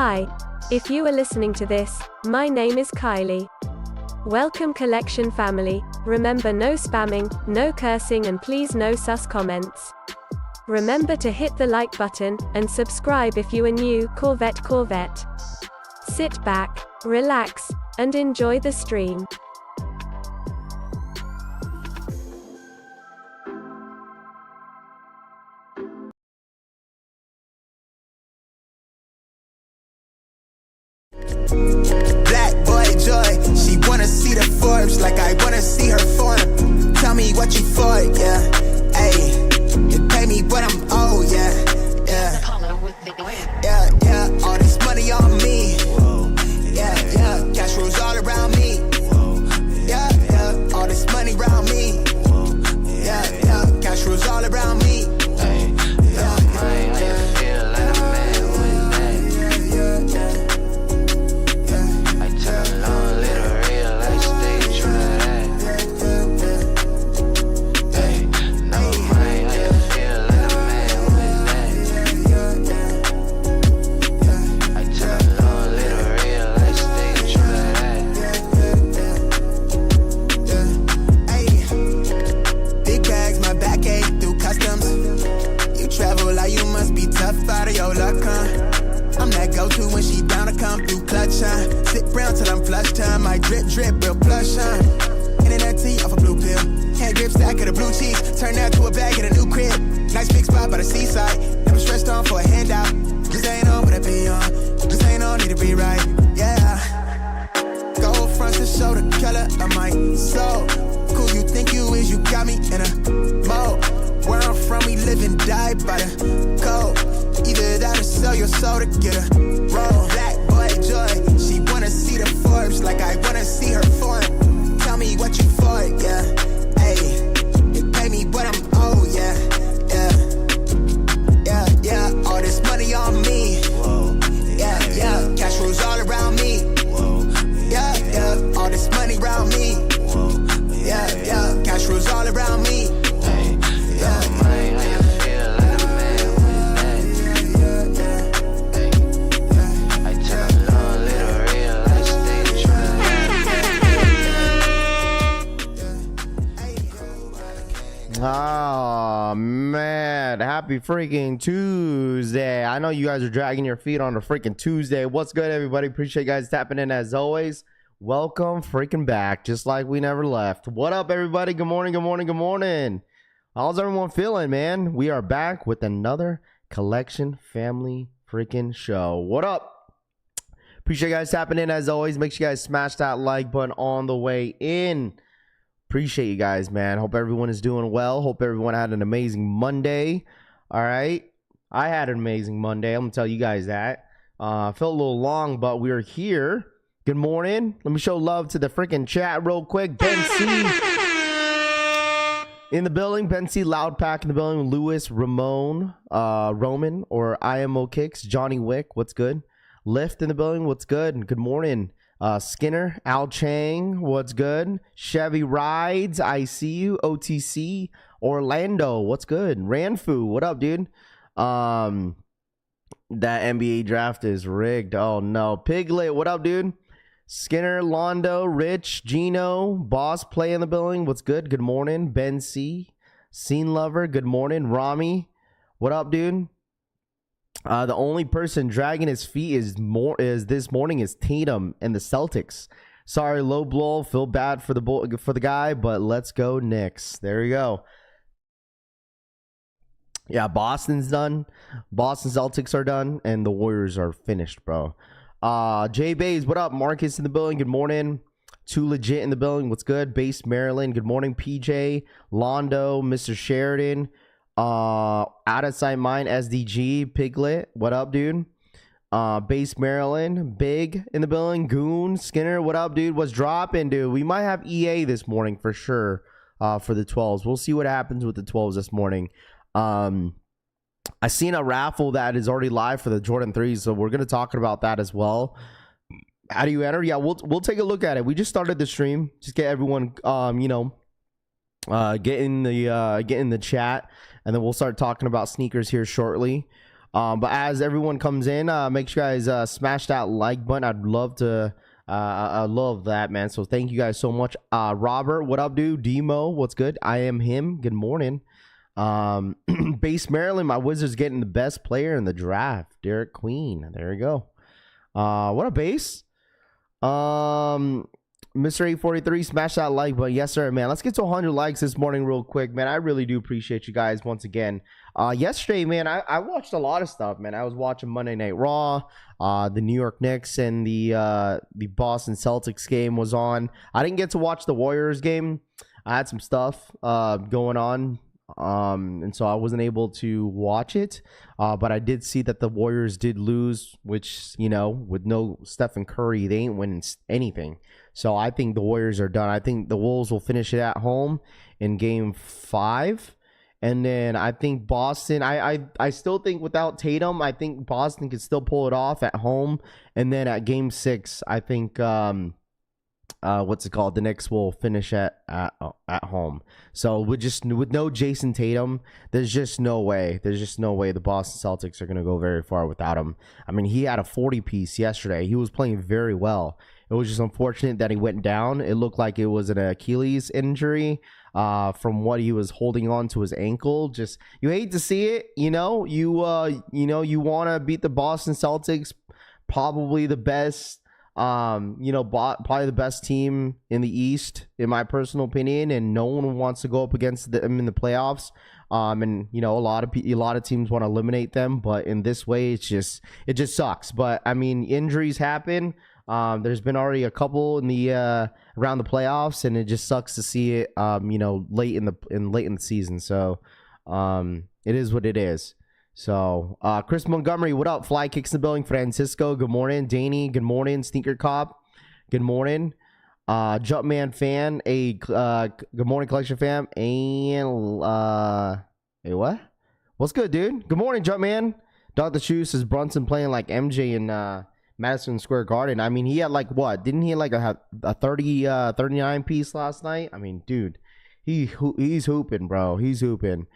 Hi. If you are listening to this, my name is Kylie. Welcome collection family. Remember, no spamming, no cursing, and please no sus comments. Remember to hit the like button, and subscribe if you are new. Corvette. Sit back, relax, and enjoy the stream. Black boy joy, she wanna see the Forbes like I wanna see her form. Tell me what you for, yeah. Ayy, you pay me what I'm owed, yeah. Yeah, all this money on me. Yeah, cash rules all around me. Yeah, all this money around me. Yeah, cash rules all around me. Out of your luck, huh? I'm that go-to when she down to come through clutch, huh? Sit brown till I'm flush time. My drip, real plush, huh? Internet tea off a blue pill. Hand grip stack of the blue cheese. Turn that to a bag in a new crib. Nice big spot by the seaside. Never stressed on for a handout. Just ain't on what I be on. Just ain't on, need to be right, yeah. Gold fronts to show the color of my soul. Cool you think you is, you got me in a mode. Where I'm from, we live and die by the code. Either that or sell your soul to get a roll. Black boy joy, she wanna see the Forbes like I wanna see her form. Tell me what you for, yeah. Ayy, you pay me what I'm owed, yeah. Yeah, all this money on me. Yeah, cash rules all around me. Yeah, all this money around me. Yeah, cash rules all around me. Oh man, happy freaking Tuesday. I know you guys are dragging your feet on a freaking Tuesday. What's good, everybody? Appreciate you guys tapping in as always. Welcome freaking back, just like we never left. What up, everybody? Good morning. How's everyone feeling, man? We are back with another collection family freaking show. What up? Appreciate you guys tapping in as always. Make sure you guys smash that like button on the way in. Appreciate you guys, man. Hope everyone is doing well. Hope everyone had an amazing Monday. All right. I had an amazing Monday. I'm going to tell you guys that. Felt a little long, but we're here. Good morning. Let me show love to the freaking chat real quick. Ben C in the building. Ben C, Loud Pack in the building. Lewis, Roman, or IMO Kicks. Johnny Wick, what's good? Lift in the building, what's good? Good morning. Skinner, Al Chang, what's good? Chevy Rides, I see you. OTC, Orlando, what's good? Ranfu, what up, dude? That NBA draft is rigged. Oh no. Piglet, what up, dude? Skinner, Londo, Rich, Gino, Boss Play in the building, what's good? Good morning. Ben C, Scene Lover, good morning. Rami, what up, dude? The only person dragging his feet is this morning is Tatum and the Celtics. Sorry, low blow. Feel bad for the guy, but let's go Knicks. There you go. Yeah, Boston's done. Boston Celtics are done, and the Warriors are finished, bro. Jay Bays, what up? Marcus in the building. Good morning. Too Legit in the building. What's good? Base Maryland. Good morning. PJ, Londo, Mr. Sheridan. Out of sight mine, SDG, Piglet, what up, dude? Base Maryland, Big in the building, Goon, Skinner, what up, dude? What's dropping, dude? We might have EA this morning for sure. For the 12s, we'll see what happens with the 12s this morning. I seen a raffle that is already live for the Jordan 3s, so we're gonna talk about that as well. How do you enter? Yeah, we'll take a look at it. We just started the stream, just get everyone get in the chat. And then we'll start talking about sneakers here shortly. But as everyone comes in, make sure you guys smash that like button. I'd love to. I love that, man. So thank you guys so much. Robert, what up, dude? Demo, what's good? I am him. Good morning. Base Maryland, my Wizards getting the best player in the draft, Derek Queen. There you go. What up, Base? Mr. 843, smash that like button. Yes, sir, man. Let's get to 100 likes this morning real quick, man. I really do appreciate you guys once again. Yesterday, man, I watched a lot of stuff, man. I was watching Monday Night Raw. The New York Knicks and the Boston Celtics game was on. I didn't get to watch the Warriors game. I had some stuff going on. And so I wasn't able to watch it, but I did see that the Warriors did lose, which, you know, with no Stephen Curry, they ain't winning anything. So I think the Warriors are done. I think the Wolves will finish it at home in game 5. And then I think Boston, I still think without Tatum, I think Boston can still pull it off at home. And then at game 6, I think, what's it called? The Knicks will finish at home. So with no Jason Tatum, there's just no way. There's just no way the Boston Celtics are going to go very far without him. I mean, he had a 40-piece yesterday. He was playing very well. It was just unfortunate that he went down. It looked like it was an Achilles injury from what he was holding on to his ankle. Just, you hate to see it. You know, you want to beat the Boston Celtics, probably the best. Probably the best team in the East, in my personal opinion, and no one wants to go up against them in the playoffs. And you know, a lot of teams want to eliminate them, but in this way, it just sucks. But I mean, injuries happen. There's been already a couple in the around the playoffs, and it just sucks to see it. Late in the season. So, it is what it is. So, Chris Montgomery, what up? Fly kicks in the building. Francisco, good morning. Danny, good morning. Sneaker Cop, good morning. Jumpman fan, good morning, Collection fam. And, hey, what? What's good, dude? Good morning, Jumpman. Dr. Shoes says Brunson playing like MJ in Madison Square Garden. I mean, he had like what? Didn't he like a 39 piece last night? I mean, dude, he's hooping, bro. He's hooping.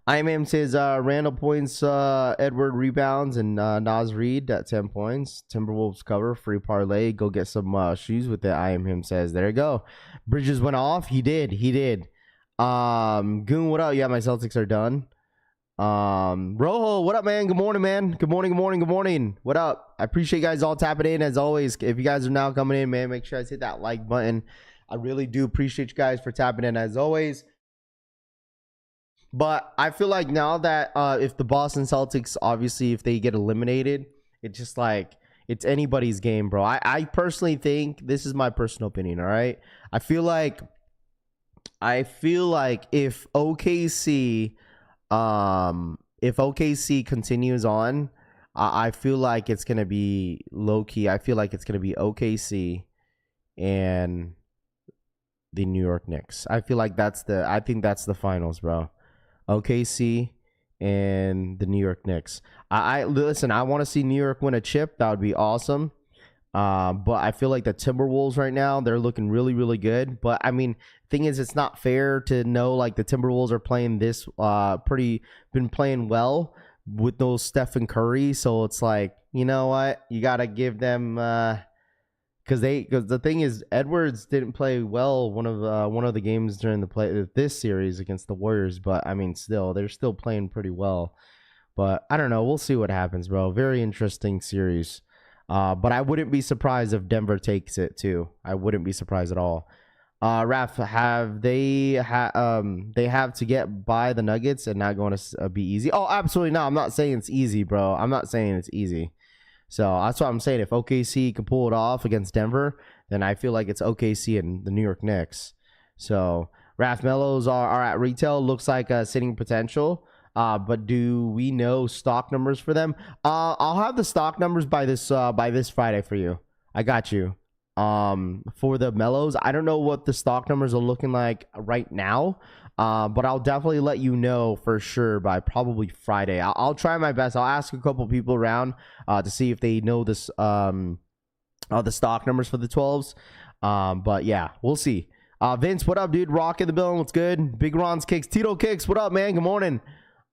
IMM says Randall points, Edward rebounds, and Nas Reed at 10 points. Timberwolves cover, free parlay. Go get some shoes with it. IMM says, there you go. Bridges went off. He did. Goon, what up? Yeah, my Celtics are done. Rojo, what up, man? Good morning, man. Good morning. What up? I appreciate you guys all tapping in as always. If you guys are now coming in, man, make sure you guys hit that like button. I really do appreciate you guys for tapping in as always. But I feel like now that if the Boston Celtics, obviously, if they get eliminated, it's just like it's anybody's game, bro. I personally think, this is my personal opinion, all right? I feel like if OKC continues on, I feel like it's gonna be low key. I feel like it's gonna be OKC and the New York Knicks. I feel like I think that's the finals, bro. OKC and the New York Knicks. I listen, I want to see New York win a chip. That would be awesome. But I feel like the Timberwolves right now, they're looking really, really good. But I mean, thing is, it's not fair to know like the Timberwolves are playing this been playing well with no Stephen Curry. So it's like, you know what? You got to give them because the thing is, Edwards didn't play well one of the games during this series against the Warriors, but I mean, they're still playing pretty well. But I don't know, we'll see what happens, bro. Very interesting series. But I wouldn't be surprised if Denver takes it too. I wouldn't be surprised at all. Raf, they have to get by the Nuggets and not going to be easy? Oh, absolutely not. I'm not saying it's easy, bro. I'm not saying it's easy. So that's what I'm saying. If OKC can pull it off against Denver, then I feel like it's OKC and the New York Knicks. So Raph Mellows are at retail. Looks like a sitting potential. But do we know stock numbers for them? I'll have the stock numbers by this Friday for you. I got you. For the Mellows, I don't know what the stock numbers are looking like right now. But I'll definitely let you know for sure by probably Friday. I'll try my best. I'll ask a couple people around to see if they know this the stock numbers for the 12s. But yeah, we'll see. Vince, what up, dude? Rock in the building. What's good? Big Ron's Kicks. Tito Kicks, what up, man? Good morning.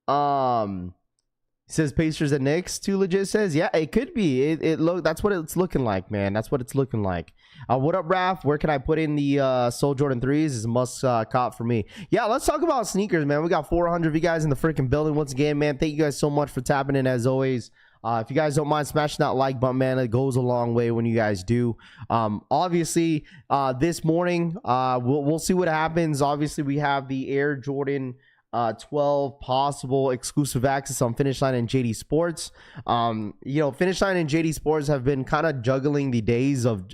Says Pacers and Knicks. Too legit says, yeah, it could be. It look, that's what it's looking like, man. That's what it's looking like. What up, Raph? Where can I put in the Soul Jordan 3s? Is a must cop for me. Yeah, let's talk about sneakers, man. We got 400 of you guys in the freaking building once again, man. Thank you guys so much for tapping in as always. If you guys don't mind smashing that like button, man, it goes a long way when you guys do. Obviously, this morning, we'll see what happens. Obviously, we have the Air Jordan 12 possible exclusive access on Finish Line and Jdsports. Finish Line and Jdsports have been kind of juggling the days of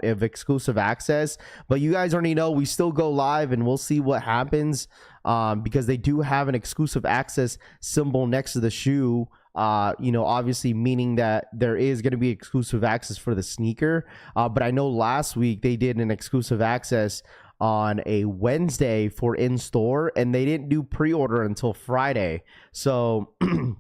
exclusive access, but you guys already know we still go live and we'll see what happens because they do have an exclusive access symbol next to the shoe. Obviously meaning that there is going to be exclusive access for the sneaker. But I know last week they did an exclusive access on a Wednesday for in-store, and they didn't do pre-order until Friday. So a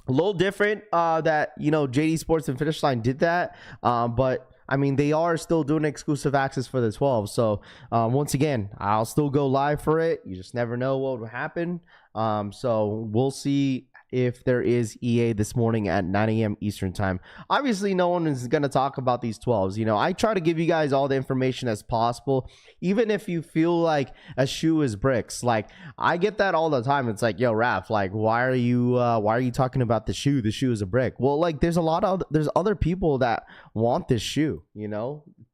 little different that, Jdsports and Finish Line did that. But I mean, they are still doing exclusive access for the 12. So once again, I'll still go live for it. You just never know what will happen. So we'll see if there is EA this morning at 9 a.m. Eastern time. Obviously, no one is going to talk about these 12s. I try to give you guys all the information as possible, even if you feel like a shoe is bricks. Like, I get that all the time. It's like, yo, Raph, like, why are you talking about the shoe? The shoe is a brick. Well, like, there's other people that want this shoe,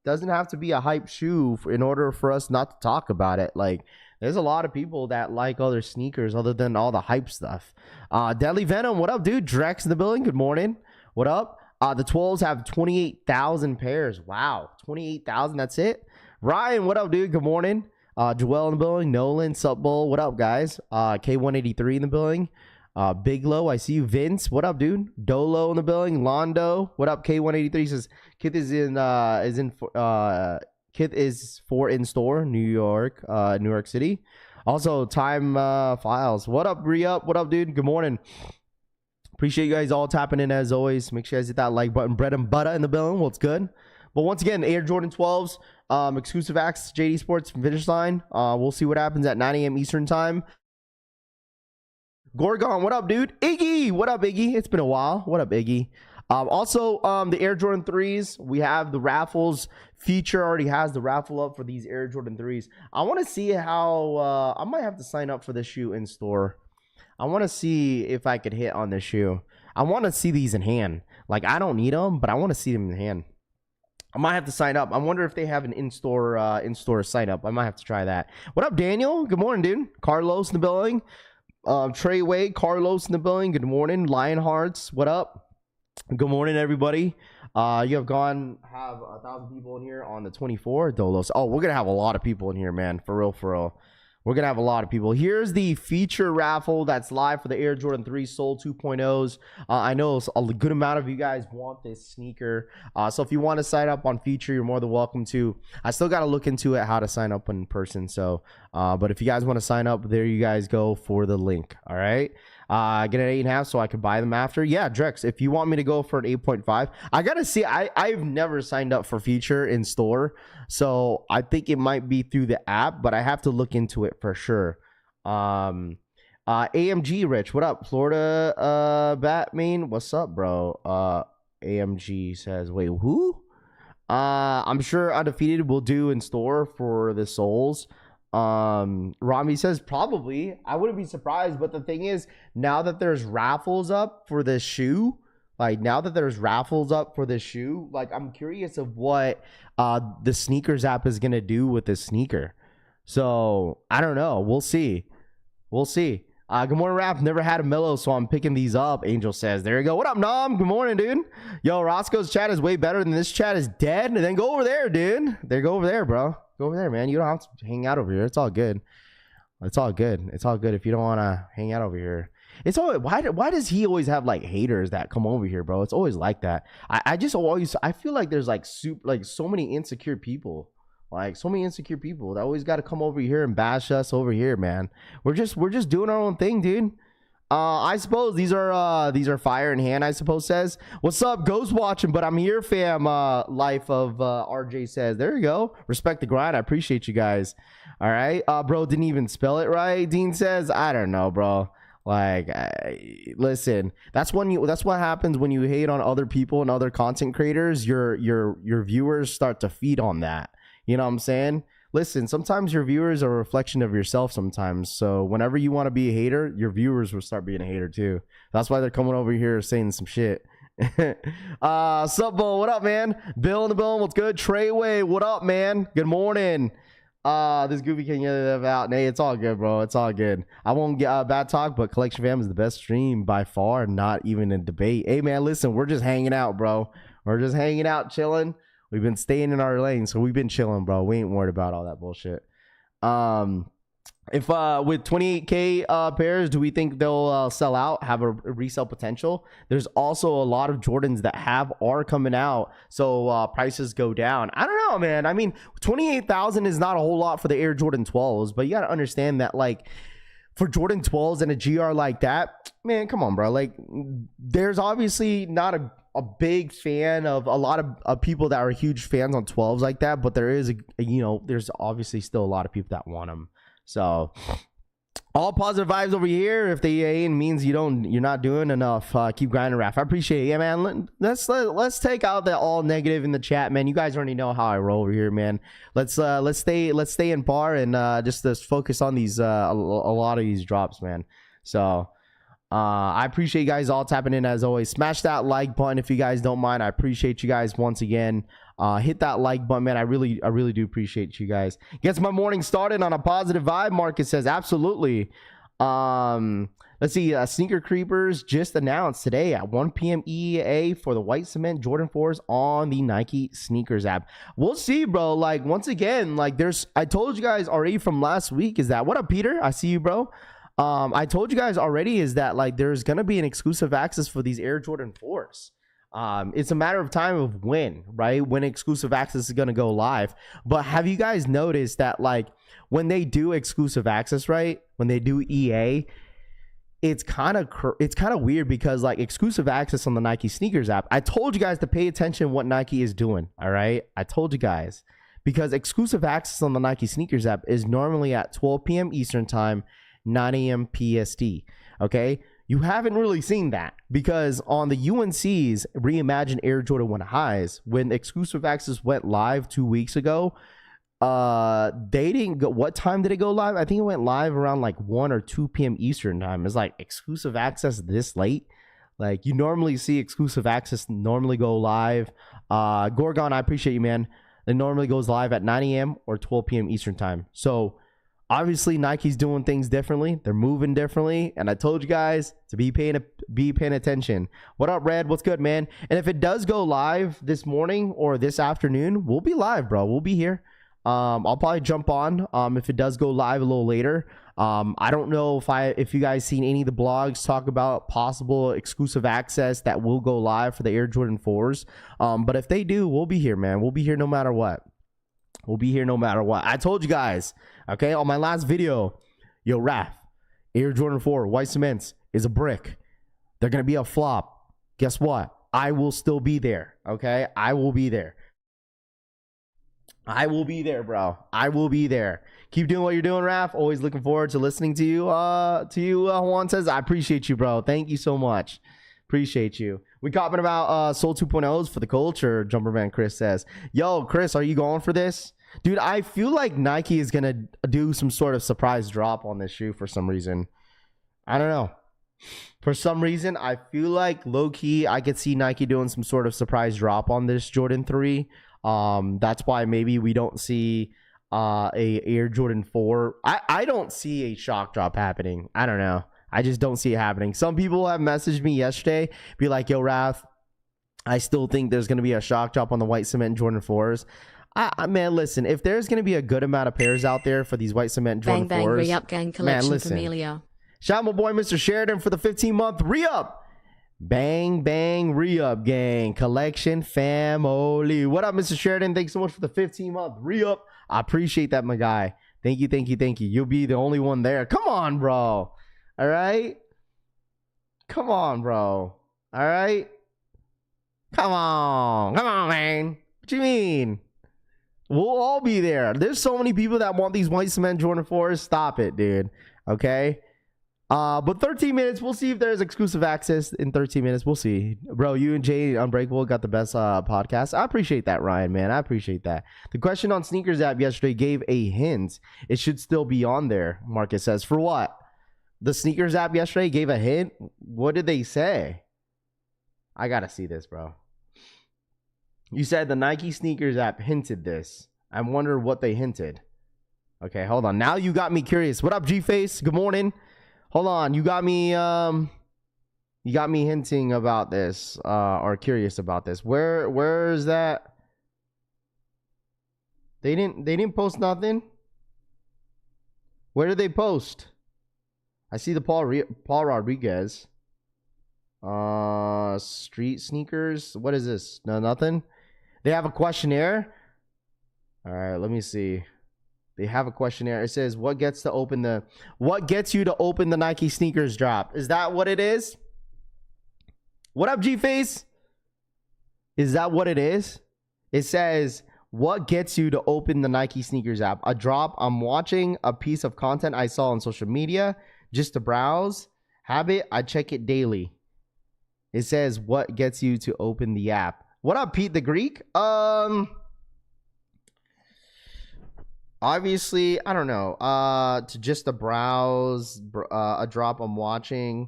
Doesn't have to be a hype shoe in order for us not to talk about it. Like, there's a lot of people that like other sneakers other than all the hype stuff. Deadly Venom, what up, dude? Drex in the building. Good morning. What up? The 12s have 28,000 pairs. Wow, 28,000. That's it. Ryan, what up, dude? Good morning. Joel in the building. Nolan, Sup Bull. What up, guys? K183 in the building. Big Low, I see you. Vince, what up, dude? Dolo in the building. Londo, what up? K183 says Kith Kith is for in store, New York City. Also, Time Files. What up, Re-Up? What up, dude? Good morning. Appreciate you guys all tapping in as always. Make sure you guys hit that like button. Bread and butter in the building. What's good? But once again, Air Jordan 12s, exclusive access, Jdsports from Finish Line. We'll see what happens at 9 a.m. Eastern time. Gorgon, what up, dude? Iggy, what up, Iggy? It's been a while. What up, Iggy? Also, the Air Jordan 3s, we have the raffles feature already has the raffle up for these Air Jordan 3s. I want to see how I might have to sign up for the shoe in store. I want to see if I could hit on the shoe. I want to see these in hand. Like, I don't need them, but I want to see them in hand. I might have to sign up. I wonder if they have an in-store sign up. I might have to try that. What up, Daniel? Good morning, dude. Carlos in the building. Trey Wade, Carlos in the building. Good morning. Lionhearts, what up? Good morning, everybody. You have 1,000 people in here on the 24. Dolos. Oh, we're gonna have a lot of people in here, man. For real, for real. We're gonna have a lot of people. Here's the feature raffle that's live for the Air Jordan 3 Soul 2.0s. I know a good amount of you guys want this sneaker. So if you want to sign up on feature, you're more than welcome to. I still got to look into it, how to sign up in person. So, but if you guys want to sign up, there you guys go for the link. All right. Get an 8.5 so I could buy them after. Yeah, Drex, if you want me to go for an 8.5, I gotta see. I've never signed up for feature in store, so I think it might be through the app, but I have to look into it for sure. AMG Rich, what up? Florida Batman, what's up, bro? AMG says, wait, who? I'm sure Undefeated will do in store for the Souls. Rami says probably. I wouldn't be surprised, but the thing is, now that there's raffles up for this shoe, like I'm curious of what the sneakers app is gonna do with this sneaker. So I don't know. We'll see. Good morning, Raph. Never had a mellow, so I'm picking these up. Angel says, there you go. What up, Nom? Good morning, dude. Yo, Roscoe's chat is way better than this chat is dead. And then go over there, dude. Go over there, bro. Go over there, man. You don't have to hang out over here. It's all good. It's all good if you don't want to hang out over here. It's all why does he always have like haters that come over here, bro? It's always like that. I feel like there's like so many insecure people. Like so many insecure people that always got to come over here and bash us over here, man. We're just doing our own thing, dude. I suppose these are fire in hand, I suppose. Says, what's up, Ghost watching, but I'm here, fam. Life of RJ says, there you go. Respect the grind. I appreciate you guys. All right. Bro didn't even spell it right. Dean says, I don't know, bro. Like, listen, that's what happens when you hate on other people and other content creators. Your viewers start to feed on that. You know what I'm saying? Listen, sometimes your viewers are a reflection of yourself sometimes. So whenever you want to be a hater, your viewers will start being a hater too. That's why they're coming over here saying some shit. Sup, Bo? What up, man? Bill in the building. What's good? Treyway, what up, man? Good morning. This goofy can get it out. Nay, it's all good, bro. It's all good. I won't get bad talk, but Collection Fam is the best stream by far, not even in debate. Hey, man, listen, we're just hanging out, bro. We're just hanging out, chilling. We've been staying in our lane, so we've been chilling, bro. We ain't worried about all that bullshit. If with 28K pairs, do we think they'll sell out, have a resale potential? There's also a lot of Jordans that are coming out, so prices go down. I don't know, man. I mean, 28,000 is not a whole lot for the Air Jordan 12s, but you got to understand that, like, for Jordan 12s and a GR like that, man, come on, bro. Like, there's obviously not a big fan of a lot of people that are huge fans on 12s like that, but there is there's obviously still a lot of people that want them. So all positive vibes over here. If the EA means you're not doing enough, keep grinding, Raph. I appreciate it. Yeah, man. Let's take out the all negative in the chat, man. You guys already know how I roll over here, man. Let's stay in par and just focus on these a lot of these drops, man. So I appreciate you guys all tapping in as always. Smash that like button if you guys don't mind. I appreciate you guys once again. Hit that like button, man. I really do appreciate you guys. Gets my morning started on a positive vibe. Marcus says absolutely. Let's see. Sneaker Creepers just announced today at 1 p.m. EEA for the white cement Jordan 4s on the Nike sneakers app. We'll see, bro. Like, once again, like, I told you guys already from last week is that, what up, Peter? I see you, bro. I told you guys already is that, like, there's gonna be an exclusive access for these Air Jordan 4s. It's a matter of time of when, right? When exclusive access is gonna go live. But have you guys noticed that, like, when they do exclusive access, right? When they do EA, it's kind of weird because, like, exclusive access on the Nike sneakers app. I told you guys to pay attention what Nike is doing. All right, I told you guys, because exclusive access on the Nike sneakers app is normally at 12 p.m. Eastern time, 9 a.m. PST. Okay, you haven't really seen that because on the UNC's Reimagined Air Jordan 1 highs, when exclusive access went live 2 weeks ago, they didn't go. What time did it go live? I think it went live around like 1 or 2 p.m. Eastern time. It's like, exclusive access this late? Like, you normally see exclusive access normally go live. Gorgon, I appreciate you, man. It normally goes live at 9 a.m. or 12 p.m. Eastern time. So obviously Nike's doing things differently. They're moving differently. And I told you guys to be paying attention. What up, Red? What's good, man? And if it does go live this morning or this afternoon, we'll be live, bro. We'll be here. I'll probably jump on if it does go live a little later. I don't know if you guys seen any of the blogs talk about possible exclusive access that will go live for the Air Jordan 4s. But if they do, we'll be here, man. We'll be here no matter what. We'll be here no matter what. I told you guys, okay, on my last video, yo, Raph, Air Jordan 4 white cements is a brick. They're gonna be a flop. Guess what? I will still be there. Okay, I will be there. I will be there, bro. I will be there. Keep doing what you're doing, Raph. Always looking forward to listening to you. Juan says, I appreciate you, bro. Thank you so much. Appreciate you. We talking about Soul 2.0s for the culture. Jumperman Chris says, yo, Chris, are you going for this? Dude, I feel like Nike is going to do some sort of surprise drop on this shoe for some reason. I don't know. For some reason, I feel like low-key, I could see Nike doing some sort of surprise drop on this Jordan 3. That's why maybe we don't see a Air Jordan 4. I don't see a shock drop happening. I don't know. I just don't see it happening. Some people have messaged me yesterday, be like, yo, Raph, I still think there's going to be a shock drop on the white cement Jordan 4s. Man, listen, if there's going to be a good amount of pairs out there for these white cement Jordan 4s. Bang, bang, re-up gang collection, man, Familia. Shout out my boy, Mr. Sheridan, for the 15-month re-up. Bang, bang, re-up gang collection family. What up, Mr. Sheridan? Thanks so much for the 15-month re-up. I appreciate that, my guy. Thank you, thank you, thank you. You'll be the only one there. Come on, bro. All right? Come on, bro. All right? Come on, man. What you mean? We'll all be there. There's so many people that want these white cement Jordan 4s. Stop it, dude. Okay? But 13 minutes, we'll see if there's exclusive access in 13 minutes. We'll see. Bro, you and Jay Unbreakable got the best podcast. I appreciate that, Ryan, man. I appreciate that. The question on Sneakers app yesterday gave a hint. It should still be on there, Marcus says. For what? The Sneakers app yesterday gave a hint? What did they say? I got to see this, bro. You said the Nike Sneakers app hinted this. I wonder what they hinted. Okay, hold on. Now you got me curious. What up, G-Face? Good morning. Hold on. You got me hinting about this or curious about this. Where is that? They didn't post nothing. Where did they post? I see the Paul Rodriguez. Street sneakers. What is this? No, nothing. They have a questionnaire. All right, let me see. They have a questionnaire. It says, what gets you to open the Nike sneakers drop? Is that what it is? What up, G-Face? Is that what it is? It says, what gets you to open the Nike sneakers app? A drop. I'm watching a piece of content I saw on social media just to browse. Habit. I check it daily. It says, what gets you to open the app? What up, Pete the Greek? Obviously, I don't know. To just a browse, a drop I'm watching.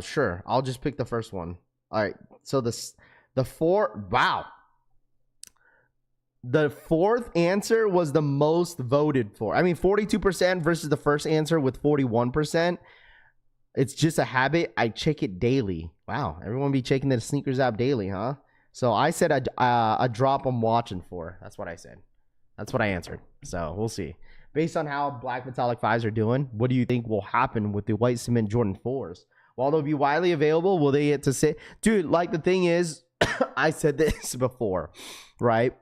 Sure. I'll just pick the first one. All right. So the fourth answer was the most voted for. I mean, 42% versus the first answer with 41%. It's just a habit. I check it daily. Wow. Everyone be checking the sneakers app daily, huh? So I said a drop I'm watching for. That's what I said. That's what I answered. So we'll see. Based on how black metallic 5s are doing, what do you think will happen with the white cement Jordan 4s? While they'll be widely available, will they get to say, dude, like the thing is, I said this before, right?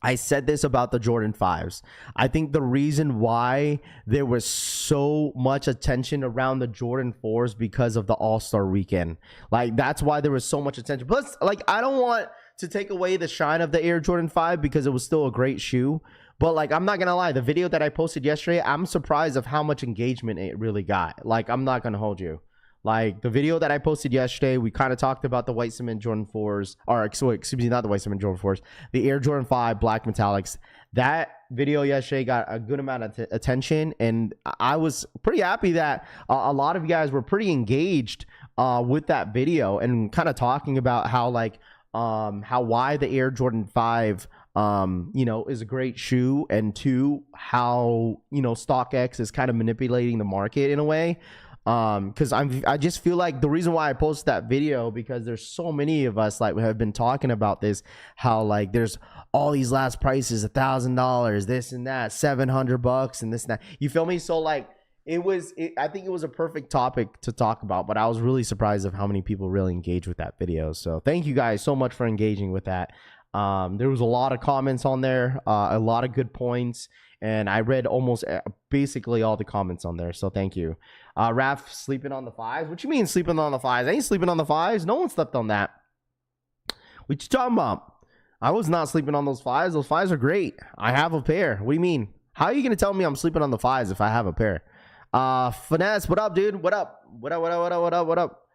I said this about the Jordan 5s. I think the reason why there was so much attention around the Jordan 4s because of the All-Star weekend. Like, that's why there was so much attention. Plus, like, I don't want to take away the shine of the Air Jordan 5 because it was still a great shoe. But, like, I'm not going to lie. The video that I posted yesterday, I'm surprised of how much engagement it really got. Like, I'm not going to hold you. Like, the video that I posted yesterday, we kind of talked about the white cement Jordan 4s, or excuse me, not the white cement Jordan 4s, the Air Jordan 5 black metallics. That video yesterday got a good amount of attention, and I was pretty happy that a lot of you guys were pretty engaged with that video and kind of talking about how, like, why the Air Jordan 5 is a great shoe, and two, how, StockX is kind of manipulating the market in a way. Because I just feel like the reason why I posted that video, because there's so many of us like have been talking about this, how like there's all these last prices, $1,000, this and that, $700 and this and that. You feel me? So like I think it was a perfect topic to talk about, but I was really surprised of how many people really engaged with that video. So thank you guys so much for engaging with that. There was a lot of comments on there, a lot of good points, and I read almost basically all the comments on there. So thank you. Raph, sleeping on the 5s? What you mean sleeping on the 5s? I ain't sleeping on the 5s. No one slept on that. What you talking about? I was not sleeping on those 5s. Those 5s are great. I have a pair. What do you mean? How are you going to tell me I'm sleeping on the 5s if I have a pair? Finesse, what up, dude? What up? What up?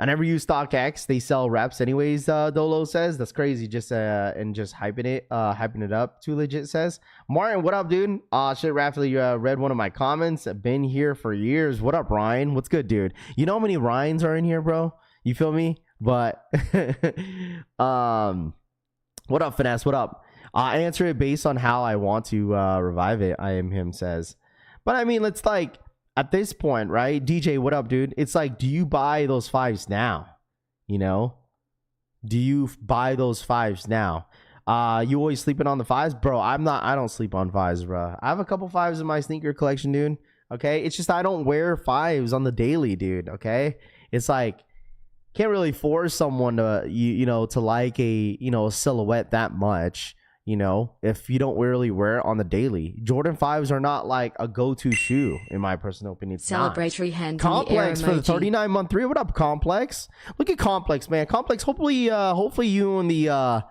I never use StockX. They sell reps anyways, Dolo says. That's crazy. Just hyping it up. Too legit says. Martin, what up, dude? Shit, Raphael, you read one of my comments. I've been here for years. What up, Ryan? What's good, dude? You know how many Ryans are in here, bro? You feel me? But what up, Finesse? What up? I answer it based on how I want to revive it. I am him says. But I mean, let's like at this point, right? DJ, what up, dude? It's like, do you buy those 5s now? Do you buy those 5s now? You always sleeping on the 5s? Bro, I don't sleep on 5s, bro. I have a couple 5s in my sneaker collection, dude. Okay? It's just I don't wear 5s on the daily, dude. Okay? It's like, can't really force someone to, to like a silhouette that much. If you don't really wear it on the daily. Jordan 5s are not like a go-to shoe, in my personal opinion. It's celebratory hand. Complex for the 39-month 3. What up, Complex? Look at Complex, man. Complex, hopefully you and the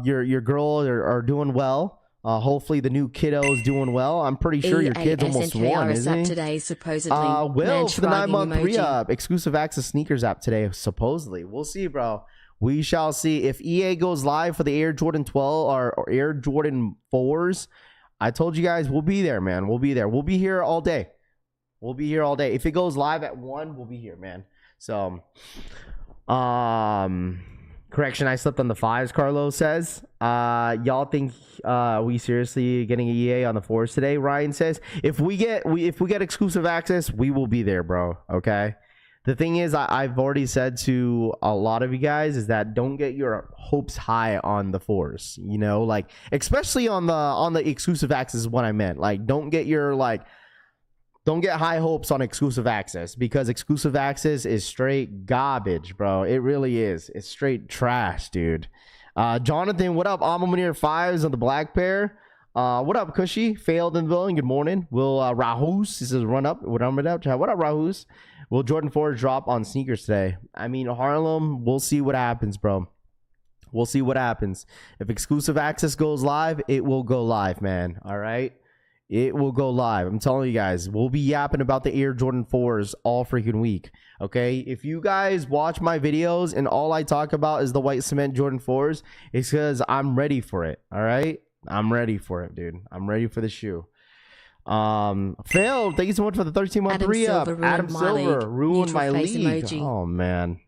your girl are doing well. Hopefully the new kiddo's doing well. I'm pretty sure your kid's almost won, isn't he? Today, supposedly. Will for the 9-month re-up. Exclusive access sneakers app today, supposedly. We'll see, bro. We shall see. If EA goes live for the Air Jordan 12 or Air Jordan 4s, I told you guys we'll be there, man. We'll be there. We'll be here all day. We'll be here all day. If it goes live at 1, we'll be here, man. So, correction, I slipped on the 5s, Carlos says. Y'all think we seriously getting an EA on the 4s today? Ryan says. If we get exclusive access, we will be there, bro. Okay. The thing is, I've already said to a lot of you guys is that don't get your hopes high on the 4s. You know, like especially on the exclusive access is what I meant. Like, don't get high hopes on exclusive access, because exclusive access is straight garbage, bro. It really is. It's straight trash, dude. Jonathan, what up? Almamanir 5s on the black pair. What up, Cushy? Failed in the building. Good morning. Will Rahus, this is run up. What up, Rahus? Will Jordan 4 drop on sneakers today? I mean, Harlem, we'll see what happens, bro. We'll see what happens. If exclusive access goes live, it will go live, man. All right? It will go live. I'm telling you guys, we'll be yapping about the Air Jordan 4s all freaking week. Okay? If you guys watch my videos and all I talk about is the white cement Jordan 4s, it's because I'm ready for it. All right? I'm ready for it, dude. I'm ready for the shoe. Phil, thank you so much for the 13-month re-up. Adam Silver ruined my league. Emoji. Oh, man.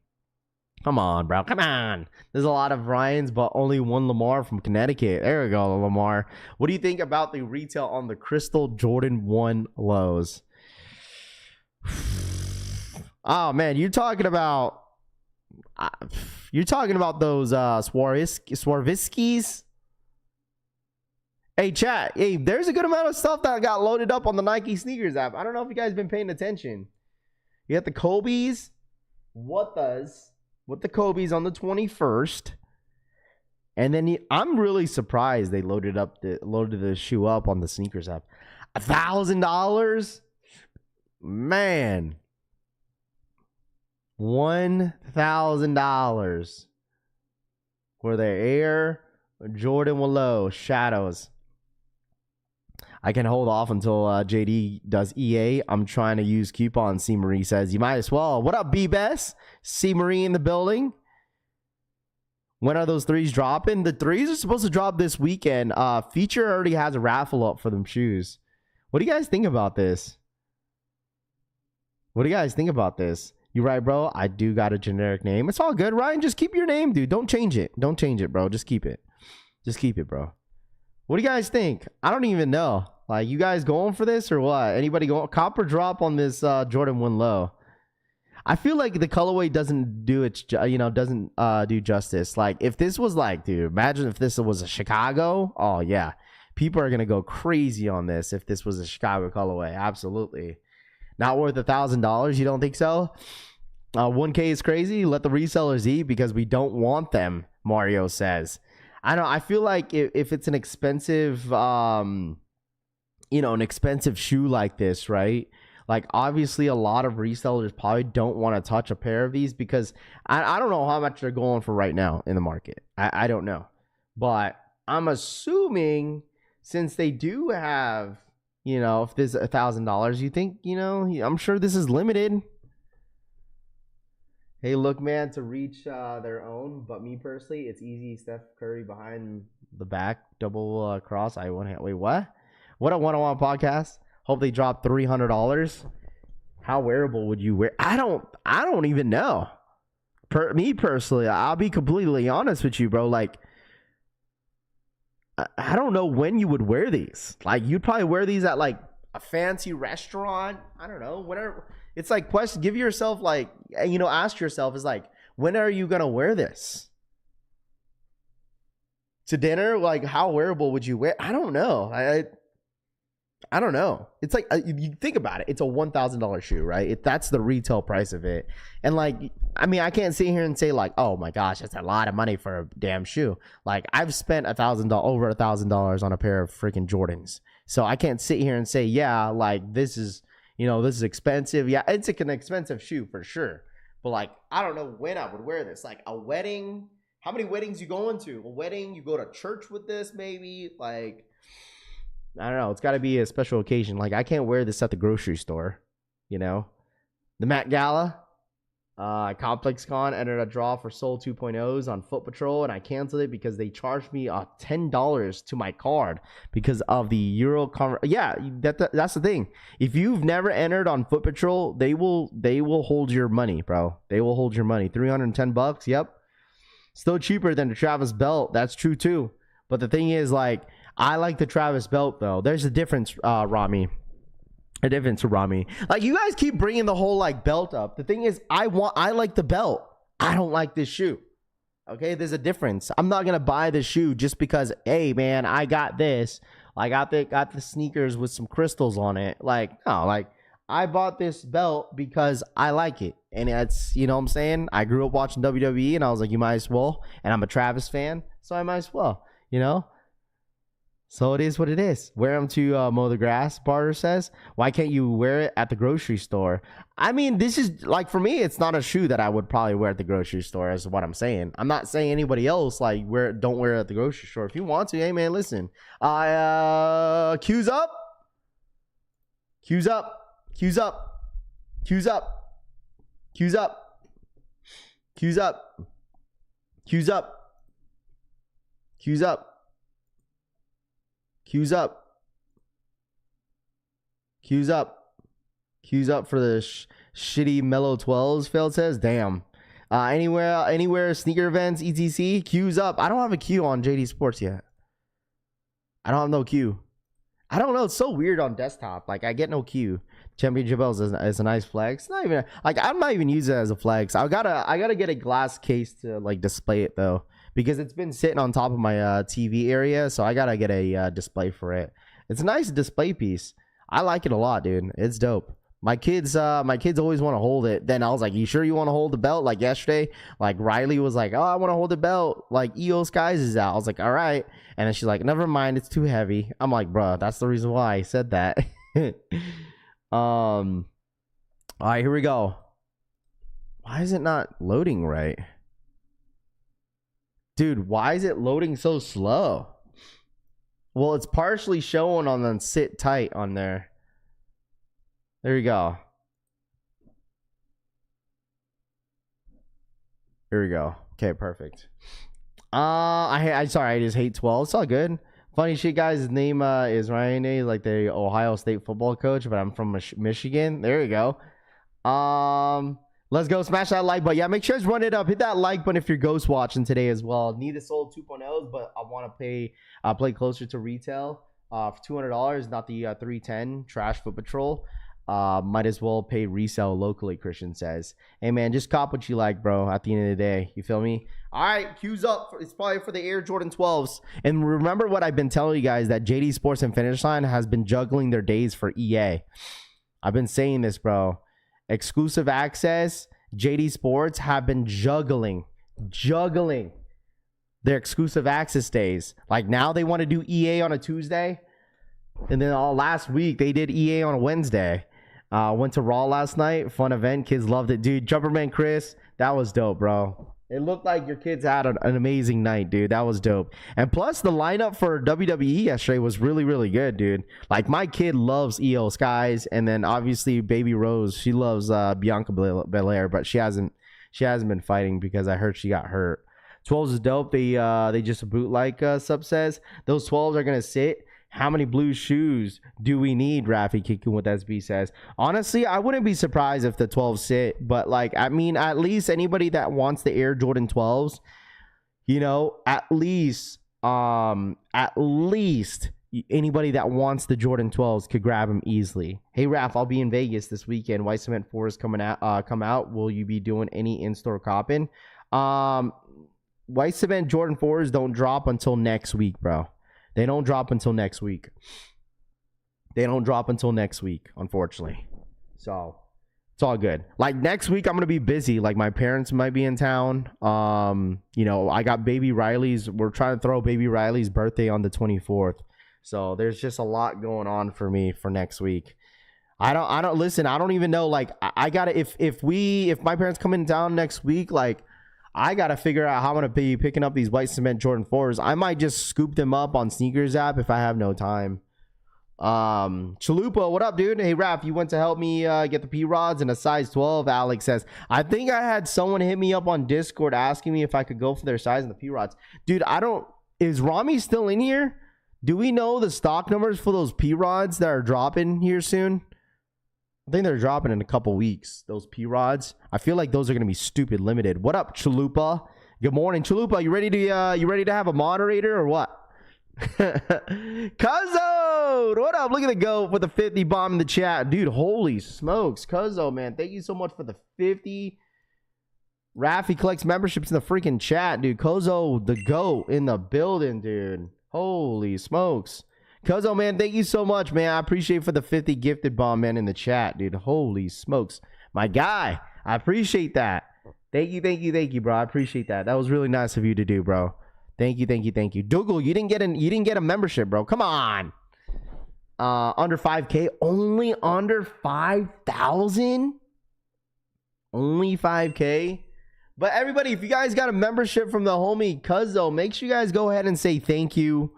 Come on, bro. Come on. There's a lot of Ryans, but only one Lamar from Connecticut. There we go, Lamar. What do you think about the retail on the Crystal Jordan 1 lows? Oh, man. You're talking about those Swarovskis. Hey, chat. Hey, there's a good amount of stuff that got loaded up on the Nike sneakers app. I don't know if you guys been paying attention. You got the Kobe's. What the Kobe's on the 21st. And then I'm really surprised they loaded the shoe up on the sneakers app. $1,000? Man. $1,000 for the Air Jordan Low Shadows. I can hold off until JD does EA. I'm trying to use coupon. C. Marie says, you might as well. What up, B-Best? C. Marie in the building. When are those 3s dropping? The 3s are supposed to drop this weekend. Feature already has a raffle up for them shoes. What do you guys think about this? You right, bro? I do got a generic name. It's all good, Ryan. Just keep your name, dude. Don't change it. Don't change it, bro. Just keep it. Bro. What do you guys think? I don't even know. Like, you guys going for this or what? Anybody going? Copper drop on this Jordan 1 low. I feel like the colorway doesn't do do justice. Like, if this was like, dude, imagine if this was a Chicago. Oh yeah, people are gonna go crazy on this if this was a Chicago colorway. Absolutely. Not worth $1,000. You don't think so? 1K is crazy. Let the resellers eat because we don't want them. Mario says. I don't know. I feel like if it's an expensive, an expensive shoe like this, right? Like, obviously, a lot of resellers probably don't want to touch a pair of these because I don't know how much they're going for right now in the market. I don't know. But I'm assuming since they do have, if there's $1,000, you think, I'm sure this is limited. Hey, look, man, to reach their own. But me personally, it's easy. Steph Curry behind the back, double cross. Wait, what? What a one-on-one podcast. Hope they drop $300. How wearable would you wear? I don't even know. Me personally, I'll be completely honest with you, bro. Like, I don't know when you would wear these. Like, you'd probably wear these at like a fancy restaurant. I don't know. Whenever. It's like, question. Give yourself like, ask yourself is like, when are you gonna wear this? To dinner? Like, how wearable would you wear? I don't know. I don't know. It's like, you think about it. It's a $1,000 shoe, right? That's the retail price of it. And like, I mean, I can't sit here and say like, oh my gosh, that's a lot of money for a damn shoe. Like, I've spent over $1,000 on a pair of freaking Jordans. So I can't sit here and say, yeah, like this is expensive. Yeah, it's like an expensive shoe for sure. But like, I don't know when I would wear this. Like a wedding. How many weddings you going to? A wedding, you go to church with this maybe? Like, I don't know. It's got to be a special occasion. Like, I can't wear this at the grocery store, you know? The Met Gala, ComplexCon entered a draw for Seoul 2.0s on Foot Patrol, and I canceled it because they charged me $10 to my card because of the Euro. Yeah, that's the thing. If you've never entered on Foot Patrol, they will hold your money, bro. They will hold your money. $310. Yep, still cheaper than the Travis belt. That's true too. But the thing is, like, I like the Travis belt though. There's a difference, Rami. A difference to Rami. Like, you guys keep bringing the whole like belt up. The thing is, I like the belt. I don't like this shoe. Okay, there's a difference. I'm not gonna buy the shoe just because, hey man, I got this. I got the sneakers with some crystals on it. Like, no, like, I bought this belt because I like it, and it's, you know what I'm saying. I grew up watching WWE, and I was like, you might as well. And I'm a Travis fan, so I might as well. You know. So it is what it is. Wear them to mow the grass, Barter says. Why can't you wear it at the grocery store? I mean, this is, like, for me, it's not a shoe that I would probably wear at the grocery store, is what I'm saying. I'm not saying anybody else, like, don't wear it at the grocery store. If you want to, hey, man, listen. Cues up. Cues up. Cues up. Cues up. Cues up. Cues up. Cues up. Cues up. Cues up. Cues up. Cues up for the shitty mellow 12s, Phil says. Damn. Anywhere sneaker events, etc. Cues up. I don't have a queue on Jdsports yet. I don't have no queue. I don't know. It's so weird on desktop. Like, I get no queue. Championship bells is a nice flex. It's not even like, I'm not even using it as a flex. I gotta get a glass case to like display it though, because it's been sitting on top of my TV area. So I gotta get a display for it. It's a nice display piece. I like it a lot, dude. It's dope. My kids always want to hold it. Then I was like, you sure you want to hold the belt? Like yesterday, like Riley was like, oh, I want to hold the belt. Like EO Skies is out. I was like, all right. And then she's like, never mind, it's too heavy. I'm like, bro, that's the reason why I said that. All right, here we go. Why is it not loading right? Dude, why is it loading so slow? Well, it's partially showing on the sit tight on there. There you go. Here we go. Okay, perfect. I'm sorry, I just hate 12. It's all good. Funny shit, guys. His name is Ryan A, like the Ohio State football coach, but I'm from Michigan. There you go. Let's go. Smash that like button. Yeah, make sure to run it up. Hit that like button if you're ghost watching today as well. Need a Soul 2.0s, but I want to play closer to retail for $200, not the 310 trash Foot Patrol. Might as well pay resell locally, Christian says. Hey man, just cop what you like, bro, at the end of the day. You feel me? All right, cues up. It's probably for the Air Jordan 12s. And remember what I've been telling you guys, that Jdsports and Finish Line has been juggling their days for EA. I've been saying this, bro. Exclusive access, Jdsports have been juggling their exclusive access days. Like, now they want to do EA on a Tuesday. And then last week they did EA on a Wednesday. Went to Raw last night. Fun event. Kids loved it, dude. Jumperman Chris, that was dope, bro. It looked like your kids had an amazing night, dude. That was dope. And plus, the lineup for WWE yesterday was really, really good, dude. Like, my kid loves EO Skies, and then obviously Baby Rose, she loves Bianca Belair, but she hasn't been fighting because I heard she got hurt. 12s is dope. They just a boot, like Sub says. Those 12s are gonna sit. How many blue shoes do we need? Rafi kicking with SB says. Honestly, I wouldn't be surprised if the 12s sit, but like, I mean, at least anybody that wants the Air Jordan 12s, you know, at least anybody that wants the Jordan 12s could grab them easily. Hey Raf, I'll be in Vegas this weekend. White Cement 4 is come out. Will you be doing any in-store copping? White Cement Jordan 4s don't drop until next week, bro. They don't drop until next week. Unfortunately. So it's all good. Like, next week I'm gonna be busy. Like, my parents might be in town. You know, I got baby Riley's. We're trying to throw baby Riley's birthday on the 24th. So there's just a lot going on for me for next week. I don't listen. I don't even know. Like, I gotta, if my parents come in town next week, like, I got to figure out how I'm going to be picking up these white cement Jordan 4s. I might just scoop them up on Sneakers app if I have no time. Chalupa, what up, dude? Hey, Raph, you went to help me get the P-Rods in a size 12, Alex says. I think I had someone hit me up on Discord asking me if I could go for their size in the P-Rods. Dude, is Rami still in here? Do we know the stock numbers for those P-Rods that are dropping here soon? I think they're dropping in a couple weeks, those P-Rods. I feel like those are going to be stupid limited. What up, Chalupa? Good morning, Chalupa. You ready to have a moderator or what? Cuzzo, what up? Look at the goat with the 50 bomb in the chat. Dude, holy smokes. Cuzzo, man, thank you so much for the 50 Raffy collects memberships in the freaking chat, dude. Cuzzo, the goat in the building, dude. Holy smokes. Cuzzo, man, thank you so much, man. I appreciate for the 50 gifted bomb, man, in the chat, dude. Holy smokes. My guy, I appreciate that. Thank you, bro. I appreciate that. That was really nice of you to do, bro. Thank you. Dougal, you didn't get a membership, bro. Come on. Under 5K, only under 5,000. Only 5K. But everybody, if you guys got a membership from the homie Cuzzo, make sure you guys go ahead and say thank you.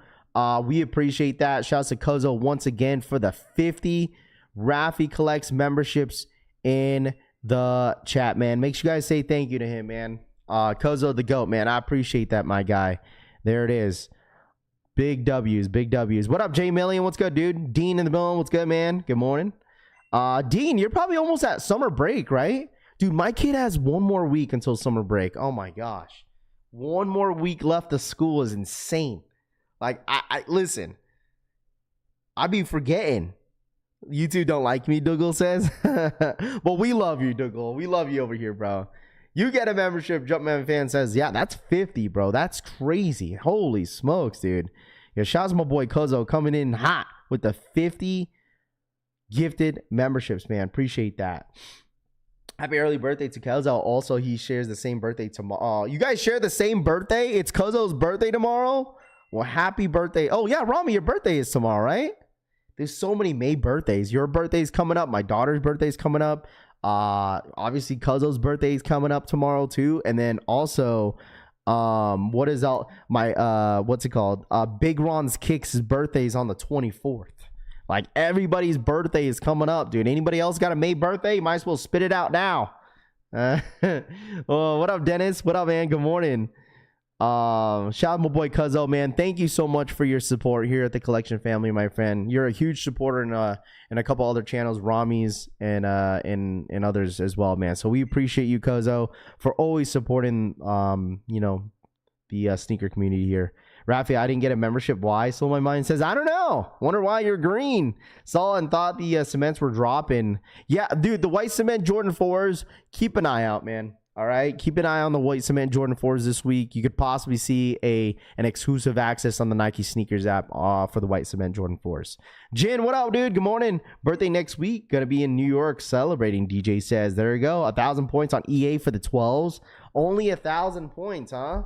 We appreciate that. Shouts to Cuzzo once again for the 50 Raffy collects memberships in the chat, man. Make sure you guys say thank you to him, man. Cuzzo the GOAT, man. I appreciate that, my guy. There it is. Big W's. What up, Jay Million? What's good, dude? Dean in the building. What's good, man? Good morning. Dean, you're probably almost at summer break, right? Dude, my kid has one more week until summer break. Oh, my gosh. One more week left of school is insane. Like, I listen. I be forgetting. You two don't like me, Dougal says. But we love you, Dougal. We love you over here, bro. You get a membership, Jumpman fan says. Yeah, that's 50, bro. That's crazy. Holy smokes, dude. Yeah, shout out to my boy Cuzzo coming in hot with the 50 gifted memberships, man. Appreciate that. Happy early birthday to Cuzzo. Also, he shares the same birthday tomorrow. You guys share the same birthday? It's Cuzzo's birthday tomorrow? Well, happy birthday. Oh, yeah, Rami, your birthday is tomorrow, right? There's so many May birthdays. Your birthday's coming up. My daughter's birthday's coming up. Obviously, Cuzzo's birthday's coming up tomorrow, too. And then also, what's it called? Big Ron's Kicks' birthday's on the 24th. Like, everybody's birthday is coming up, dude. Anybody else got a May birthday? You might as well spit it out now. Oh, what up, Dennis? What up, man? Good morning. Shout out my boy Cuzzo, man. Thank you so much for your support here at the collection family, my friend. You're a huge supporter in a couple other channels, Rami's and others as well, man. So we appreciate you, Cuzzo, for always supporting the sneaker community here. Rafi, I didn't get a membership. Why? So my mind says, I don't know. Wonder why you're green. Saw and thought the cements were dropping. Yeah, dude, the white cement Jordan 4s, keep an eye out, man. All right, keep an eye on the white cement Jordan 4s this week. You could possibly see an exclusive access on the Nike sneakers app for the white cement Jordan 4s. Jin, what up, dude? Good morning. Birthday next week. Gonna be in New York celebrating, DJ says. There you go. 1,000 points on EA for the 12s. Only 1,000 points, huh?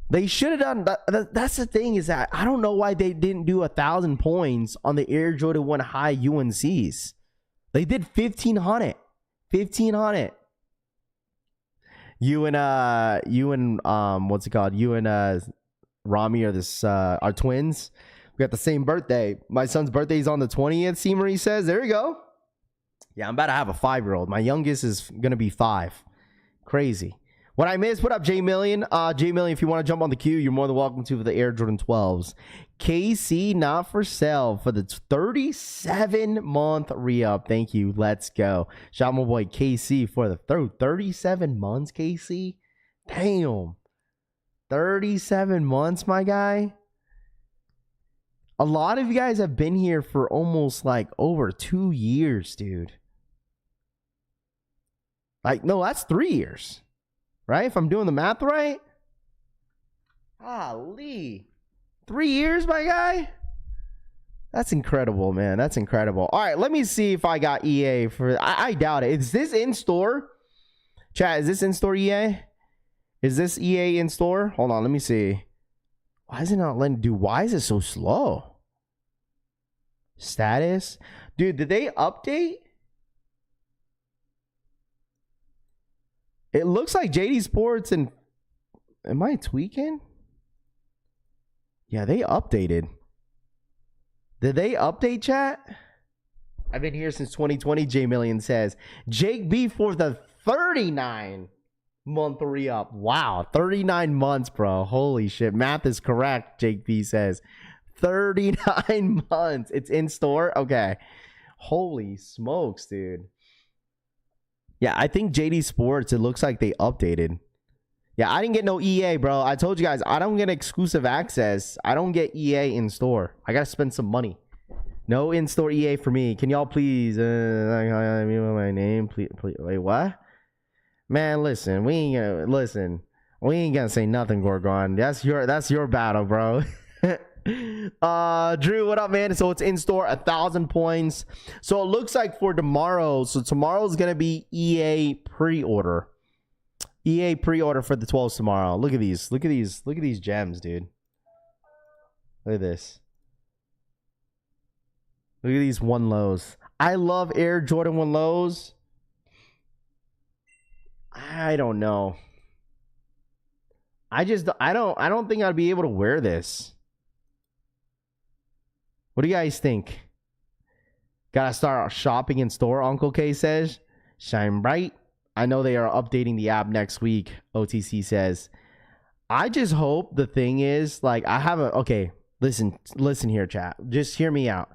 They should have done that. That's the thing, is that I don't know why they didn't do 1,000 points on the Air Jordan 1 High UNCs. They did 1,500. 1,500. You and what's it called? You and Rami are twins. We got the same birthday. My son's birthday is on the 20th. Seamery says. There you go. Yeah, I'm about to have a 5-year-old. My youngest is gonna be 5. Crazy. What I missed, what up, J Million? J Million, if you want to jump on the queue, you're more than welcome to for the Air Jordan 12s. KC not for sale for the 37-month re-up. Thank you. Let's go. Shout out my boy KC for the 37 months, KC. Damn. 37 months, my guy. A lot of you guys have been here for almost like over 2 years, dude. Like, no, that's 3 years. Right? If I'm doing the math right. Golly. 3 years, my guy? That's incredible, man. That's incredible. All right, let me see if I got EA for... I doubt it. Is this in store? Chat, is this in store, EA? Is this EA in store? Hold on, let me see. Why is it not letting... Dude, why is it so slow? Status? Dude, did they update? It looks like Jdsports and am I tweaking? Yeah, they updated. Did they update, chat? I've been here since 2020, J Million says. Jake B for the 39-month re-up. Wow, 39 months, bro. Holy shit. Math is correct, Jake B says. 39 months. It's in store? Okay. Holy smokes, dude. Yeah, I think Jdsports, it looks like they updated. Yeah, I didn't get no EA, bro. I told you guys, I don't get exclusive access. I don't get EA in store. I got to spend some money. No in-store EA for me. Can y'all please, my name, please, wait, what? Man, listen, we ain't gonna say nothing, Gorgon. That's your battle, bro. Drew, what up, man? So it's in store, 1,000 points. So it looks like for tomorrow. So tomorrow's gonna be EA pre-order. EA pre-order for the 12s tomorrow. Look at these. Look at these gems, dude. Look at this. Look at these 1 lows. I love Air Jordan 1 lows. I don't know. I don't think I'd be able to wear this. What do you guys think? Gotta start shopping in store, Uncle K says. Shine bright. I know they are updating the app next week, OTC says. I just hope the thing is, like, okay, listen here, chat. Just hear me out.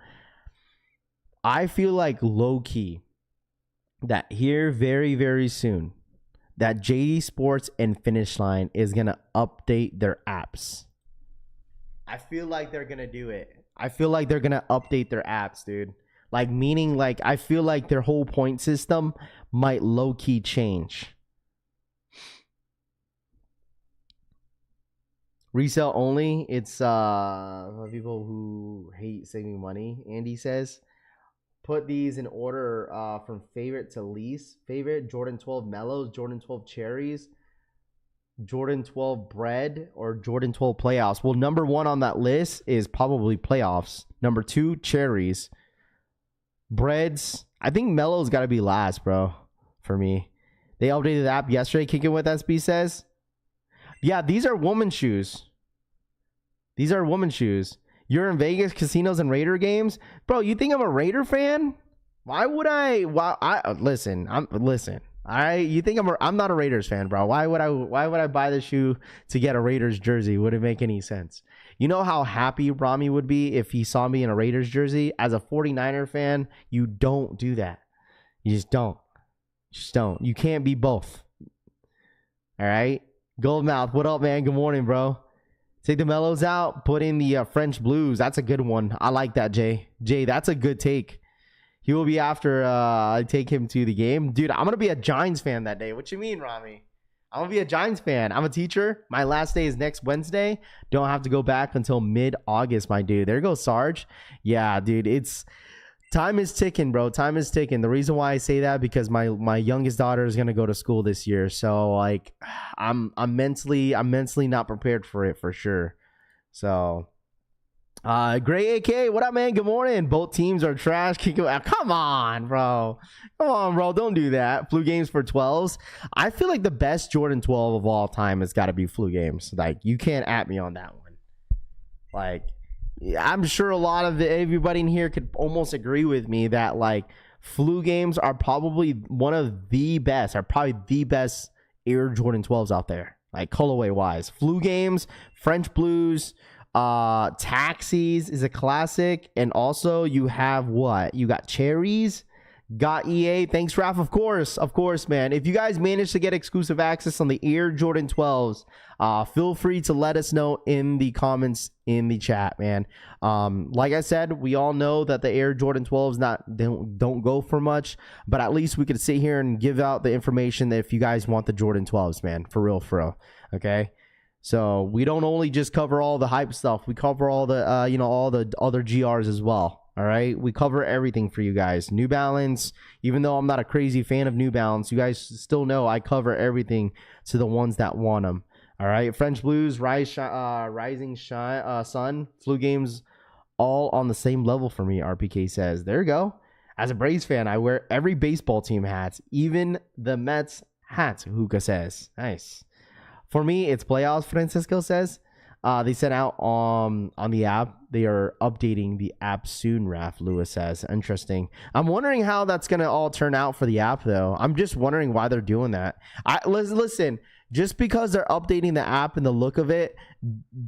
I feel like low-key that here very, very soon, that Jdsports and Finish Line is going to update their apps. I feel like they're going to do it. I feel like they're going to update their apps, dude. Like, meaning, like, I feel like their whole point system might low-key change. Resale only. It's for people who hate saving money, Andy says. Put these in order from favorite to least favorite. Jordan 12 Mellows, Jordan 12 Cherries, Jordan 12 Bread, or Jordan 12 Playoffs. Well, number 1 on that list is probably Playoffs. Number 2, Cherries. Breads. I think Mellows got to be last, bro, for me. They updated the app yesterday. Kicking with SB says. Yeah, these are woman shoes. These are woman shoes. You're in Vegas casinos and Raider games, bro. You think I'm a Raider fan? Why would I? Listen. All right, you think I'm not a Raiders fan, bro. Why would I buy the shoe to get a Raiders jersey? Would it make any sense? You know how happy Rami would be if he saw me in a Raiders jersey? As a 49er fan, you don't do that. You just don't. You can't be both. All right? Goldmouth, what up, man? Good morning, bro. Take the Mellows out. Put in the French Blues. That's a good one. I like that, Jay. Jay, that's a good take. He will be after I take him to the game. Dude, I'm going to be a Giants fan that day. What you mean, Rami? I'm going to be a Giants fan. I'm a teacher. My last day is next Wednesday. Don't have to go back until mid-August, my dude. There goes Sarge. Yeah, dude, time is ticking, bro. Time is ticking. The reason why I say that, because my youngest daughter is going to go to school this year. So, like, I'm mentally not prepared for it for sure. So, Gray AK, what up, man? Good morning. Both teams are trash. Come on, bro. Don't do that. Flu games for 12s. I feel like the best Jordan 12 of all time has got to be Flu games. Like, you can't at me on that one. Like, I'm sure a lot of everybody in here could almost agree with me that, like, Flu games are probably one of the best, Air Jordan 12s out there, like colorway wise. Flu games, French Blues, Taxis is a classic, and also you have what? You got Cherries, got EA. Thanks, Raph. Of course, man. If you guys manage to get exclusive access on the Air Jordan 12s, feel free to let us know in the comments in the chat, man. Like I said, we all know that the Air Jordan 12s don't go for much, but at least we could sit here and give out the information that if you guys want the Jordan 12s, man, for real. Okay. So we don't only just cover all the hype stuff. We cover all the, all the other GRs as well. All right. We cover everything for you guys. New Balance, even though I'm not a crazy fan of New Balance, you guys still know I cover everything to the ones that want them. All right. French Blues, Rising Sun, Flu games, all on the same level for me, RPK says. There you go. As a Braves fan, I wear every baseball team hats, even the Mets hat, Hookah says. Nice. For me, it's playoffs, Francisco says. They sent out on the app. They are updating the app soon, Raf, Lewis says. Interesting. I'm wondering how that's going to all turn out for the app, though. I'm just wondering why they're doing that. Listen, just because they're updating the app and the look of it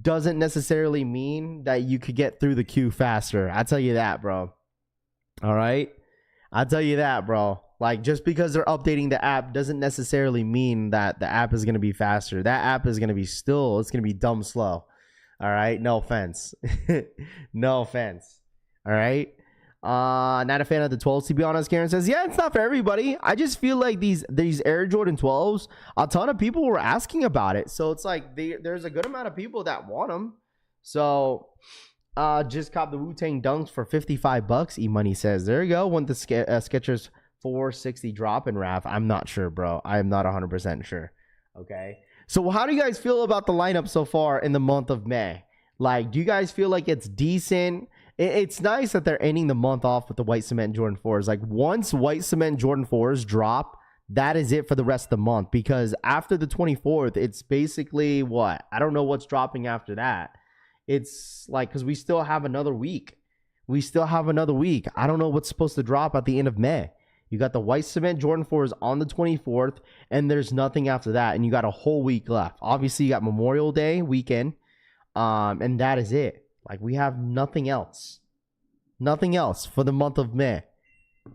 doesn't necessarily mean that you could get through the queue faster. I tell you that, bro. All right? I tell you that, bro. Like, just because they're updating the app doesn't necessarily mean that the app is going to be faster. That app is going to be it's going to be dumb slow. All right? No offense. No offense. All right? Not a fan of the 12s, to be honest. Karen says, yeah, it's not for everybody. I just feel like these Air Jordan 12s, a ton of people were asking about it. So it's like there's a good amount of people that want them. So just cop the Wu-Tang Dunks for $55, E-Money says. There you go. Want the Skechers 460 drop in Raf. I'm not sure, bro. I am not 100% sure. Okay. So how do you guys feel about the lineup so far in the month of May? Like, do you guys feel like it's decent? It's nice that they're ending the month off with the white cement Jordan 4s. Like, once white cement Jordan 4s drop, that is it for the rest of the month. Because after the 24th, it's basically what? I don't know what's dropping after that. It's like, because we still have another week. I don't know what's supposed to drop at the end of May. You got the white cement Jordan 4s on the 24th, and there's nothing after that. And you got a whole week left. Obviously, you got Memorial Day weekend, and that is it. Like, we have nothing else. Nothing else for the month of May.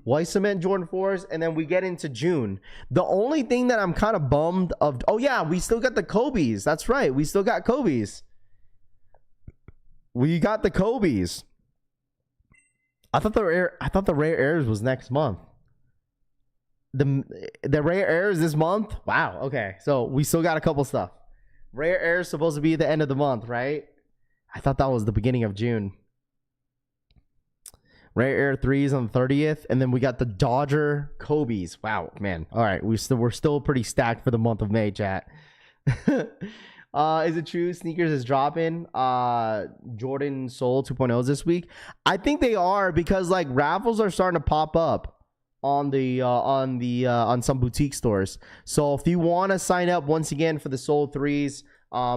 White cement Jordan 4s, and then we get into June. The only thing that I'm kind of bummed of... Oh, yeah, we still got the Kobe's. That's right. We still got Kobe's. We got the Kobe's. I thought the Rare Airs was next month. The Rare Airs this month? Wow, okay. So we still got a couple stuff. Rare Air is supposed to be the end of the month, right? I thought that was the beginning of June. Rare Air 3s on the 30th, and then we got the Dodger Kobe's. Wow, man. All right, we're still pretty stacked for the month of May, chat. Is it true sneakers is dropping? Jordan Seoul 2.0s this week. I think they are, because like raffles are starting to pop up on some boutique stores. So if you want to sign up once again for the Seoul 3s,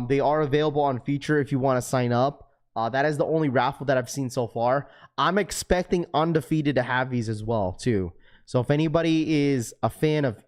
they are available on feature if you want to sign up. That is the only raffle that I've seen so far. I'm expecting Undefeated to have these as well too. So if anybody is a fan of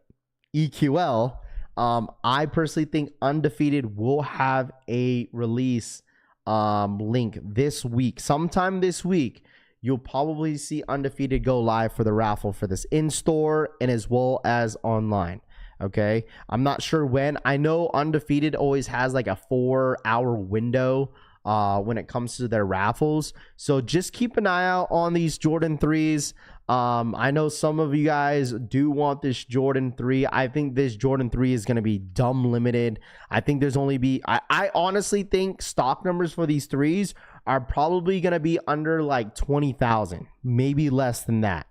EQL, I personally think Undefeated will have a release link this week. Sometime this week, you'll probably see Undefeated go live for the raffle for this in-store and as well as online. Okay, I'm not sure when. I know Undefeated always has like a 4-hour window when it comes to their raffles. So just keep an eye out on these Jordan 3s. I know some of you guys do want this Jordan 3. I think this Jordan 3 is going to be dumb limited. I think there's only I honestly think stock numbers for these 3s are probably going to be under like 20,000, maybe less than that.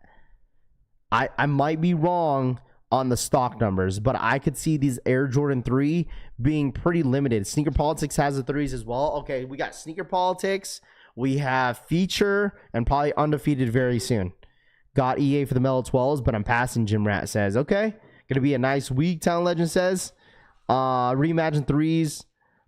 I might be wrong on the stock numbers, but I could see these Air Jordan 3 being pretty limited. Sneaker Politics has the 3s as well. Okay, we got Sneaker Politics, we have Feature, and probably Undefeated very soon. Got EA for the Mellow 12s, but I'm passing, Jim Rat says. Okay, gonna be a nice week, Town Legend says. Reimagined 3s,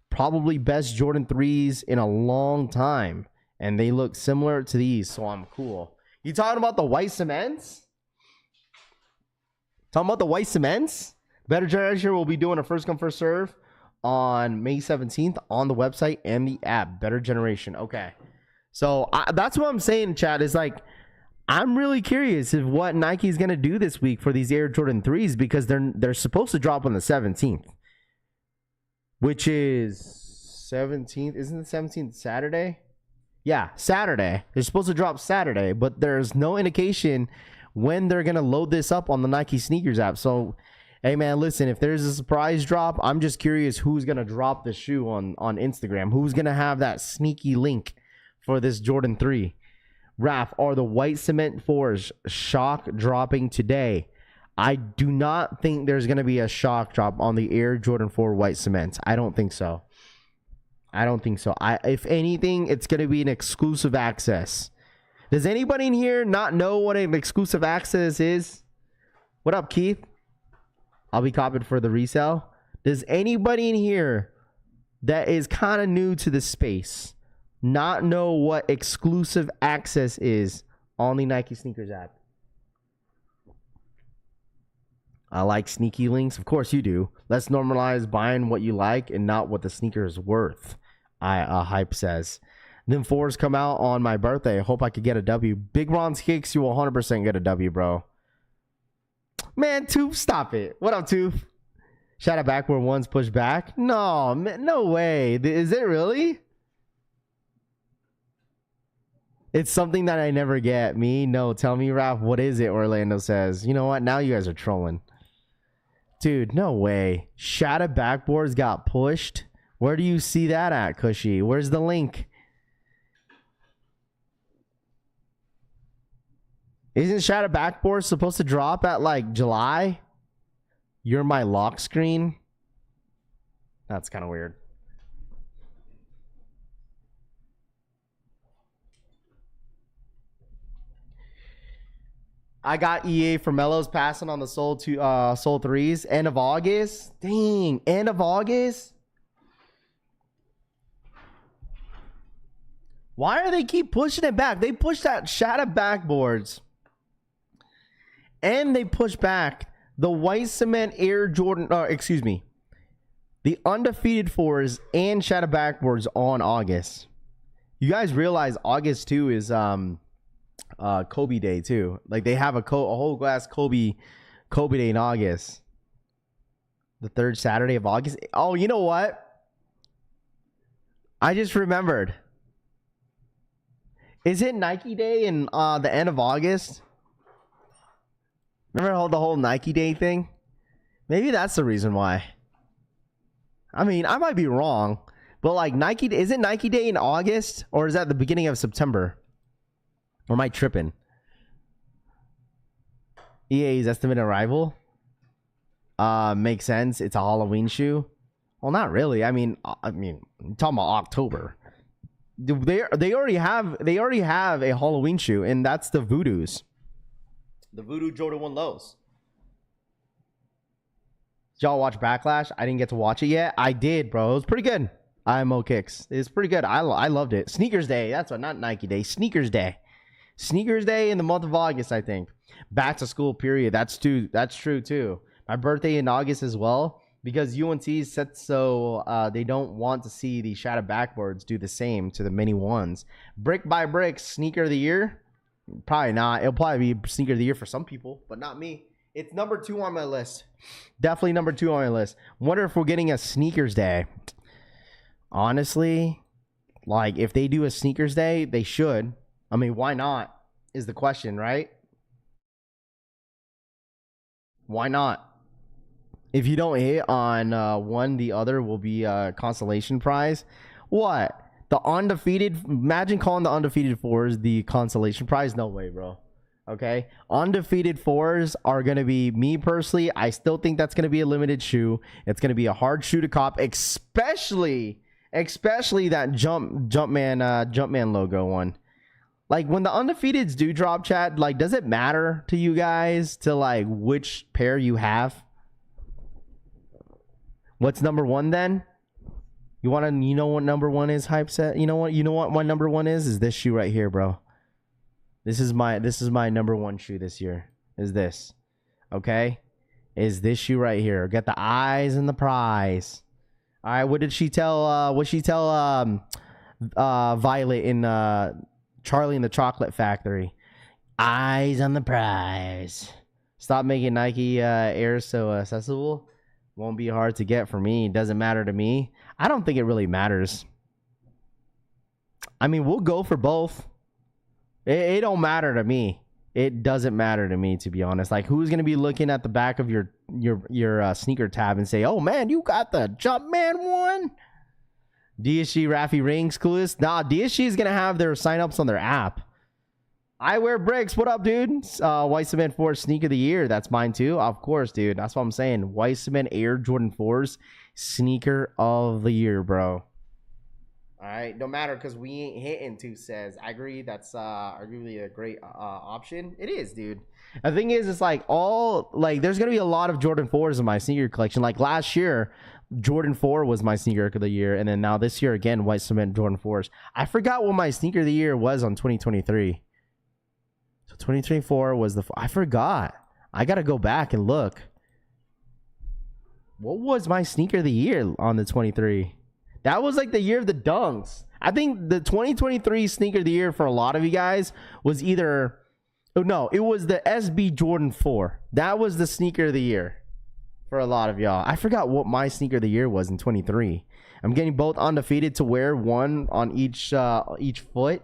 probably best Jordan 3s in a long time, and they look similar to these, so I'm cool. You talking about the white cements? Talking about the white cements? Better Generation will be doing a first come first serve on May 17th on the website and the app. Better Generation. Okay, so that's what I'm saying, chat, is like, I'm really curious of what Nike's gonna do this week for these Air Jordan 3s, because they're supposed to drop on the 17th, which is 17th. Isn't the 17th Saturday? Yeah, Saturday. They're supposed to drop Saturday, but there's no indication when they're gonna load this up on the Nike Sneakers app. So, hey man, listen, if there's a surprise drop, I'm just curious who's gonna drop the shoe on Instagram. Who's gonna have that sneaky link for this Jordan 3? Raf, are the white cement 4s shock dropping today? I do not think there's going to be a shock drop on the Air Jordan 4 white cements. I don't think so. If anything, it's going to be an exclusive access. Does anybody in here not know what an exclusive access is? What up, Keith? I'll be copied for the resale. Does anybody in here that is kind of new to the space not know what exclusive access is on the Nike Sneakers app? I like sneaky links. Of course you do. Let's normalize buying what you like and not what the sneaker is worth. Hype says. Then 4s come out on my birthday. I hope I could get a W. Big Ron's Kicks, you will 100% get a W, bro. Man, Toof, stop it. What up, Toof? Shout out back where one's pushed back. No, man, no way. Is it really? It's something that I never get. Me? No, tell me, Raph, what is it? Orlando says. You know what? Now you guys are trolling. Dude, no way. Shadow backboards got pushed. Where do you see that at, Cushy? Where's the link? Isn't Shadow backboard supposed to drop at like July? You're my lock screen. That's kind of weird. I got EA for Melo's passing on the Soul 3s. End of August. Dang, end of August. Why are they keep pushing it back? They pushed that Shadow backboards. And they push back the white cement Air Jordan, the undefeated 4s and Shadow backboards on August. You guys realize August 2 is Kobe Day too. Like they have a whole glass Kobe Day in August. The third Saturday of August. Oh, you know what? I just remembered. Is it Nike Day in the end of August? Remember the whole Nike Day thing? Maybe that's the reason why. I mean, I might be wrong, but like Nike, is it Nike Day in August or is that the beginning of September? Or am I tripping? EA's estimated arrival? Makes sense. It's a Halloween shoe. Well, not really. I mean, I'm talking about October. They already have a Halloween shoe, and that's the Voodoos. The Voodoo Jordan 1 lows. Did y'all watch Backlash? I didn't get to watch it yet. I did, bro. It was pretty good. IMO kicks. It's pretty good. I loved it. Sneakers Day. That's what, not Nike Day. Sneakers Day. Sneakers Day in the month of August, I think. Back to school period. That's true too. My birthday in August as well. Because UNC set so they don't want to see the Shadow backboards do the same to the mini ones. Brick by brick, sneaker of the year. Probably not. It'll probably be sneaker of the year for some people, but not me. It's number 2 on my list. Definitely number 2 on my list. Wonder if we're getting a sneakers day. Honestly, like if they do a sneakers day, they should. I mean, why not? Is the question, right? Why not? If you don't hit on one, the other will be a consolation prize. What? The undefeated, imagine calling the undefeated 4s the consolation prize. No way, bro. Okay, undefeated 4s are going to be, me personally, I still think that's going to be a limited shoe. It's going to be a hard shoe to cop, especially that Jumpman logo one. Like when the undefeateds do drop, chat, like does it matter to you guys to like which pair you have? What's number 1 then? You know what number 1 is, Hype Set? You know what my number 1 is this shoe right here, bro. This is my number 1 shoe this year. Is this. Okay? Is this shoe right here. Get the eyes and the prize. All right, what did she tell Violet in Charlie and the Chocolate Factory? Eyes on the prize. Stop making Nike Air so accessible. Won't be hard to get for me. Doesn't matter to me. I don't think it really matters. I mean, we'll go for both. It don't matter to me. It doesn't matter to me, to be honest. Like, who's gonna be looking at the back of your sneaker tab and say, "Oh man, you got the Jumpman one"? DSG Raffy Rings clueless? Nah, DSG is gonna have their signups on their app. I wear bricks. What up, dude? White Cement 4 sneaker of the year. That's mine too. Of course, dude. That's what I'm saying. White Cement Air Jordan 4s sneaker of the year, bro. All right, no matter because we ain't hitting 2 says. I agree. That's arguably a great option. It is, dude. The thing is, it's like there's gonna be a lot of Jordan 4s in my sneaker collection. Like last year, Jordan 4 was my sneaker of the year, and then now this year again, white cement Jordan 4s. I forgot what my sneaker of the year was on 2023. So 2024 was I forgot. I gotta go back and look. What was my sneaker of the year on the 23? That was like the year of the dunks. I think the 2023 sneaker of the year for a lot of you guys was either... Oh, no, it was the SB Jordan 4. That was the sneaker of the year for a lot of y'all. I forgot what my sneaker of the year was in 23. I'm getting both undefeated to wear one on each foot.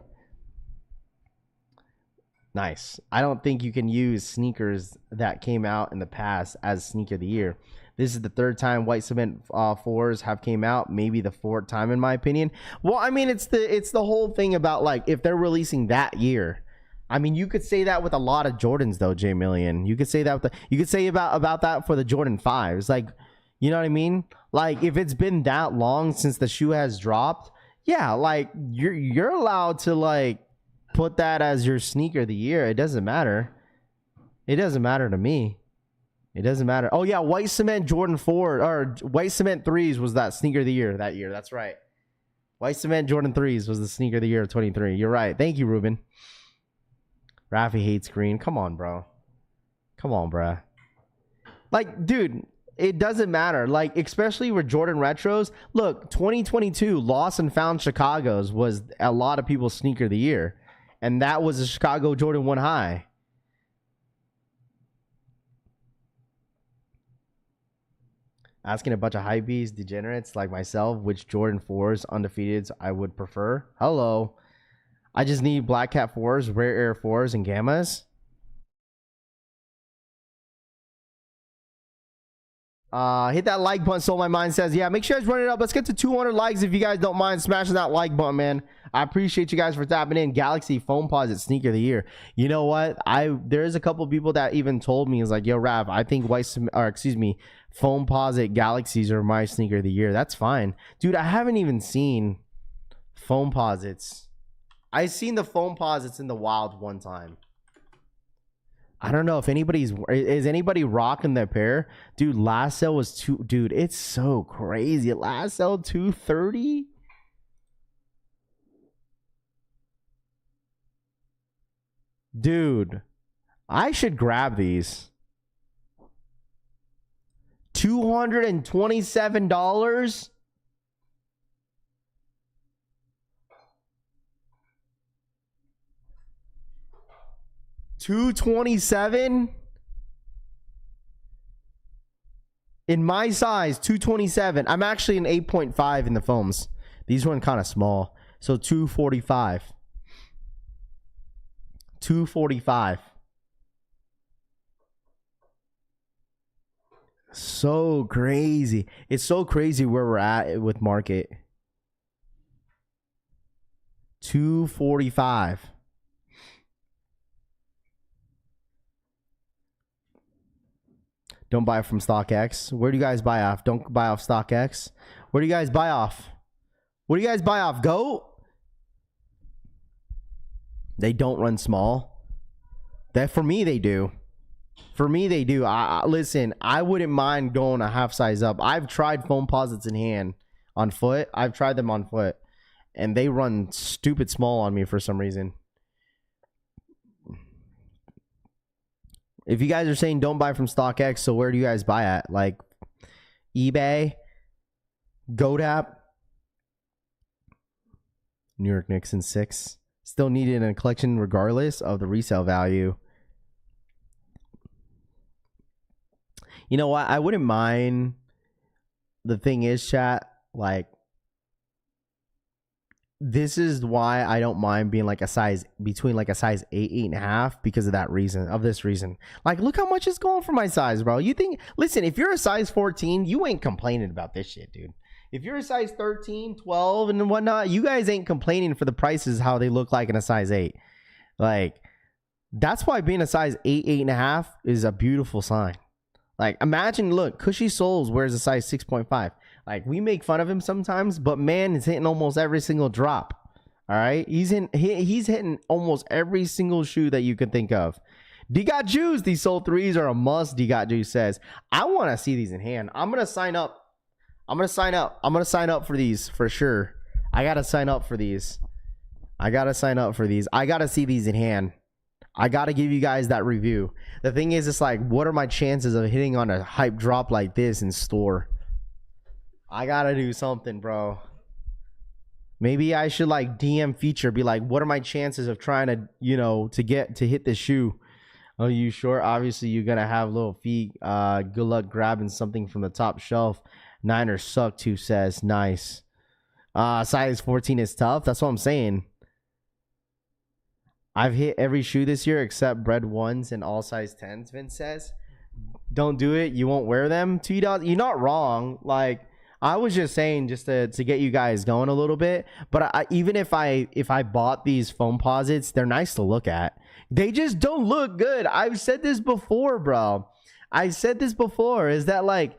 Nice. I don't think you can use sneakers that came out in the past as sneaker of the year. This is the third time white cement 4s have came out, maybe the fourth time in my opinion. Well, I mean, it's the whole thing about like if they're releasing that year. I mean, you could say that with a lot of Jordans though, J Million. You could say that you could say about that for the Jordan 5s. Like, you know what I mean? Like if it's been that long since the shoe has dropped, yeah, like you're allowed to like put that as your sneaker of the year. It doesn't matter. It doesn't matter to me. It doesn't matter. Oh, yeah. White cement Jordan 4 or white cement 3s was that sneaker of the year that year. That's right. White cement Jordan 3s was the sneaker of the year of 23. You're right. Thank you, Ruben. Rafi hates green. Come on, bro. Come on, bro. Like, dude, it doesn't matter. Like, especially with Jordan retros. Look, 2022 Lost and Found Chicago's was a lot of people's sneaker of the year. And that was a Chicago Jordan 1 high. Asking a bunch of hypebeast degenerates like myself which Jordan 4s undefeateds I would prefer. Hello. I just need Black Cat 4s, Rare Air 4s, and Gammas. Hit that like button, so my mind says. Yeah, make sure you guys run it up. Let's get to 200 likes if you guys don't mind smashing that like button, man. I appreciate you guys for tapping in. Galaxy Foam Posit Sneaker of the Year. You know what? There's a couple people that even told me, is like, yo, Rav, I think Foam Posit Galaxies are my sneaker of the year. That's fine. Dude, I haven't even seen Foam Posits. I've seen the Foam Posits in the wild one time. I don't know if is anybody rocking their pair? Dude, last sale was dude, it's so crazy. Last sale $230. Dude, I should grab these. $227. $227 in my size. $227. I'm actually an 8.5 in the foams. These one kind of small, so $245. $245. So crazy. It's so crazy where we're at with market. $245. Don't buy from StockX. Where do you guys buy off? Don't buy off StockX. Where do you guys buy off? What do you guys buy off? Go. They don't run small. That for me they do. For me they do. Listen, I wouldn't mind going a half size up. I've tried foam posits in hand on foot. I've tried them on foot, and they run stupid small on me for some reason. If you guys are saying don't buy from StockX, so where do you guys buy at? Like eBay, GoDap, New York Knicks in 6. Still needed in a collection regardless of the resale value. You know what? I wouldn't mind. The thing is, chat, like, this is why I don't mind being like a size between like a size 8, 8.5 because of that reason, of this reason. Like, look how much it's going for my size, bro. You think, listen, if you're a size 14, you ain't complaining about this shit, dude. If you're a size 13, 12 and whatnot, you guys ain't complaining for the prices how they look like in a size 8. Like, that's why being a size 8, 8.5 is a beautiful sign. Like, imagine, look, Cushy Souls wears a size 6.5. Like, we make fun of him sometimes, but man is hitting almost every single drop. All right, he's hitting almost every single shoe that you can think of. D got juice. These Soul 3s are a must. D got juice says, I want to see these in hand. I'm gonna sign up. I'm gonna sign up for these for sure. I gotta sign up for these. I gotta see these in hand. I gotta give you guys that review. The thing is, it's like, what are my chances of hitting on a hype drop like this in store? I gotta do something, bro. Maybe I should like DM feature, be like, what are my chances of trying to, to hit the shoe? Are you sure? Obviously, you're gonna have little feet. Good luck grabbing something from the top shelf. Niners suck too, says. Nice. Size 14 is tough. That's what I'm saying. I've hit every shoe this year except bread ones and all size 10s, Vince says. Don't do it. You won't wear them. $2. You're not wrong. Like, I was just saying, just to get you guys going a little bit. But even if I bought these foam posits, they're nice to look at. They just don't look good. I've said this before, bro. Is that like,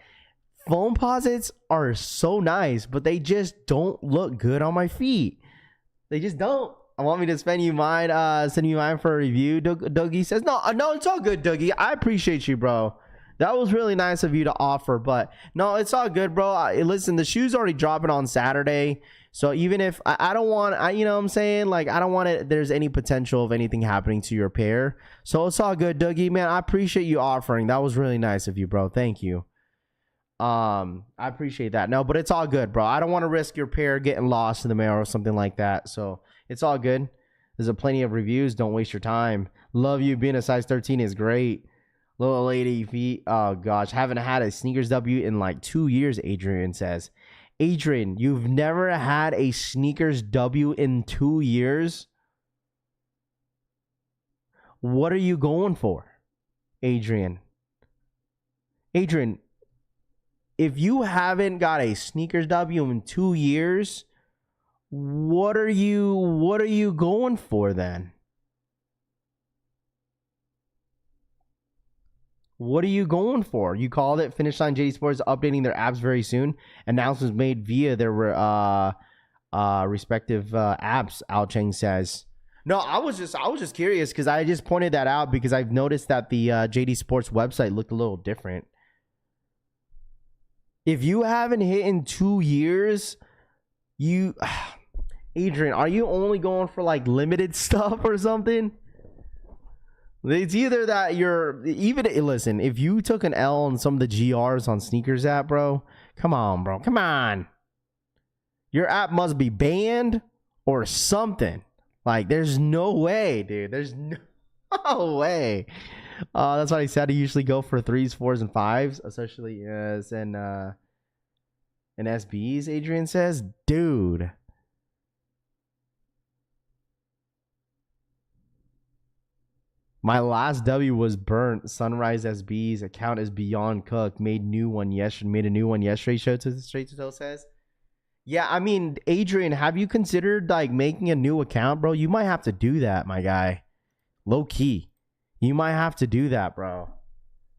foam posits are so nice, but they just don't look good on my feet. They just don't. I want me to send you mine for a review. Dougie says, no, it's all good, Dougie. I appreciate you, bro. That was really nice of you to offer, but no, it's all good, bro. Listen, the shoe's already dropping on Saturday. So even if I don't want, you know what I'm saying? Like, I don't want it, there's any potential of anything happening to your pair. So it's all good, Dougie, man. I appreciate you offering. That was really nice of you, bro. Thank you. I appreciate that. No, but it's all good, bro. I don't want to risk your pair getting lost in the mail or something like that. So it's all good. There's a plenty of reviews. Don't waste your time. Love you. Being a size 13 is great. Little lady feet. Oh gosh, haven't had a sneakers W in like 2 years. Adrian says. Adrian, you've never had a sneakers W in 2 years? What are you going for, Adrian? Adrian, if you haven't got a sneakers W in 2 years, what are you going for then? What are you going for? You called it. Finish line Jdsports updating their apps very soon. Announcements made via their respective apps. Al Cheng says. No, I was just curious because I just pointed that out because I've noticed that the Jdsports website looked a little different. If you haven't hit in 2 years, Adrian, are you only going for like limited stuff or something? It's either that listen, if you took an L on some of the GRs on Sneakers app, bro, come on, bro. Come on. Your app must be banned or something. Like, there's no way, dude. There's no way. That's what I said. I usually go for 3s, 4s, and 5s, especially in SBs, Adrian says. Dude. My last W was burnt. Sunrise SB's account is beyond cooked. Made a new one yesterday. Show to the straight to tell says. Yeah, I mean, Adrian, have you considered like making a new account, bro? You might have to do that, my guy. Low key. You might have to do that, bro.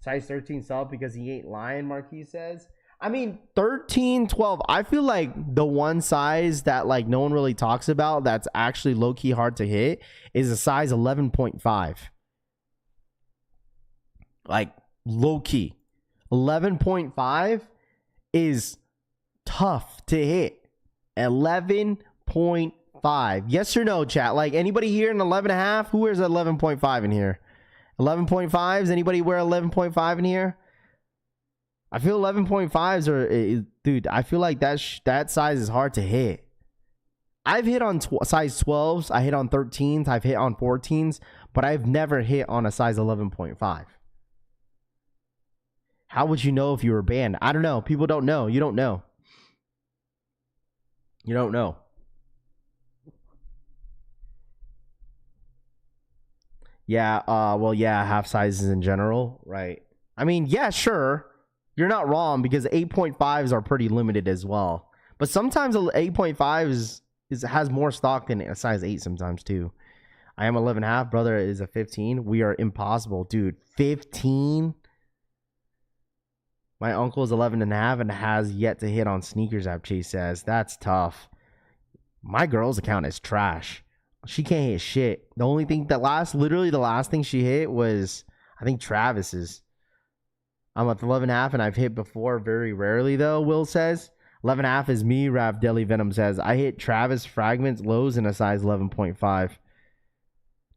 Size 13 sub because he ain't lying, Marquis says. I mean, 13, 12. I feel like the one size that like no one really talks about that's actually low key hard to hit is a size 11.5. Like, low key 11.5 is tough to hit. 11.5. Yes or no, chat? Like, anybody here in 11.5? Who wears 11.5 in here? 11.5s? Anybody wear 11.5 in here? I feel 11.5s are, dude, I feel like that size is hard to hit. I've hit on size 12s. I hit on 13s. I've hit on 14s. But I've never hit on a size 11.5. How would you know if you were banned? I don't know. People don't know. You don't know. You don't know. Yeah, well, yeah, half sizes in general, right? I mean, yeah, sure. You're not wrong because 8.5s are pretty limited as well. But sometimes 8.5 has more stock than a size 8 sometimes too. I am 11.5. Brother is a 15. We are impossible, dude. 15? My uncle is 11 and a half and has yet to hit on sneakers app, Chase says. That's tough. My girl's account is trash. She can't hit shit. The only thing literally the last thing she hit was, I think, Travis's. I'm at 11 and a half and I've hit before, very rarely though, Will says. 11 and a half is me, Rav Deli Venom says. I hit Travis Fragments lows in a size 11.5.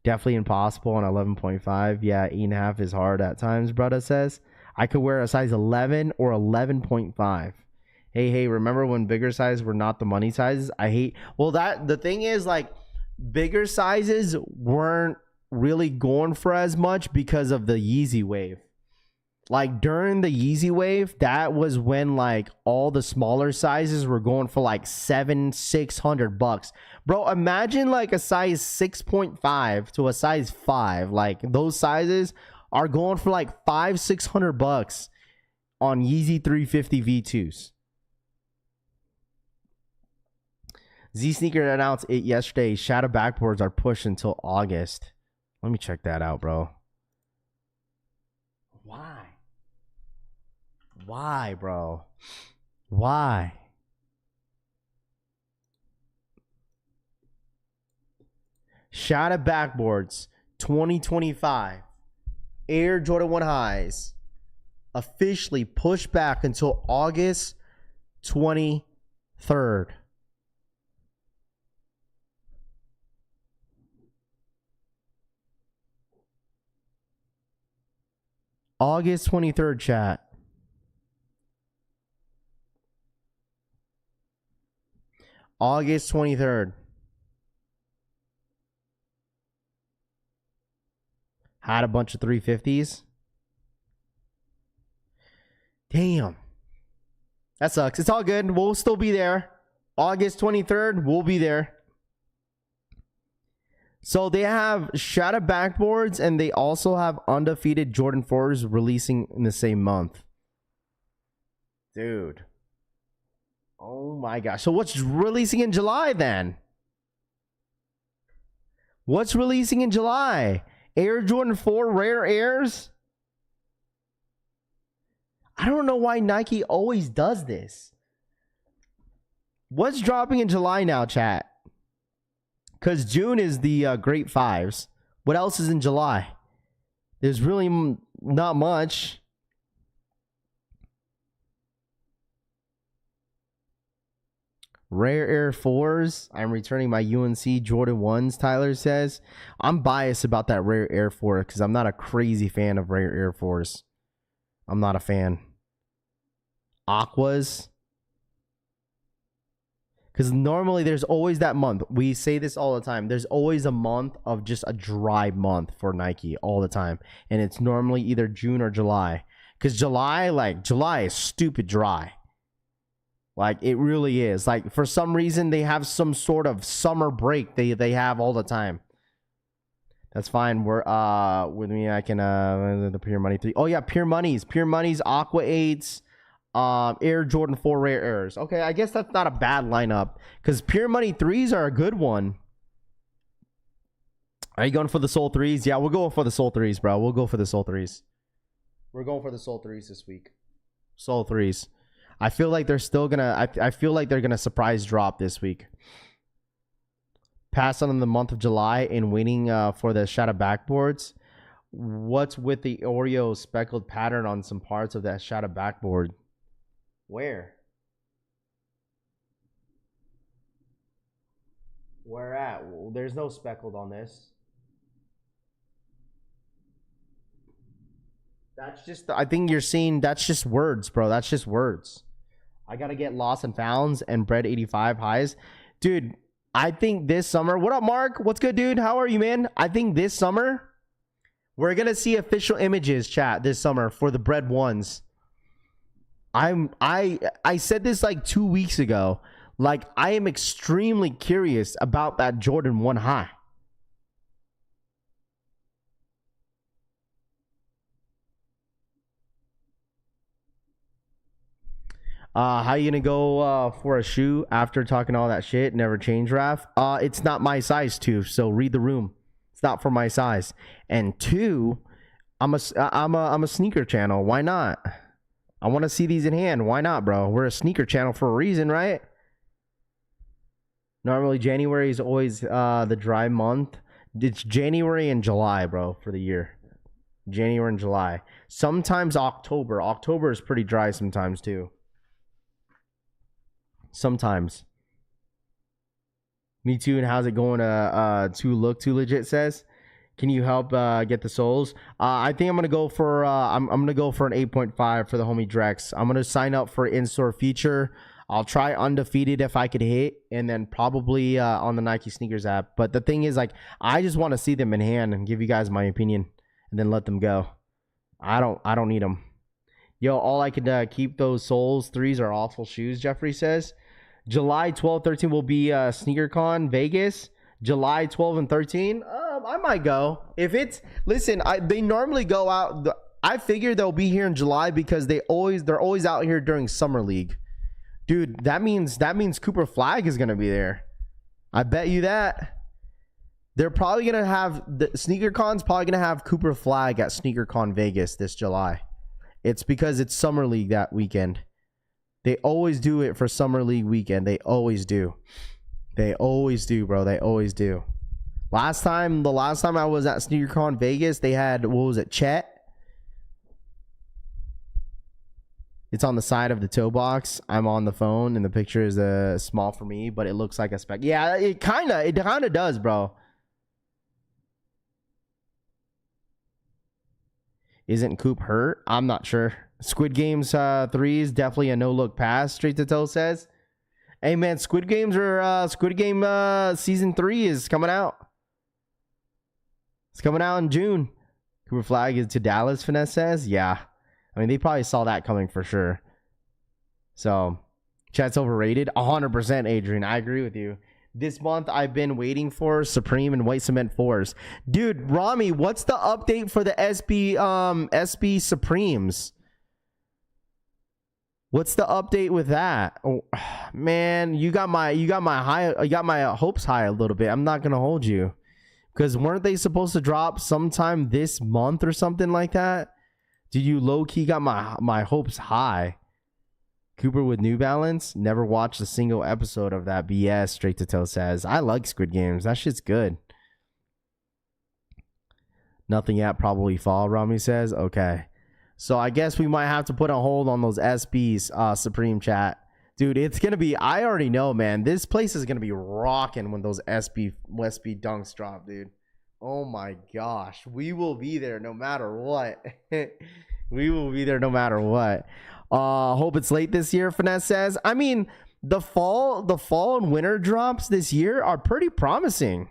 Definitely impossible on 11.5. Yeah, 8.5 is hard at times, brother says. I could wear a size 11 or 11.5. Hey, remember when bigger sizes were not the money sizes? I hate... Well, the thing is, like, bigger sizes weren't really going for as much because of the Yeezy wave. Like, during the Yeezy wave, that was when, like, all the smaller sizes were going for, like, $600. Bro, imagine, like, a size 6.5 to a size 5. Like, those sizes are going for like $500-$600 on Yeezy 350 V2s. Z Sneaker announced it yesterday. Shadow backboards are pushed until August. Let me check that out, bro. Why, bro? Why? Shadow backboards 2025. Air Jordan 1 highs officially pushed back until August 23rd. August 23rd, chat. August 23rd. Had a bunch of 350s. Damn. That sucks. It's all good. We'll still be there. August 23rd, we'll be there. So they have Shadow backboards and they also have undefeated Jordan 4s releasing in the same month. Dude. Oh my gosh. So what's releasing in July then? What's releasing in July? Air Jordan 4 Rare Airs? I don't know why Nike always does this. What's dropping in July now, chat? Because June is the Great Fives. What else is in July? There's really not much. Rare Air 4s. I'm returning my UNC Jordan 1s, Tyler says. I'm biased about that Rare Air 4 because I'm not a crazy fan of Rare Air 4s. I'm not a fan. Aquas. Because normally there's always that month. We say this all the time. There's always a month of just a dry month for Nike all the time. And it's normally either June or July. Because July is stupid dry. Like, it really is. Like, for some reason, they have some sort of summer break they have all the time. That's fine. We're, with me, I can, the Pure Money 3. Oh, yeah, Pure Monies, Aqua 8s, Air Jordan 4 Rare Airs. Okay, I guess that's not a bad lineup. Because Pure Money 3s are a good one. Are you going for the Soul 3s? Yeah, we're going for the Soul 3s, bro. We'll go for the Soul 3s. We're going for the Soul 3s this week. Soul 3s. I feel like they're still gonna. I feel like they're gonna surprise drop this week. Pass on in the month of July and waiting for the Shadow backboards. What's with the Oreo speckled pattern on some parts of that Shadow backboard? Where? Where at? Well, there's no speckled on this. That's just. I think you're seeing. That's just words, bro. That's just words. I got to get Lost and Founds and Bread 85 highs. Dude, I think this summer... What up, Mark? What's good, dude? How are you, man? I think this summer, we're going to see official images, chat, this summer for the Bread 1s. I said this like 2 weeks ago. Like, I am extremely curious about that Jordan 1 high. How you gonna go for a shoe after talking all that shit? Never change, Raf. It's not my size, too. So read the room. It's not for my size. And two, I'm a sneaker channel. Why not? I want to see these in hand. Why not, bro? We're a sneaker channel for a reason, right? Normally, January is always the dry month. It's January and July, bro, for the year. January and July. Sometimes October. October is pretty dry sometimes, too. Sometimes. Me too, and how's it going to look too legit says? Can you help get the souls? I think I'm gonna go for I'm gonna go for an 8.5 for the homie Drex. I'm gonna sign up for in-store feature. I'll try undefeated if I could hit, and then probably on the Nike sneakers app. But the thing is, like, I just want to see them in hand and give you guys my opinion, and then let them go. I don't need them. Yo, all I could keep those souls. 3s are awful shoes. Jeffrey says. July 12, 13 will be SneakerCon Vegas. July 12 and 13. I might go. If it's they normally go out. I figure they'll be here in July because they're always out here during summer league. Dude, that means Cooper Flag is gonna be there. I bet you that. They're probably gonna have the SneakerCon's probably gonna have Cooper Flag at SneakerCon Vegas this July. It's because it's summer league that weekend. They always do it for summer league weekend. They always do. They always do, bro. They always do. The last time I was at SneakerCon Vegas, they had, what was it, Chet? It's on the side of the toe box. I'm on the phone, and the picture is small for me, but it looks like a spec. Yeah, it kind of does, bro. Isn't Coop hurt? I'm not sure. Squid Games 3s definitely a no look pass. Straight to toe says. Hey man, Squid Game season 3 is coming out. It's coming out in June. Cooper Flag is to Dallas. Finesse says, yeah. I mean, they probably saw that coming for sure. So, chat's overrated. 100%, Adrian. I agree with you. This month, I've been waiting for Supreme and White Cement 4s. Dude, Rami, what's the update for the SB Supremes? What's the update with that? Oh, man, you got my hopes high a little bit. I'm not gonna hold you, because weren't they supposed to drop sometime this month or something like that? Did you low key got my hopes high? Cooper with New Balance. Never watched a single episode of that BS. Straight to toe says, I like Squid Games. That shit's good. Nothing yet. Probably fall. Rami says, okay. So I guess we might have to put a hold on those SBs, Supreme chat. Dude, it's going to be, I already know, man. This place is going to be rocking when those SB dunks drop, dude. Oh my gosh. We will be there no matter what. We will be there no matter what. Hope it's late this year, Finesse says. I mean, the fall and winter drops this year are pretty promising.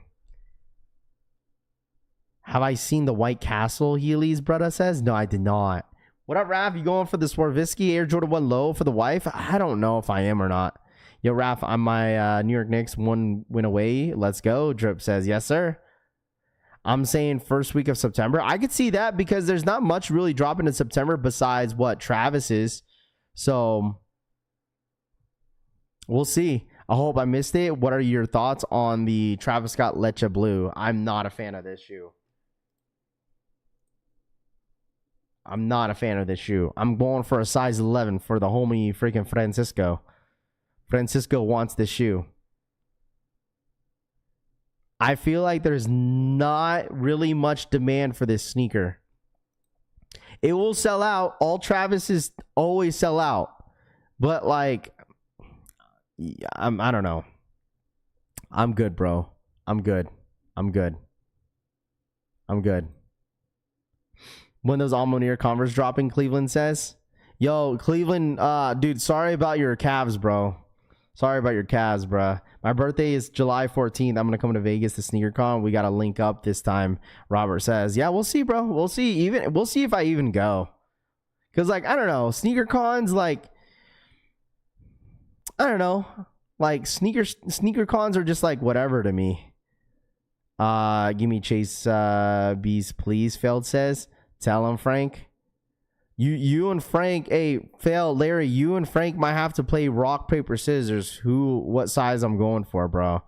Have I seen the White Castle Heelys, brother says? No, I did not. What up, Raph? You going for the Swarovski Air Jordan 1 low for the wife? I don't know if I am or not. Yo, Raph, I'm my New York Knicks 1 win away. Let's go. Drip says, yes, sir. I'm saying first week of September. I could see that because there's not much really dropping in September besides what Travis is. So we'll see. I hope I missed it. What are your thoughts on the Travis Scott Leche Blue? I'm not a fan of this shoe. I'm not a fan of this shoe. I'm going for a size 11 for the homie freaking Francisco. Francisco wants this shoe. I feel like there's not really much demand for this sneaker. It will sell out. All Travis's always sell out. But like, I don't know. I'm good, bro. I'm good. When those Almonier Converse dropping, Cleveland says. Yo, Cleveland, dude, sorry about your calves, bro. My birthday is July 14th. I'm going to come to Vegas to SneakerCon. We got to link up this time, Robert says. Yeah, we'll see, bro. We'll see if I even go. Because, like, I don't know. SneakerCons, like, I don't know. Like, SneakerCons are just, like, whatever to me. Give me Chase Bees, please, Feld says. Tell him, Frank. You and Frank, hey, Larry, you and Frank might have to play rock, paper, scissors. What size I'm going for, bro.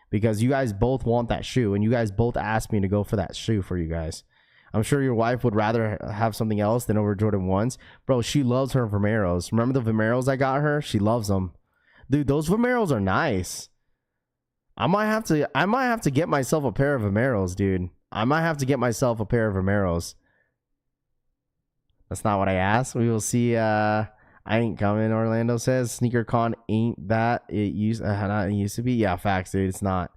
Because you guys both want that shoe. And you guys both asked me to go for that shoe for you guys. I'm sure your wife would rather have something else than over Jordan 1s. Bro, she loves her Vomeros. Remember the Vomeros I got her? She loves them. Dude, those Vomeros are nice. I might have to get myself a pair of Vomeros, dude. I might have to get myself a pair of Vomeros. That's not what I asked. We will see. I ain't coming, Orlando says. Sneaker con ain't that it used to be. Yeah, facts, dude. It's not.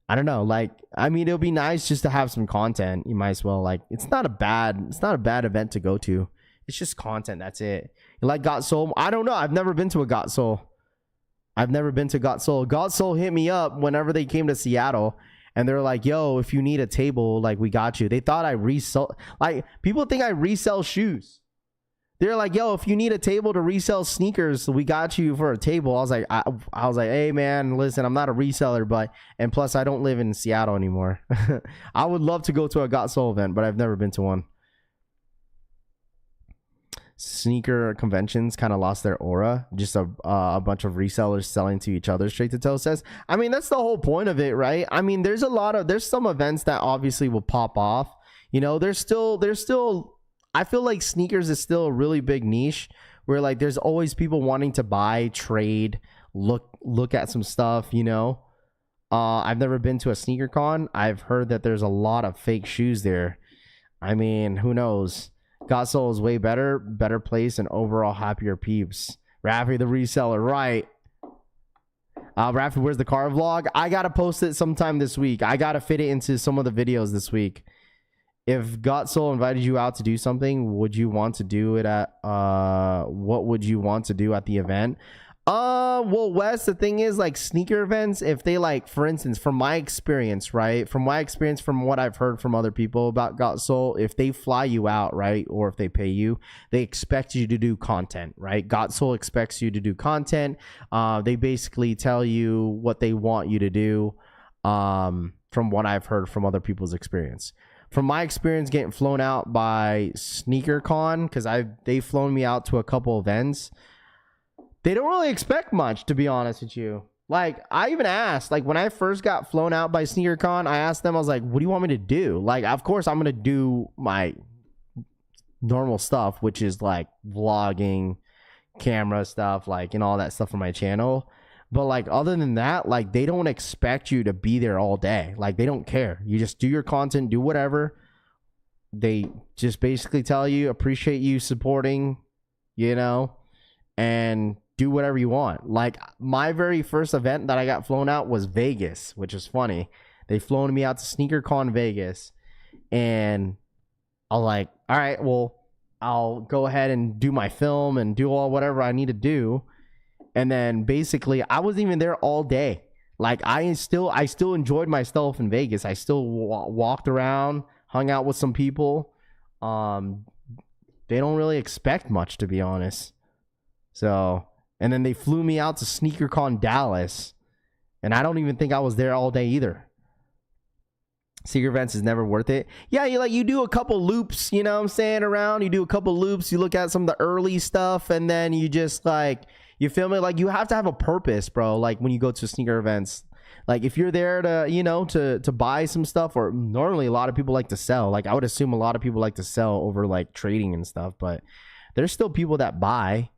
I don't know. Like, I mean, it'll be nice just to have some content. You might as well, like, it's not a bad event to go to. It's just content. That's it. You like Got Soul? I don't know. I've never been to a Got Soul. Got Soul hit me up whenever they came to Seattle, and they're like, yo, if you need a table, like, we got you. They thought I resell. Like, people think I resell shoes. They're like, yo, if you need a table to resell sneakers, we got you for a table. I was like, hey man, listen, I'm not a reseller, and plus I don't live in Seattle anymore. I would love to go to a Got Soul event, but I've never been to one. Sneaker conventions kind of lost their aura. Just a bunch of resellers selling to each other. Straight to Toe says, I mean, that's the whole point of it, right? I mean, there's some events that obviously will pop off. You know, there's still I feel like sneakers is still a really big niche where, like, there's always people wanting to buy, trade, look at some stuff, you know. I've never been to a sneaker con. I've heard that there's a lot of fake shoes there. I mean, who knows? Got Soul is way better place, and overall happier peeps. Raffy the reseller, right? Raffy, where's the car vlog? I gotta post it sometime this week. I gotta fit it into some of the videos this week. If Got Soul invited you out to do something, would you want to do it at what would you want to do at the event? Well, Wes, the thing is, like, sneaker events, if they, like, for instance, from my experience, right? From what I've heard from other people about Got Soul, if they fly you out, right, or if they pay you, they expect you to do content, right? Got Soul expects you to do content. They basically tell you what they want you to do, from what I've heard from other people's experience. From my experience getting flown out by SneakerCon, because they've flown me out to a couple events, they don't really expect much, to be honest with you. Like, I even asked, like, when I first got flown out by SneakerCon, I asked them, I was like, what do you want me to do? Like, of course, I'm going to do my normal stuff, which is, like, vlogging, camera stuff, like, and all that stuff for my channel. But, like, other than that, like, they don't expect you to be there all day. Like, they don't care. You just do your content, do whatever. They just basically tell you, appreciate you supporting, you know, and do whatever you want. Like, my very first event that I got flown out was Vegas, which is funny. They flown me out to SneakerCon Vegas, and I was like, all right, well, I'll go ahead and do my film and do all whatever I need to do. And then basically I wasn't even there all day. Like, I still enjoyed myself in Vegas. I still walked around, hung out with some people. They don't really expect much, to be honest. So, and then they flew me out to SneakerCon Dallas, and I don't even think I was there all day either. Sneaker events is never worth it. Yeah, you do a couple loops, you know what I'm saying, around. You do a couple loops, you look at some of the early stuff, and then you just, like, you feel me? Like, you have to have a purpose, bro. Like, when you go to sneaker events, like, if you're there to, you know, to buy some stuff, or normally a lot of people like to sell. Like, I would assume a lot of people like to sell over, like, trading and stuff, but there's still people that buy.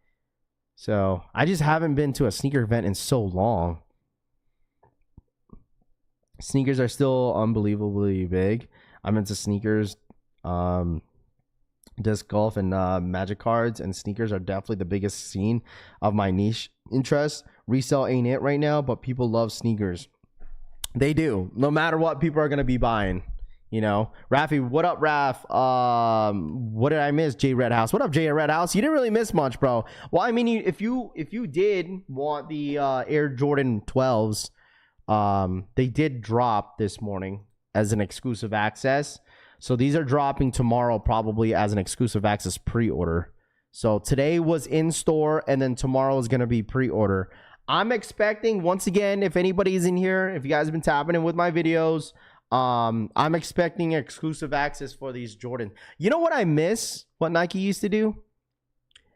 So I just haven't been to a sneaker event in so long. Sneakers are still unbelievably big. I'm into sneakers, disc golf, and magic cards, and sneakers are definitely the biggest scene of my niche interest. Resell ain't it right now, but people love sneakers. They do. No matter what, people are gonna be buying. You know, Raffy, what up, Raff? What did I miss? J Red House. What up, J Red House? You didn't really miss much, bro. Well, I mean, if you did want the Air Jordan 12s, they did drop this morning as an exclusive access. So these are dropping tomorrow, probably as an exclusive access pre-order. So today was in store, and then tomorrow is gonna be pre-order. I'm expecting, once again, if anybody's in here, if you guys have been tapping in with my videos, I'm expecting exclusive access for these Jordan. You know what I miss? What Nike used to do?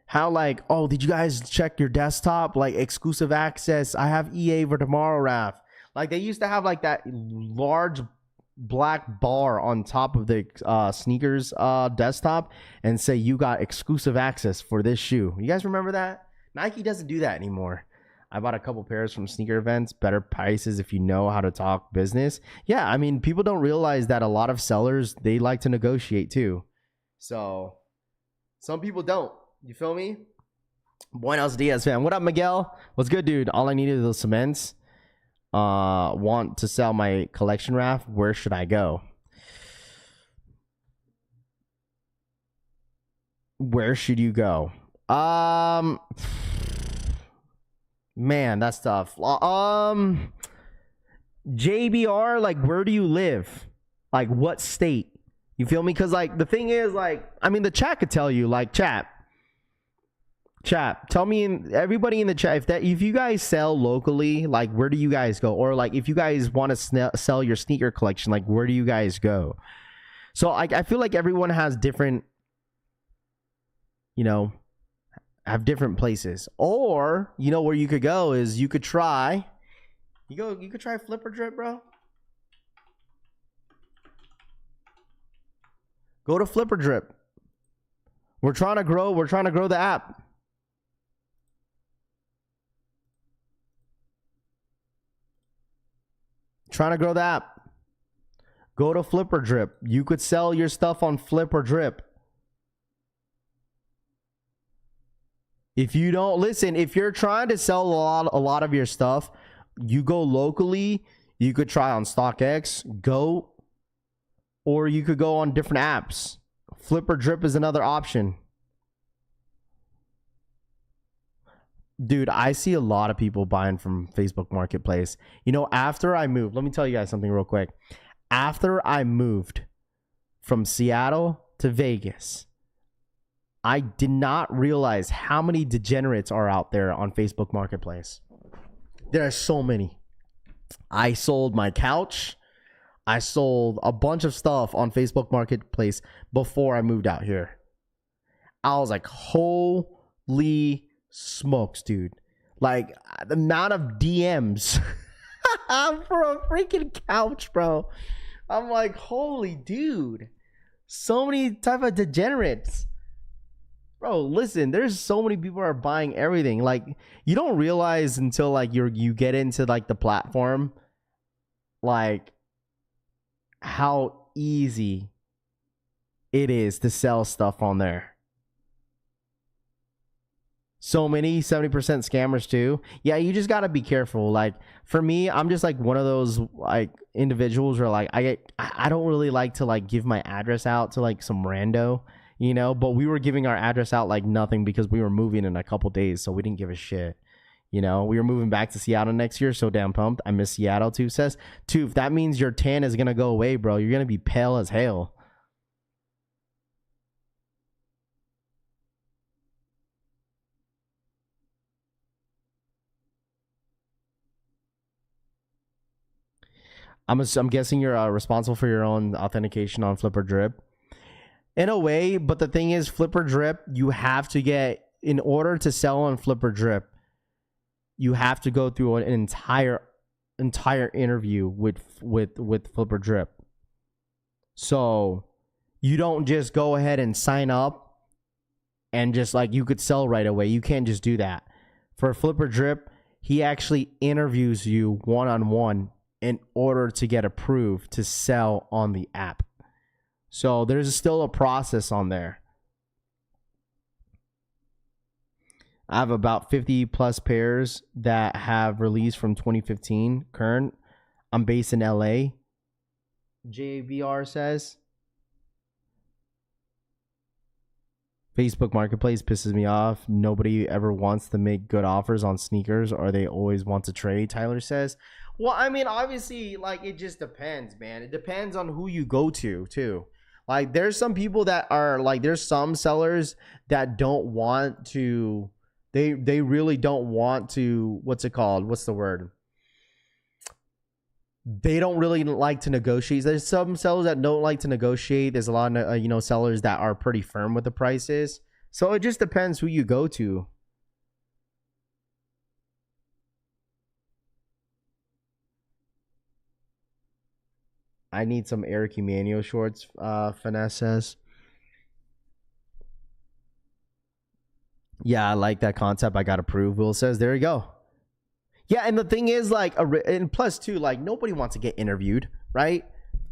How, like, oh, did you guys check your desktop? Like, exclusive access. I have EA for tomorrow, Raph. Like, they used to have, like, that large black bar on top of the sneakers desktop and say you got exclusive access for this shoe. You guys remember that? Nike doesn't do that anymore. I bought a couple pairs from sneaker events, better prices if you know how to talk business. Yeah, I mean, people don't realize that a lot of sellers, they like to negotiate too. So some people don't. You feel me? Buenos dias, fam. What up, Miguel? What's good, dude? All I needed is those cements. Want to sell my collection raft. Where should I go? Where should you go? Man, that's tough. JBR, like, where do you live? Like, what state? You feel me? Because, like, the thing is, like, I mean, the chat could tell you, like, chat, tell me, everybody in the chat, if you guys sell locally, like, where do you guys go? Or, like, if you guys want to sell your sneaker collection, like, where do you guys go? So, I feel like everyone has different, you know, have different places. Or, you know, where you could go is you could try Flipper Drip, bro. Go to Flipper Drip. We're trying to grow the app. Trying to grow the app. Go to Flipper Drip. You could sell your stuff on Flipper Drip. If you don't listen, if you're trying to sell a lot of your stuff, you go locally. You could try on StockX, Go, or you could go on different apps. Flipper Drip is another option. Dude, I see a lot of people buying from Facebook Marketplace. You know, after I moved, let me tell you guys something real quick. After I moved from Seattle to Vegas, I did not realize how many degenerates are out there on Facebook Marketplace. There are so many. I sold my couch. I sold a bunch of stuff on Facebook Marketplace before I moved out here. I was like, holy smokes, dude. Like, the amount of DMs for a freaking couch, bro. I'm like, holy dude. So many type of degenerates. Bro, listen, there's so many people are buying everything. Like, you don't realize until like you get into like the platform, like how easy it is to sell stuff on there. So many 70% scammers too. Yeah, you just got to be careful. Like, for me, I'm just like one of those like individuals where like I don't really like to like give my address out to like some rando, you know, but we were giving our address out like nothing because we were moving in a couple days, so we didn't give a shit. You know, we were moving back to Seattle next year, so damn pumped. I miss Seattle too. Says Toof, that means your tan is gonna go away, bro. You're gonna be pale as hell. I'm guessing you're responsible for your own authentication on Flipper Drip. In a way, but the thing is, Flipper Drip, you have to get, in order to sell on Flipper Drip, you have to go through an entire interview with Flipper Drip. So you don't just go ahead and sign up and just like you could sell right away. You can't just do that. For Flipper Drip, he actually interviews you one-on-one in order to get approved to sell on the app. So there's still a process on there. I have about 50 plus pairs that have released from 2015 current. I'm based in LA. JBR says Facebook Marketplace pisses me off. Nobody ever wants to make good offers on sneakers, or they always want to trade, Tyler says. Well, I mean, obviously, like, it just depends, man. It depends on who you go to, too. Like, there's some people that are, like, there's some sellers that don't want to, they really don't want to, what's it called? What's the word? They don't really like to negotiate. There's some sellers that don't like to negotiate. There's a lot of, sellers that are pretty firm with the prices. So it just depends who you go to. I need some Eric Emanuel shorts, Finesse says. Yeah, I like that concept. I got approved. Will says, there you go. Yeah, and the thing is, like, and plus, too, like, nobody wants to get interviewed, right?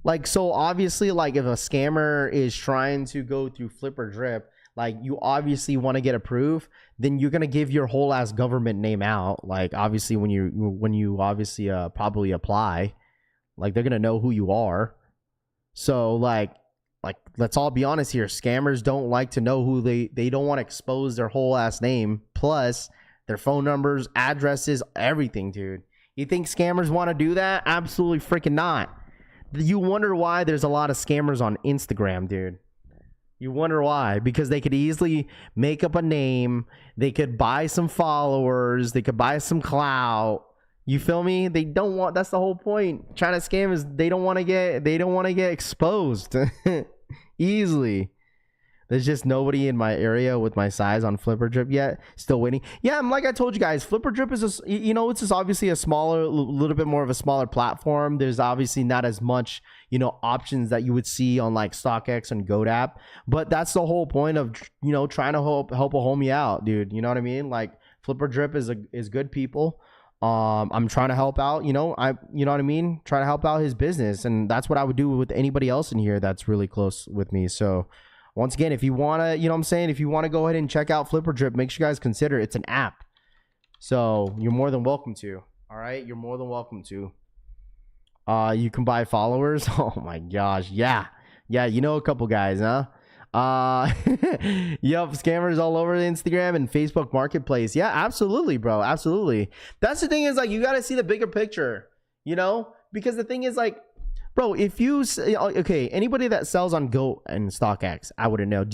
Like, so obviously, like, if a scammer is trying to go through Flip or Drip, like, you obviously want to get approved, then you're gonna give your whole ass government name out. Like, obviously, when you obviously probably apply, like, they're gonna know who you are. So like let's all be honest here. Scammers don't like to know who they don't want to expose their whole ass name, plus their phone numbers, addresses, everything, dude. You think scammers want to do that? Absolutely freaking not. You wonder why there's a lot of scammers on Instagram, dude. You wonder why. Because they could easily make up a name. They could buy some followers. They could buy some clout. You feel me? They don't want. That's the whole point. Trying to scam is they don't want to get exposed easily. There's just nobody in my area with my size on Flipper Drip yet. Still waiting. Yeah, like I told you guys, Flipper Drip is it's just obviously a little bit more of a smaller platform. There's obviously not as much, options that you would see on like StockX and GoDapp. But that's the whole point of, trying to help a homie out, dude. You know what I mean? Like Flipper Drip is good people. I'm trying to help out, you know what I mean? Try to help out his business. And that's what I would do with anybody else in here that's really close with me. So once again, if you want to, if you want to go ahead and check out Flipper Drip, make sure you guys consider it's an app. So you're more than welcome to. All right. You're more than welcome to. You can buy followers. Oh my gosh. Yeah. Yeah. A couple guys, huh? Yep, scammers all over Instagram and Facebook Marketplace. Yeah, absolutely, bro. Absolutely. That's the thing is, like, you got to see the bigger picture, because the thing is, like, bro, if you anybody that sells on Go and StockX, I wouldn't know.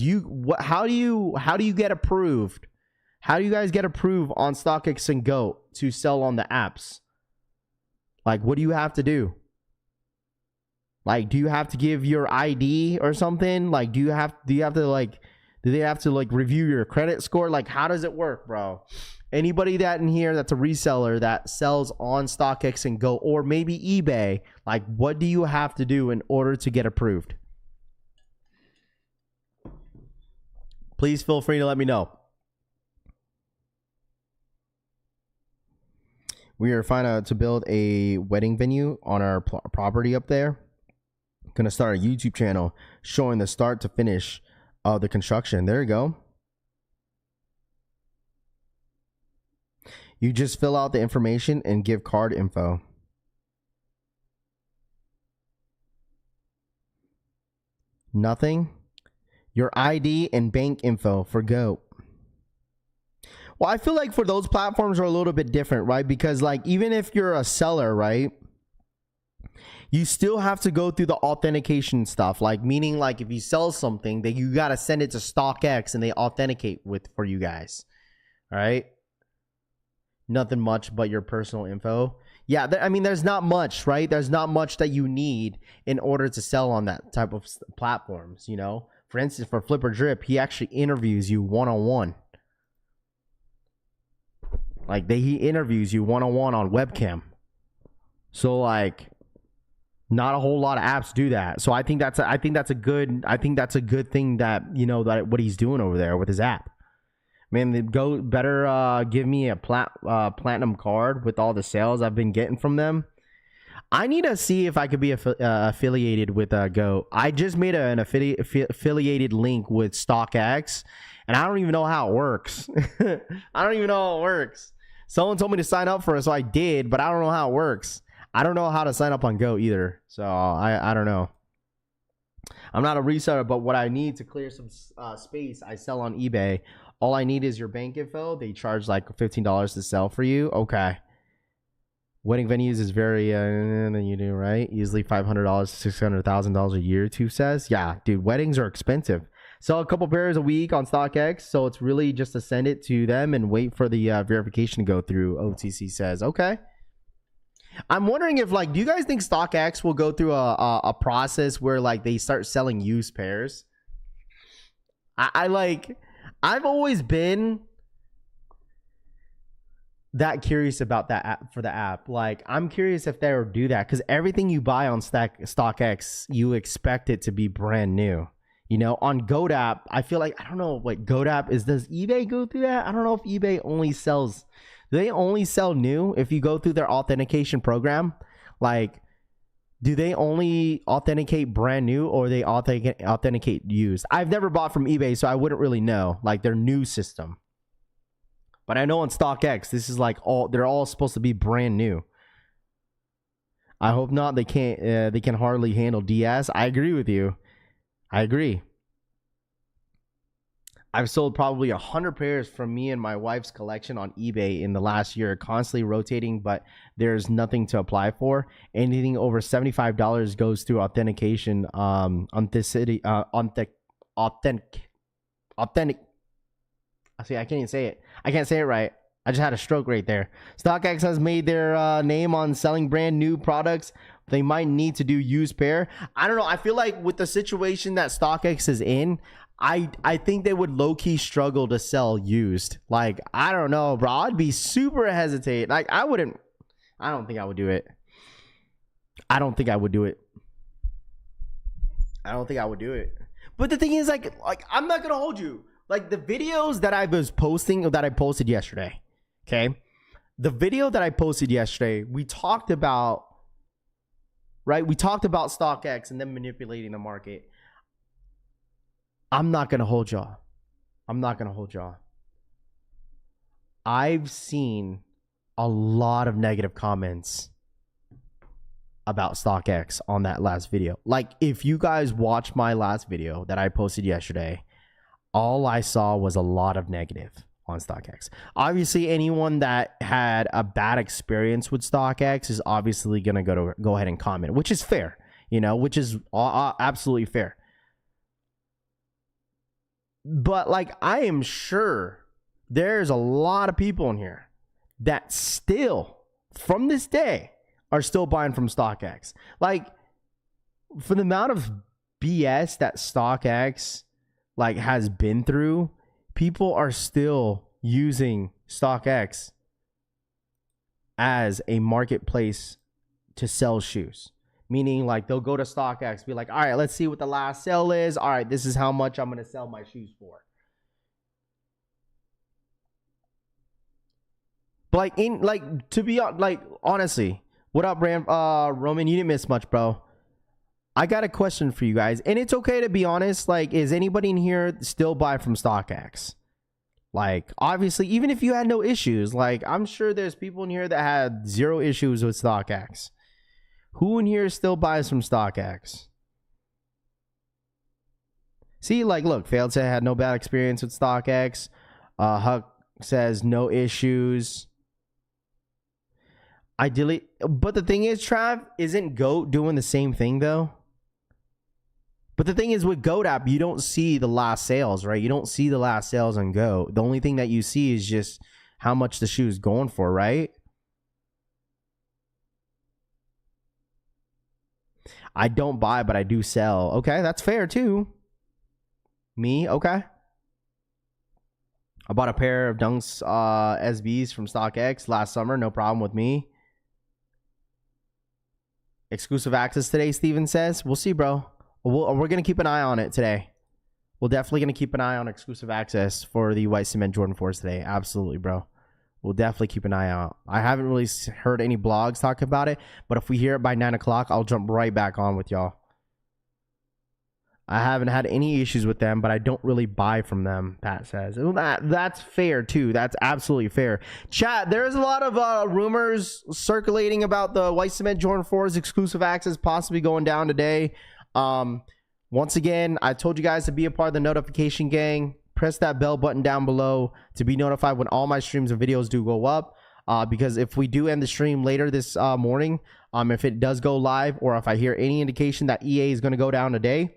How do you get approved? How do you guys get approved on StockX and Go to sell on the apps? Like, what do you have to do? Like, do you have to give your ID or something? Like, do they have to like review your credit score? Like, how does it work, bro? Anybody that in here that's a reseller that sells on StockX and Go or maybe eBay, like, what do you have to do in order to get approved? Please feel free to let me know. We are trying to build a wedding venue on our property up there. Gonna start a YouTube channel showing the start to finish of the construction. There you go. You just fill out the information and give card info. Nothing. Your ID and bank info for Go. Well, I feel like for those platforms are a little bit different, right? Because like even if you're a seller, right, you still have to go through the authentication stuff. Like meaning like if you sell something, that you got to send it to StockX and they authenticate for you guys. All right. Nothing much but your personal info. Yeah, I mean, there's not much, right? There's not much that you need in order to sell on that type of platforms, For instance, for Flipper Drip, he actually interviews you one-on-one. Like he interviews you one-on-one on webcam. So like not a whole lot of apps do that. So I think that's a good thing that, that what he's doing over there with his app. Man, they better give me a platinum card with all the sales I've been getting from them. I need to see if I could be affiliated with Go. I just made an affiliated link with StockX, and I don't even know how it works. I don't even know how it works. Someone told me to sign up for it, so I did, but I don't know how it works. I don't know how to sign up on Go either, so I don't know. I'm not a reseller, but what I need to clear some space, I sell on eBay. All I need is your bank info. They charge like $15 to sell for you. Okay. Wedding venues is very than you do, right? Easily $500 to $600,000 a year, Tube says. Yeah, dude, weddings are expensive. Sell a couple pairs a week on StockX, so it's really just to send it to them and wait for the verification to go through, OTC says. Okay. I'm wondering if, like, do you guys think StockX will go through a process where, like, they start selling used pairs? I've always been that curious about that app for the app. Like, I'm curious if they would do that, because everything you buy on StockX, you expect it to be brand new. You know, on GoDapp, I feel like, I don't know what GoDapp is. Does eBay go through that? I don't know if eBay only sells, do they only sell new if you go through their authentication program? Like, do they only authenticate brand new, or they authenticate used? I've never bought from eBay, so I wouldn't really know, like, their new system. But I know on StockX, this is like they're all supposed to be brand new. I hope not. They can't. They can hardly handle DS. I agree with you. I agree. I've sold probably 100 pairs from me and my wife's collection on eBay in the last year, constantly rotating, but there's nothing to apply for. Anything over $75 goes through authentication, authentic. See, I can't even say it. I can't say it right. I just had a stroke right there. StockX has made their name on selling brand new products. They might need to do used pair. I don't know. I feel like with the situation that StockX is in, I think they would low-key struggle to sell used. Like, I don't know, bro. I'd be super hesitant. Like, I don't think I would do it. I don't think I would do it. But the thing is, like I'm not going to hold you. Like, the videos that I was posting, that I posted yesterday, okay? The video that I posted yesterday, we talked about, right? We talked about StockX and them manipulating the market. I'm not going to hold y'all. I've seen a lot of negative comments about StockX on that last video. Like, if you guys watch my last video that I posted yesterday, all I saw was a lot of negative on StockX. Obviously, anyone that had a bad experience with StockX is obviously going to go ahead and comment, which is fair, you know, which is absolutely fair. But, like, I am sure there's a lot of people in here that still, from this day, are still buying from StockX. Like, for the amount of BS that StockX like has been through, people are still using StockX as a marketplace to sell shoes. Meaning, like, they'll go to StockX, be like, all right, let's see what the last sale is. All right, this is how much I'm going to sell my shoes for. But, like, to be like, honestly, what up, Roman? You didn't miss much, bro. I got a question for you guys, and it's okay to be honest. Like, is anybody in here still buy from StockX? Like, obviously, even if you had no issues, like, I'm sure there's people in here that had zero issues with StockX. Who in here still buys from StockX? See, like, look, failed said had no bad experience with StockX. Huck says no issues. Ideally, but the thing is, Trav, isn't GOAT doing the same thing though? But the thing is, with GOAT app, you don't see the last sales, right? You don't see the last sales on GOAT. The only thing that you see is just how much the shoe is going for, right? I don't buy, but I do sell. Okay, that's fair too. Me, okay. I bought a pair of Dunks SBs from StockX last summer. No problem with me. Exclusive access today, Steven says. We'll see, bro. We're going to keep an eye on it today. We're definitely going to keep an eye on exclusive access for the white cement Jordan 4s today. Absolutely, bro. We'll definitely keep an eye out. I haven't really heard any blogs talk about it, but if we hear it by 9 o'clock, I'll jump right back on with y'all. I haven't had any issues with them, but I don't really buy from them, Pat says. Well, that's fair, too. That's absolutely fair. Chat, there's a lot of rumors circulating about the white cement Jordan 4's exclusive access possibly going down today. Once again, I told you guys to be a part of the notification gang. Press that bell button down below to be notified when all my streams and videos do go up. Because if we do end the stream later this morning, if it does go live, or if I hear any indication that EA is going to go down today,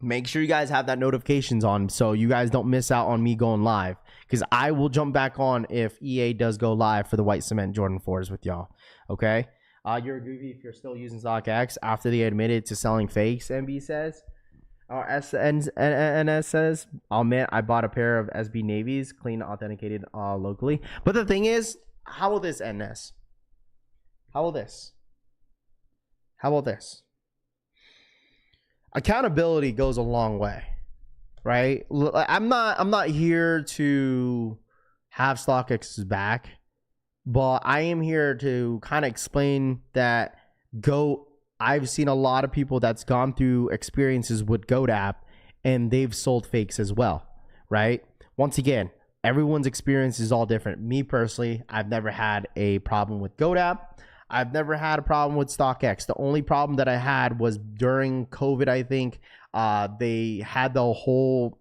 make sure you guys have that notifications on so you guys don't miss out on me going live, because I will jump back on if EA does go live for the white cement Jordan 4s with y'all. Okay. You're a goofy if you're still using StockX after they admitted to selling fakes, MB says. Or NS says, oh man, I bought a pair of SB Navies, clean, authenticated locally. But the thing is, how will this end this? How will this? How about this? Accountability goes a long way, right? I'm not here to have StockX's back, but I am here to kind of explain that I've seen a lot of people that's gone through experiences with GoDapp and they've sold fakes as well, right? Once again, everyone's experience is all different. Me personally, I've never had a problem with GoDapp. I've never had a problem with StockX. The only problem that I had was during COVID, I think. They had their whole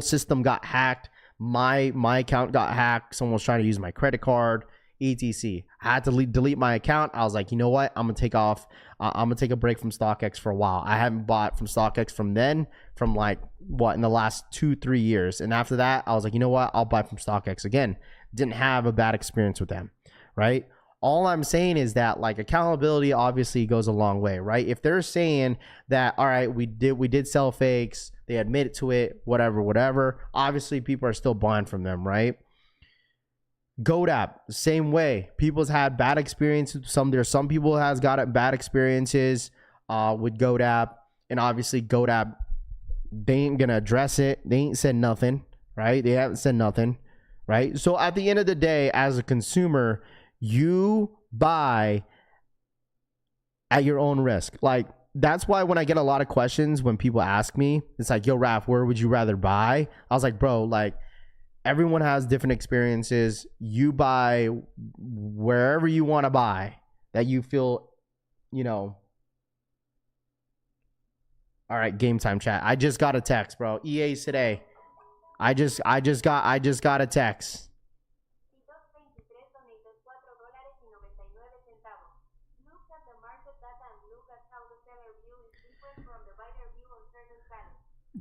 system got hacked. My account got hacked. Someone was trying to use my credit card, etc. I had to delete my account. I was like, you know what? I'm gonna take off. I'm gonna take a break from StockX for a while. I haven't bought from StockX from in the last 2-3 years. And after that, I was like, you know what? I'll buy from StockX again. Didn't have a bad experience with them, right? All I'm saying is that like accountability obviously goes a long way, right? If they're saying that, all right, we did sell fakes, they admit to it, whatever. Obviously, people are still buying from them, right? GoDapp, same way. People's had bad experiences. There's some people has got bad experiences with GoDapp, and obviously GoDapp, they ain't gonna address it. They ain't said nothing, right? They haven't said nothing, right? So at the end of the day, as a consumer, you buy at your own risk. Like, that's why when I get a lot of questions, when people ask me, it's like, yo, Raph, where would you rather buy? I was like, bro, like, everyone has different experiences. You buy wherever you want to buy that you feel, all right, game time chat. I just got a text, bro. EA's today. I just got a text.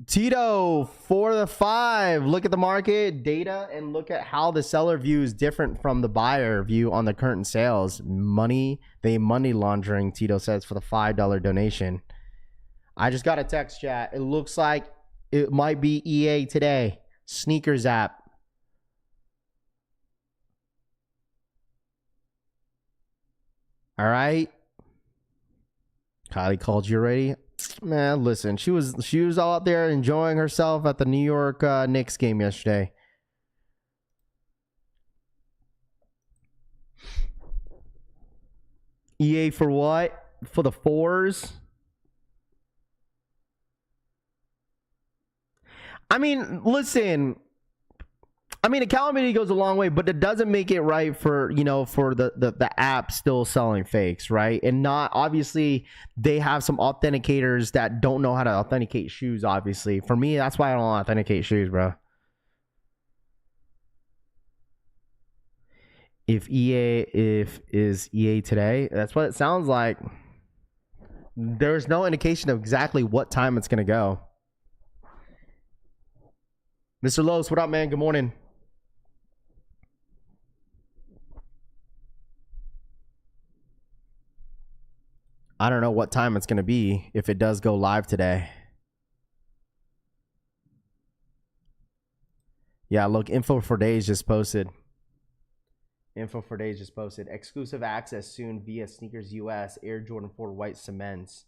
Tito for the 5. Look at the market data and look at how the seller view is different from the buyer view on the current sales. Money laundering, Tito says, for the $5 donation. I just got a text, chat. It looks like it might be EA today. Sneakers app. All right. Kylie called you already. Man, listen, she was all out there enjoying herself at the New York Knicks game yesterday. EA for what? For the 4s? I mean, listen. I mean, accountability goes a long way, but it doesn't make it right for, for the app still selling fakes, right? And not, obviously, they have some authenticators that don't know how to authenticate shoes, obviously. For me, that's why I don't authenticate shoes, bro. Is EA today? That's what it sounds like. There's no indication of exactly what time it's going to go. Mr. Los, what up, man? Good morning. I don't know what time it's going to be if it does go live today. Yeah, look, info for days just posted. Exclusive access soon via Sneakers US, Air Jordan 4 white cements.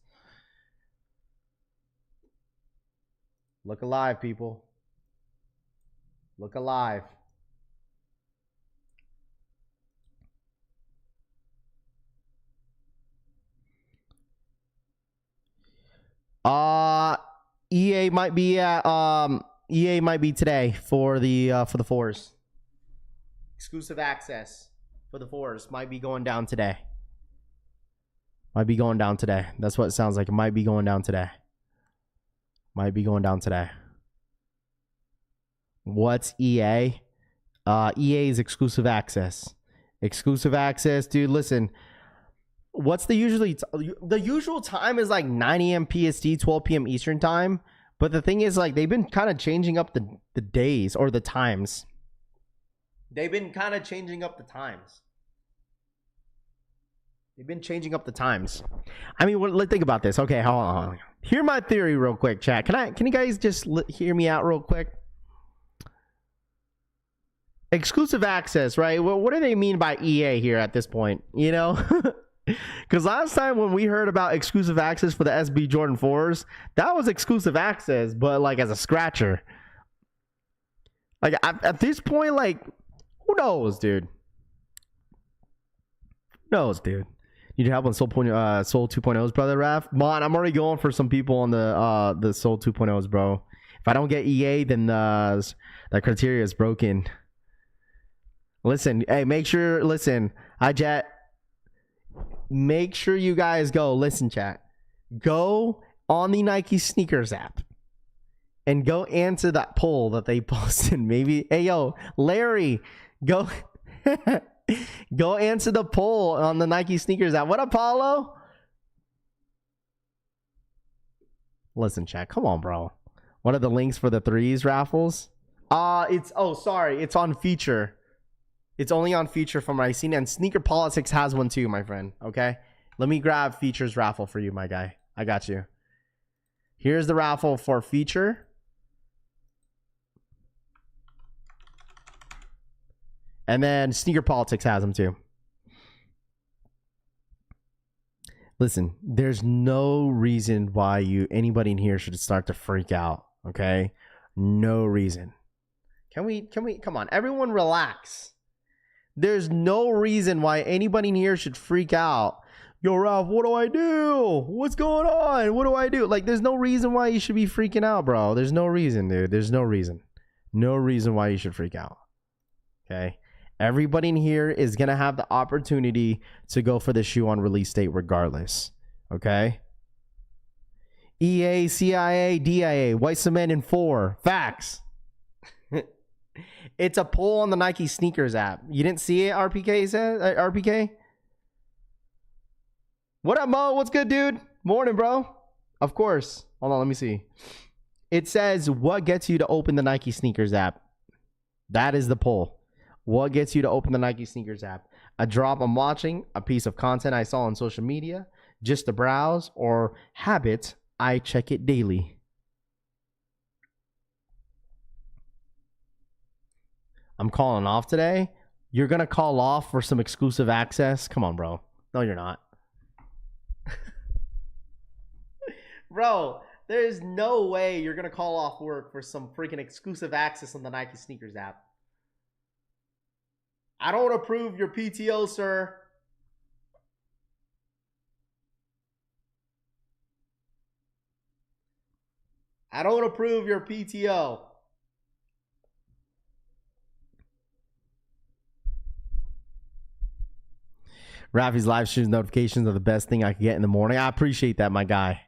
Look alive, people. Look alive. EA might be today for the 4s. Exclusive access for the 4s might be going down today. That's what it sounds like. It might be going down today. What's EA? EA is exclusive access. Dude, listen. What's the usual time is like 9 a.m. PST, 12 p.m. Eastern time. But the thing is, like, they've been kind of changing up the days or the times. I mean, let's think about this. Okay, hold on. Hear my theory real quick, chat. Can you guys just hear me out real quick? exclusive access, right? Well, what do they mean by EA here at this point? You know, because last time when we heard about exclusive access for the SB Jordan 4s, that was exclusive access, but like as a scratcher. Like at this point, like who knows, dude? Who knows, dude? Need help on Soul 2.0's, brother Raph? Mon, I'm already going for some people on the Soul 2.0's, bro. If I don't get EA, then that criteria is broken. Listen, hey, make sure, hi chat. Make sure you guys go, listen chat. Go on the Nike sneakers app and go answer that poll that they posted. Maybe, hey yo, Larry, go go answer the poll on the Nike sneakers app. What up, Paulo? Listen, chat, come on, bro. What are the links for the 3s raffles? It's on feature. It's only on feature from what I've seen, and Sneaker Politics has one too, my friend. Okay, let me grab features raffle for you, my guy. I got you. Here's the raffle for feature. And then Sneaker Politics has them too. Listen, there's no reason why anybody in here should start to freak out. Okay, no reason. Can we come on, everyone relax. There's no reason why anybody in here should freak out. Yo, Ralph, what do I do? What's going on? What do I do? Like, there's no reason why you should be freaking out, bro. There's no reason, dude. There's no reason. No reason why you should freak out. Okay? Everybody in here is going to have the opportunity to go for the shoe on release date regardless. Okay? EA, CIA, DIA, white cement in 4. Facts. It's a poll on the Nike sneakers app. You didn't see it, RPK says? RPK? What up, Mo? What's good, dude? Morning, bro. Of course. Hold on, let me see. It says, what gets you to open the Nike sneakers app? That is the poll. What gets you to open the Nike sneakers app? A drop I'm watching, a piece of content I saw on social media, just a browse, or habit, I check it daily. I'm calling off today. You're going to call off for some exclusive access? Come on, bro. No, you're not. Bro, there's no way you're going to call off work for some freaking exclusive access on the Nike sneakers app. I don't approve your PTO, sir. I don't approve your PTO. Rafi's live streams notifications are the best thing I can get in the morning. I appreciate that, my guy.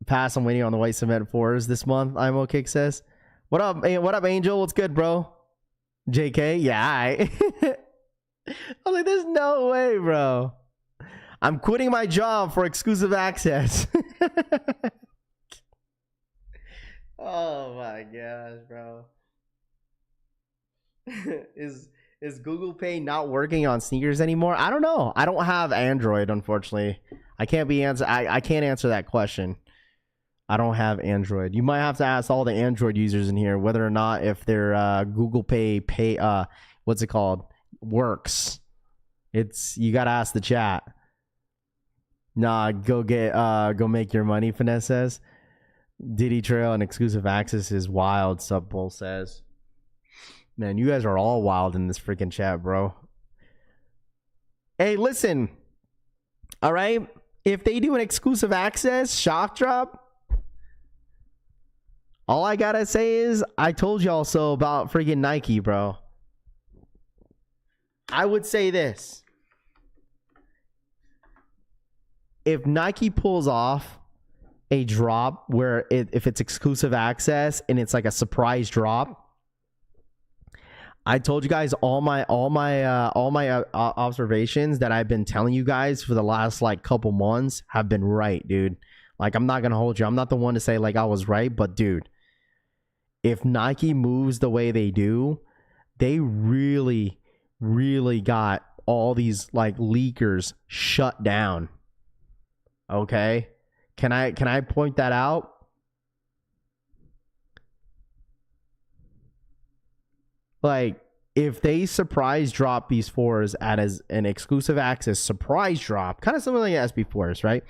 Pass, I'm waiting on the white cement 4s this month. IMO Kick says. What up, Angel? What's good, bro? JK? Yeah, I was like, there's no way, bro. I'm quitting my job for exclusive access. Oh my gosh, bro. Is Google Pay not working on sneakers anymore? I don't know. I don't have Android, unfortunately. I can't answer that question. I don't have Android. You might have to ask all the Android users in here whether or not if their Google Pay what's it called, works. You gotta ask the chat. Nah, go make your money, Finesse says. Diddy Trail and exclusive access is wild, Subpole says. Man, you guys are all wild in this freaking chat, bro. Hey, listen. All right? If they do an exclusive access shock drop, all I gotta say is I told y'all so about freaking Nike, bro. I would say this. If Nike pulls off a drop where if it's exclusive access and it's like a surprise drop, I told you guys all my observations that I've been telling you guys for the last like couple months have been right, dude. Like, I'm not gonna hold you. I'm not the one to say like I was right, but dude, if Nike moves the way they do, they really, really got all these like leakers shut down. Okay, can I point that out? like, if they surprise drop these fours as an exclusive access surprise drop, kind of similar like SB4s, right?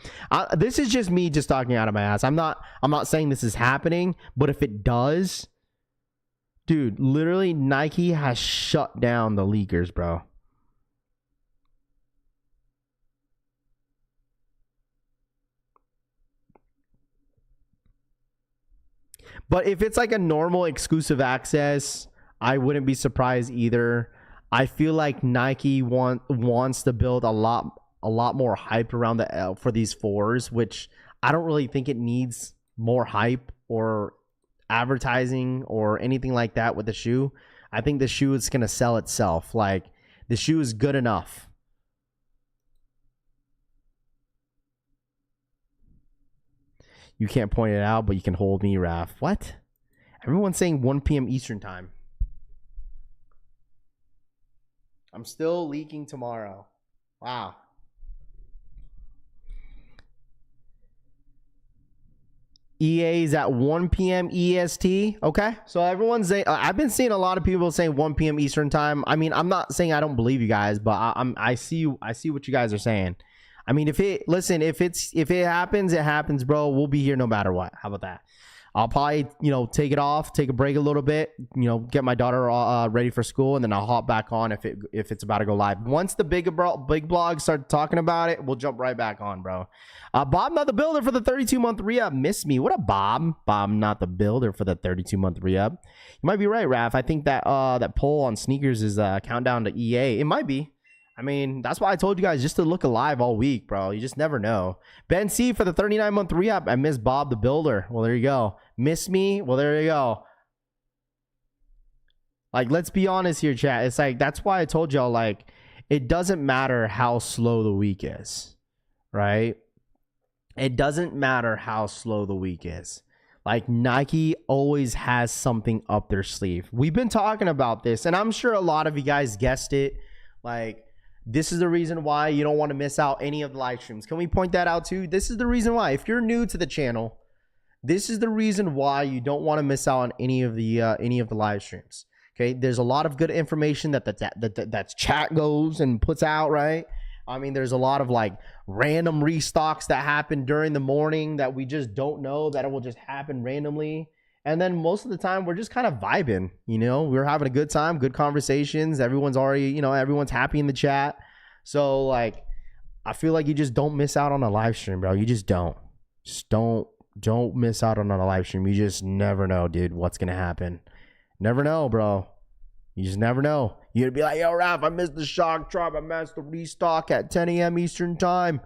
This is just me just talking out of my ass. I'm not saying this is happening, but if it does, dude, literally Nike has shut down the leakers, bro. But if it's like a normal exclusive access, I wouldn't be surprised either. I feel like Nike wants to build a lot more hype around the for these fours, which I don't really think it needs more hype or advertising or anything like that with the shoe. I think the shoe is gonna sell itself. Like, the shoe is good enough. You can't point it out, but you can hold me, Raph. What? Everyone's saying 1 p.m. Eastern time. I'm still leaking tomorrow. Wow. EA is at 1 p.m. EST. Okay. So everyone's saying, I've been seeing a lot of people saying 1 p.m. Eastern time. I mean, I'm not saying I don't believe you guys, but I see what you guys are saying. I mean, if it happens, it happens, bro. We'll be here no matter what. How about that? I'll probably, take it off, take a break a little bit, get my daughter ready for school, and then I'll hop back on if it's about to go live. Once the big blogs start talking about it, we'll jump right back on, bro. Bob Not the Builder for the 32-month re-up. Miss me. What a Bob. Bob Not the Builder for the 32-month re-up. You might be right, Raph. I think that that poll on sneakers is countdown to EA. It might be. I mean, that's why I told you guys just to look alive all week, bro. You just never know. Ben C for the 39-month re-up. I miss Bob the Builder. Well, there you go. Miss me? Well, there you go. Like, let's be honest here, chat. It's like, that's why I told y'all, like, it doesn't matter how slow the week is, right? It doesn't matter how slow the week is. Like, Nike always has something up their sleeve. We've been talking about this, and I'm sure a lot of you guys guessed it. Like, this is the reason why you don't want to miss out any of the live streams. Can we point that out too? This is the reason why. If you're new to the channel, this is the reason why you don't want to miss out on any of the live streams. Okay, there's a lot of good information that's chat goes and puts out, right? I mean, there's a lot of like random restocks that happen during the morning that we just don't know, that it will just happen randomly. And then most of the time we're just kind of vibing, we're having a good time, good conversations. Everyone's already, everyone's happy in the chat. So like, I feel like you just don't miss out on a live stream, bro. You just don't. Just don't miss out on a live stream. You just never know, dude, what's going to happen. Never know, bro. You just never know. You're going to be like, yo, Raph, I missed the shock drop. I missed the restock at 10 a.m. Eastern time.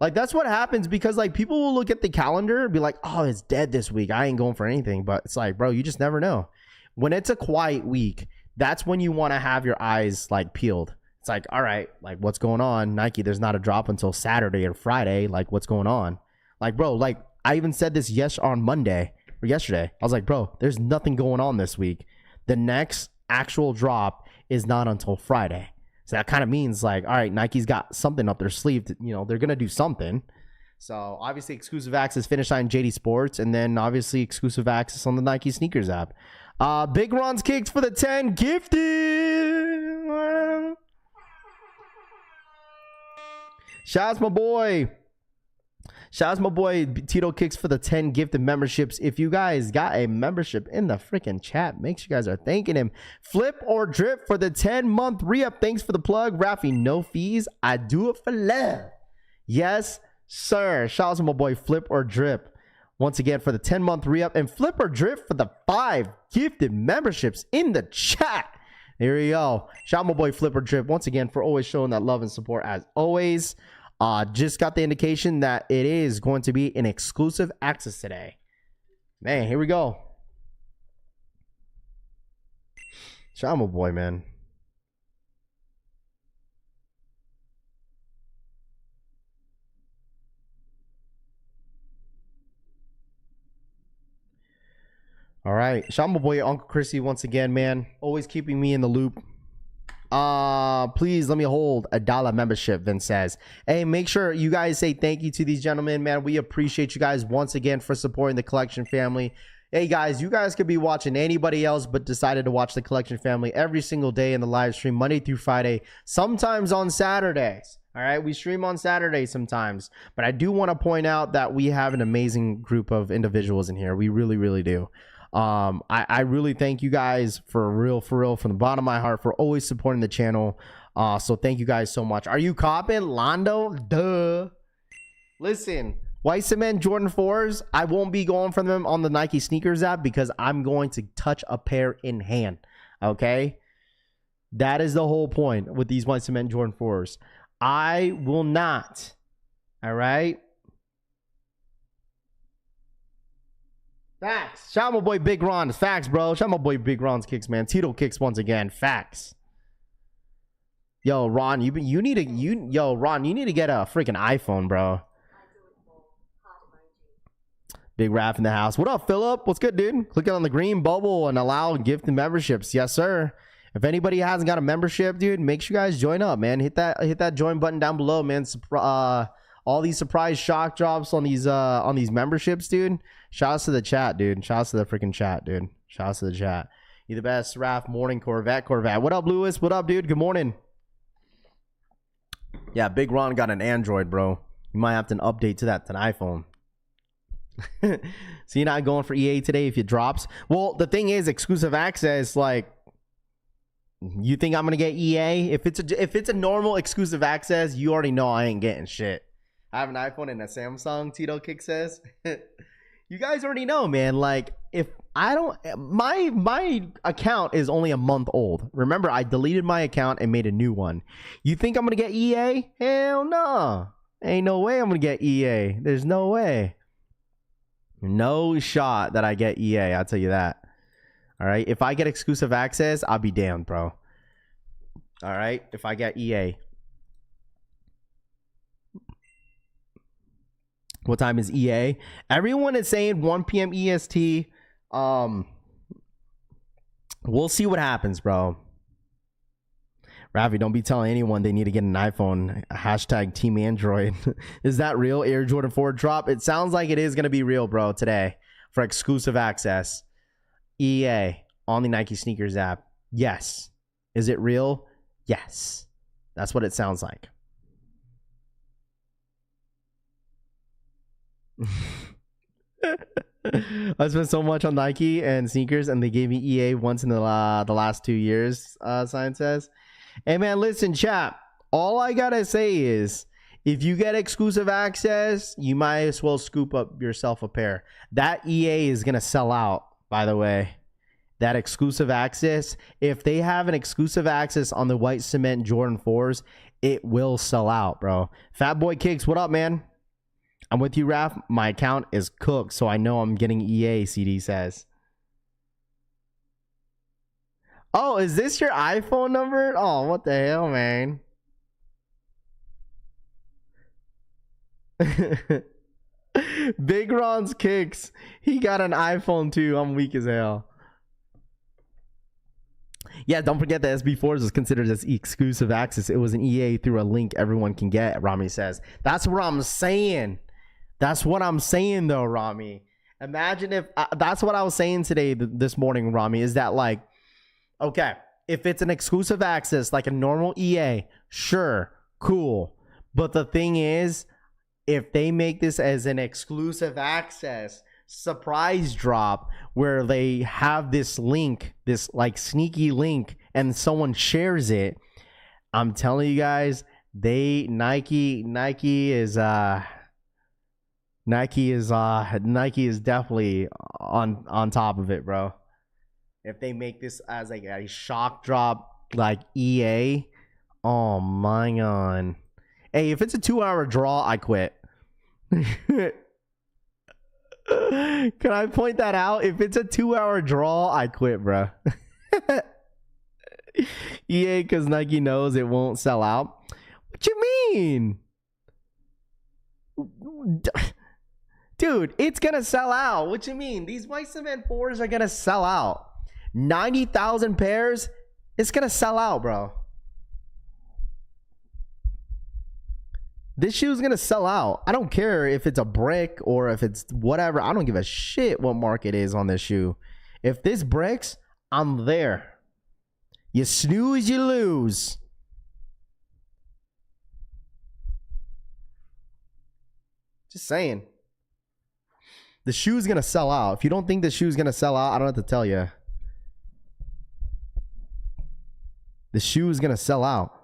Like, that's what happens, because like people will look at the calendar and be like, oh, it's dead this week. I ain't going for anything. But it's like, bro, you just never know. When it's a quiet week, that's when you want to have your eyes like peeled. It's like, all right, like what's going on? Nike, there's not a drop until Saturday or Friday. Like, what's going on? Like, bro, like I even said this on Monday or yesterday. I was like, bro, there's nothing going on this week. The next actual drop is not until Friday. So that kind of means like, all right, Nike's got something up their sleeve. They're going to do something. So obviously exclusive access finish line Jdsports, and then obviously exclusive access on the Nike sneakers app. Big Ron's kicked for the 10 gifted. Shout out my boy. Shout out to my boy Tito Kicks for the 10 gifted memberships. If you guys got a membership in the freaking chat, make sure you guys are thanking him. Flip or Drip for the 10-month re-up. Thanks for the plug. Rafi, no fees. I do it for love. Yes, sir. Shout out to my boy Flip or Drip once again for the 10-month re-up. And Flip or Drip for the 5 gifted memberships in the chat. There you go. Shout out my boy Flip or Drip once again for always showing that love and support as always. Just got the indication that it is going to be an exclusive access today. Man, here we go. Shout out my boy, man. All right. Shout out my boy Uncle Chrissy once again, man. Always keeping me in the loop. Please let me hold $1 membership, Vince says. Hey, make sure you guys say thank you to these gentlemen, man. We appreciate you guys once again for supporting the collection family. Hey guys, you guys could be watching anybody else, but decided to watch the Collection Family every single day in the live stream, Monday through Friday, sometimes on Saturdays. All right, we stream on Saturdays sometimes, but I do want to point out that we have an amazing group of individuals in here. We really, really do. I really thank you guys for real, from the bottom of my heart, for always supporting the channel. So thank you guys so much. Are you copping Londo? Duh. Listen, white cement Jordan 4s, I won't be going for them on the Nike sneakers app because I'm going to touch a pair in hand. Okay, that is the whole point with these white cement Jordan 4s. I will not. All right. Facts. Shout out my boy Big Ron. Facts, bro. Shout out my boy Big Ron's kicks, man. Tito kicks once again. Facts. Yo, Ron, you need to Ron, you need to get a freaking iPhone, bro. Big Raph in the house. What up, Philip? What's good, dude? Click on the green bubble and allow gift and memberships. Yes, sir. If anybody hasn't got a membership, dude, make sure you guys join up, man. Hit that join button down below, man. All these surprise shock drops on these memberships, dude. Shout outs to the chat, dude. Shout outs to the freaking chat, dude. Shout outs to the chat. You the best, Raph. Morning, Corvette. What up, Lewis? What up, dude? Good morning. Yeah, Big Ron got an Android, bro. You might have to update to that to an iPhone. So you're not going for EA today if it drops? Well, the thing is, exclusive access, like, you think I'm gonna get EA? If it's a normal exclusive access, you already know I ain't getting shit. I have an iPhone and a Samsung, Tito Kick says. You guys already know, man. Like, if I don't, my account is only a month old. Remember, I deleted my account and made a new one. You think I'm gonna get EA? Hell no. Ain't no way I'm gonna get EA. There's no way. No shot that I get EA, I'll tell you that. All right, if I get exclusive access, I'll be damned, bro. All right, if I get EA. What time is EA? Everyone is saying 1 p.m. EST. We'll see what happens, bro. Ravi, don't be telling anyone they need to get an iPhone. Hashtag Team Android. Is that real? Air Jordan 4 drop? It sounds like it is going to be real, bro, today for exclusive access. EA on the Nike sneakers app. Yes. Is it real? Yes. That's what it sounds like. I spent so much on Nike and sneakers, and they gave me EA once in the last 2 years, Sign says. Hey, man, listen, chat. All I gotta say is, if you get exclusive access, you might as well scoop up yourself a pair. That EA is gonna sell out, by the way. That exclusive access, if they have an exclusive access on the white cement Jordan 4s, it will sell out, bro. Fat Boy Kicks, what up, man? I'm with you, Raph. My account is cooked, so I know I'm getting EA, CD says. Oh, is this your iPhone number? Oh, what the hell, man? Big Ron's kicks. He got an iPhone too. I'm weak as hell. Yeah, don't forget that SB4s was considered as exclusive access. It was an EA through a link everyone can get, Rami says. That's what I'm saying. That's what I'm saying, though, Rami. Imagine if... that's what I was saying today, this morning, Rami, is that, like, okay, if it's an exclusive access, like a normal EA, sure, cool. But the thing is, if they make this as an exclusive access surprise drop where they have this link, this like sneaky link, and someone shares it, I'm telling you guys, Nike is definitely on top of it, bro. If they make this as like a shock drop like EA, oh my god. Hey, if it's a 2-hour draw, I quit. Can I point that out? If it's a 2-hour draw, I quit, bro. EA, because Nike knows it won't sell out. What you mean? Dude, it's gonna sell out. What you mean? These white cement 4s are gonna sell out. 90,000 pairs, it's gonna sell out, bro. This shoe is going to sell out. I don't care if it's a brick or if it's whatever. I don't give a shit what market is on this shoe. If this bricks, I'm there. You snooze, you lose. Just saying. The shoe is going to sell out. If you don't think the shoe is going to sell out, I don't have to tell you. The shoe is going to sell out.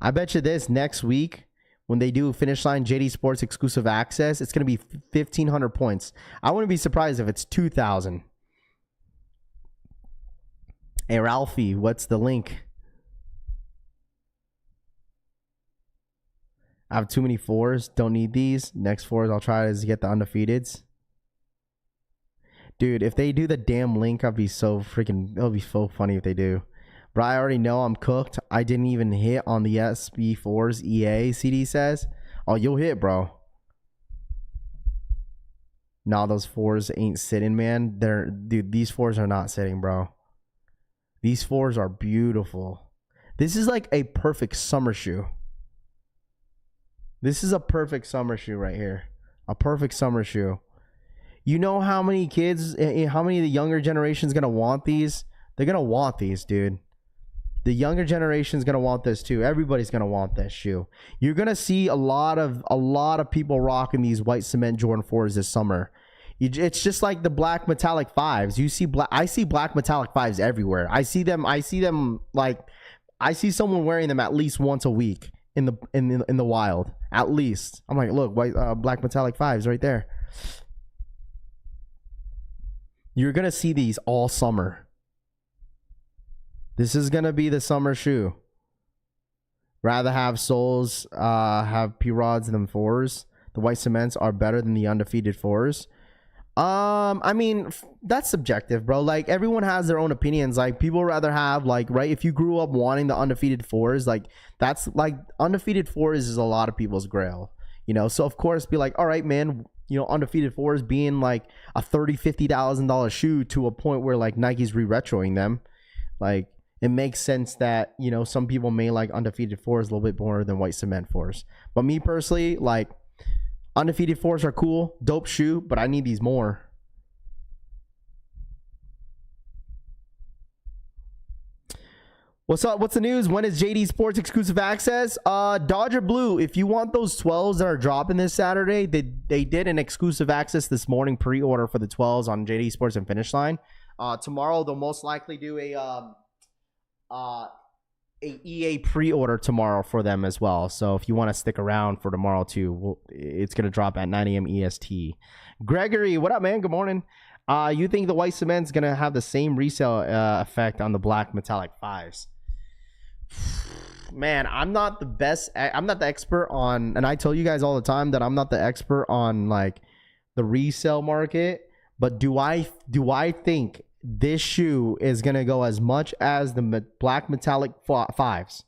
I bet you this next week when they do Finish Line Jdsports exclusive access, it's going to be 1,500 points. I wouldn't be surprised if it's 2,000. Hey, Ralphie, what's the link? I have too many 4s. Don't need these. Next 4s I'll try to get the undefeateds. Dude, if they do the damn link, I'll be so freaking... It'll be so funny if they do. Bro, I already know I'm cooked. I didn't even hit on the SB4's EA, CD says. Oh, you'll hit, bro. Nah, those 4s ain't sitting, man. Dude, these 4s are not sitting, bro. These 4s are beautiful. This is like a perfect summer shoe. This is a perfect summer shoe right here. A perfect summer shoe. You know how many kids, how many of the younger generation's going to want these? They're going to want these, dude. The younger generation's going to want this too. Everybody's going to want this shoe. You're going to see a lot of people rocking these white cement Jordan 4s this summer. It's just like the black metallic 5s. You see I see black metallic 5s everywhere. I see them like I see someone wearing them at least once a week in the wild. At least. I'm like, look, white black metallic 5s right there. You're going to see these all summer. This is going to be the summer shoe. Rather have soles have P-rods than 4s. The white cements are better than the undefeated 4s. I mean, that's subjective, bro. Like, everyone has their own opinions. Like, people rather have, like, right, if you grew up wanting the undefeated 4s, like, that's, like, undefeated 4s is a lot of people's grail, you know? So, of course, be like, all right, man, you know, undefeated 4s being, like, a $30,000-$50,000 shoe to a point where, like, Nike's re-retroing them. Like, it makes sense that, you know, some people may like undefeated 4s a little bit more than white cement 4s. But me personally, like, undefeated 4s are cool, dope shoe, but I need these more. What's up? What's the news? When is Jdsports exclusive access? Dodger Blue, if you want those 12s that are dropping this Saturday, they did an exclusive access this morning, pre-order for the 12s on Jdsports and Finish Line. Tomorrow they'll most likely do a EA pre-order tomorrow for them as well. So if you want to stick around for tomorrow too, it's going to drop at 9 a.m. EST. Gregory, what up, man? Good morning. You think the white cement's going to have the same resale effect on the black metallic 5s? Man, I'm not the best. I'm not the expert on, and I tell you guys all the time that I'm not the expert on like the resale market. But do I think this shoe is going to go as much as the black metallic 5s?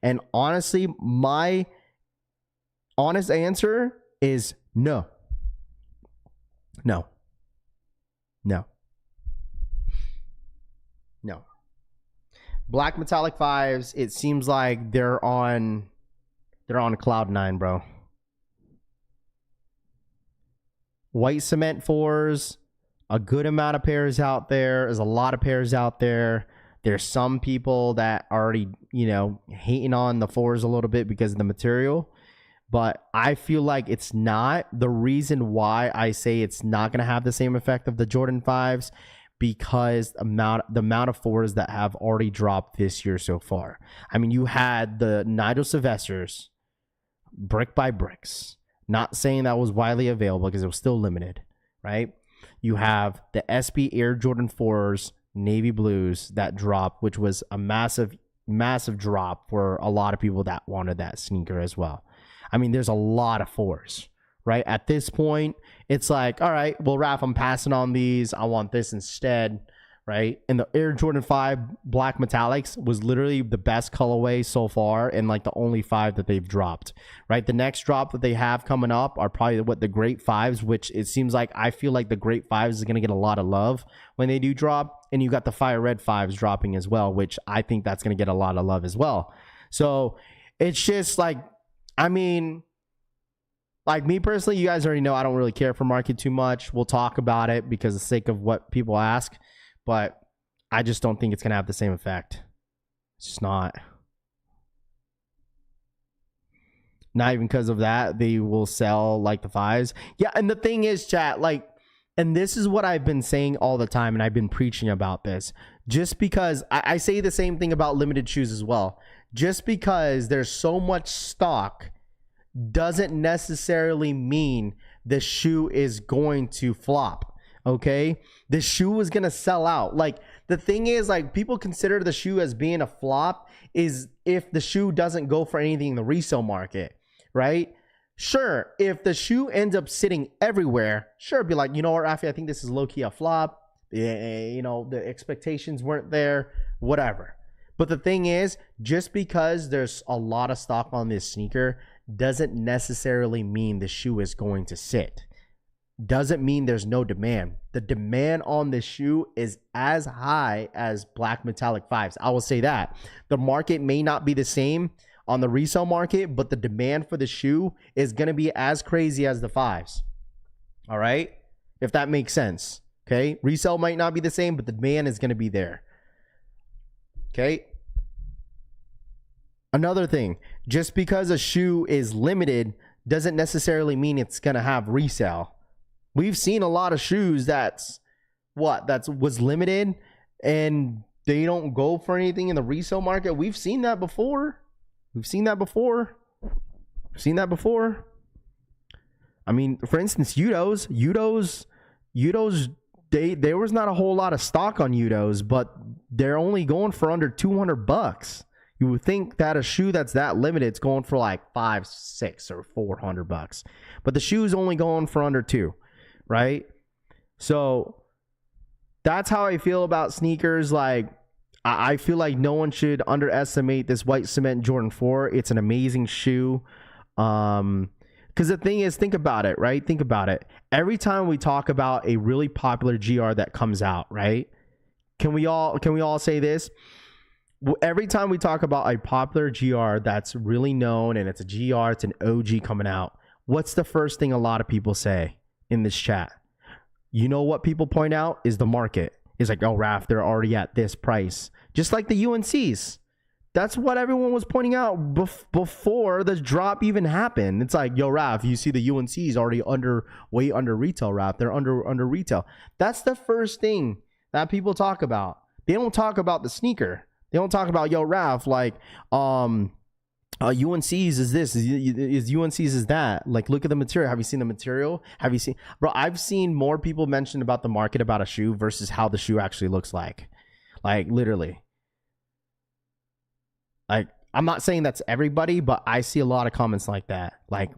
And honestly, my honest answer is no. No. No. No. Black metallic 5s, it seems like they're on cloud 9, bro. White cement 4s, a good amount of pairs out there. There's a lot of pairs out there. There's some people that already, you know, hating on the 4s a little bit because of the material. But I feel like it's not. The reason why I say it's not going to have the same effect of the Jordan 5s, because the amount of 4s that have already dropped this year so far. I mean, you had the Nigel Sylvesters, brick by bricks. Not saying that was widely available because it was still limited, right? You have the SB Air Jordan 4s, navy blues that dropped, which was a massive, massive drop for a lot of people that wanted that sneaker as well. I mean, there's a lot of 4s, right? At this point, it's like, all right, well, Raph, I'm passing on these. I want this instead, right? And the Air Jordan 5 black metallics was literally the best colorway so far and like the only 5 that they've dropped, right? The next drop that they have coming up are probably the Great 5s, which it seems like I feel like the Great 5s is going to get a lot of love when they do drop. and you got the fire red 5s dropping as well, which I think that's going to get a lot of love as well. So it's just like, I mean, like me personally, you guys already know I don't really care for market too much. We'll talk about it because of the sake of what people ask, but I just don't think it's going to have the same effect. It's just not. Not even because of that, they will sell like the 5s. Yeah, and the thing is, chat, like, and this is what I've been saying all the time, and I've been preaching about this. Just because, I say the same thing about limited shoes as well. Just because there's so much stock doesn't necessarily mean the shoe is going to flop, okay? The shoe is going to sell out. Like, the thing is, like, people consider the shoe as being a flop is if the shoe doesn't go for anything in the resale market. Right? Sure, if the shoe ends up sitting everywhere, sure, be like, you know what, Rafi, I think this is low-key a flop. You know, the expectations weren't there, whatever. But the thing is, just because there's a lot of stock on this sneaker doesn't necessarily mean the shoe is going to sit. Doesn't mean there's no demand. The demand on this shoe is as high as black metallic 5s. I will say that. The market may not be the same on the resale market, but the demand for the shoe is going to be as crazy as the 5s. All right? If that makes sense. Okay? Resale might not be the same, but the demand is going to be there. Okay? Another thing, just because a shoe is limited doesn't necessarily mean it's going to have resale. We've seen a lot of shoes that was limited and they don't go for anything in the resale market. We've seen that before. I mean, for instance, Udos, there was not a whole lot of stock on Udos, but they're only going for under $200. You would think that a shoe that's that limited, it's going for like $500, $600, or $400, but the shoe's only going for under $200, right? So that's how I feel about sneakers. Like, I feel like no one should underestimate this white cement Jordan 4. It's an amazing shoe. Because the thing is, think about it, right? Think about it. Every time we talk about a really popular GR that comes out, right? Can we all say this? Every time we talk about a popular GR that's really known and it's a GR, it's an OG coming out, what's the first thing a lot of people say in this chat? You know what people point out is the market. It's like, oh, Raph, they're already at this price. Just like the UNCs. That's what everyone was pointing out before the drop even happened. It's like, yo, Raph, you see the UNCs already way under retail, Raph. They're under retail. That's the first thing that people talk about. They don't talk about the sneaker. They don't talk about, yo, Raph, like, UNC's is this, is UNC's is that. Like, look at the material. Have you seen the material? Have you seen, bro? I've seen more people mention about the market about a shoe versus how the shoe actually looks like literally. Like, I'm not saying that's everybody, but I see a lot of comments like that. Like,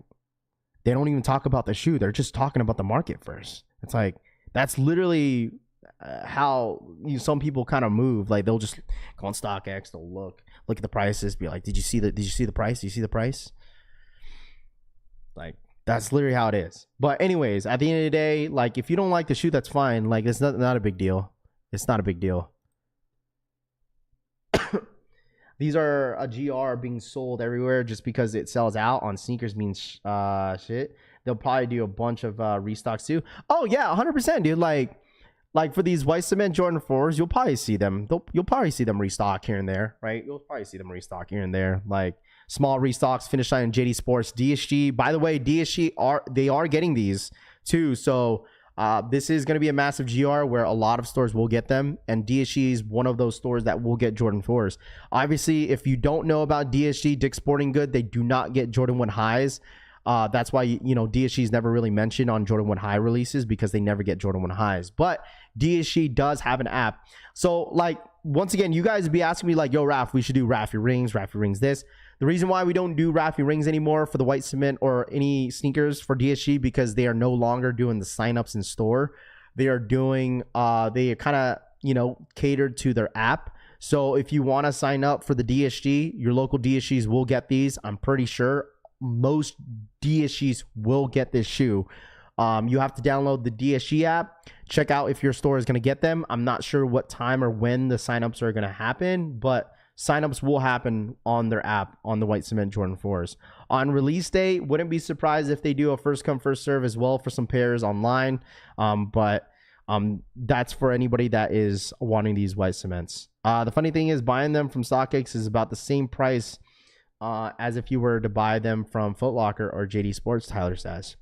they don't even talk about the shoe. They're just talking about the market first. It's like, that's literally how some people kind of move. Like, they'll just go on StockX, they'll look at the prices, be like, did you see the price? Do you see the price? Like, that's literally how it is. But anyways, at the end of the day, like, if you don't like the shoe, that's fine. Like, it's not a big deal. It's not a big deal. These are a GR being sold everywhere just because it sells out on sneakers means shit. They'll probably do a bunch of restocks too. Oh yeah, 100%, dude. Like for these white cement Jordan 4s, you'll probably see them. You'll probably see them restock here and there, right? You'll probably see them restock here and there. Like small restocks, finish line in Jdsports, DSG. By the way, DSG are getting these too. So this is going to be a massive GR where a lot of stores will get them, and DSG is one of those stores that will get Jordan 4s. Obviously, if you don't know about DSG, Dick's Sporting Good, they do not get Jordan 1 highs. That's why, DSG is never really mentioned on Jordan 1 high releases because they never get Jordan 1 highs. But DSG does have an app. So, like, once again, you guys be asking me, like, yo, Raph, we should do Raffy Rings this. The reason why we don't do Raffy Rings anymore for the white cement or any sneakers for DSG, because they are no longer doing the signups in store. They are doing, they kind of, catered to their app. So if you want to sign up for the DSG, your local DSGs will get these. I'm pretty sure most DSGs will get this shoe. You have to download the DSG app. check out if your store is going to get them. I'm not sure what time or when the signups are going to happen, but signups will happen on their app on the white cement Jordan 4s. On release day, wouldn't be surprised if they do a first come first serve as well for some pairs online. But that's for anybody that is wanting these white cements. The funny thing is, buying them from StockX is about the same price as if you were to buy them from Foot Locker or Jdsports, Tyler says.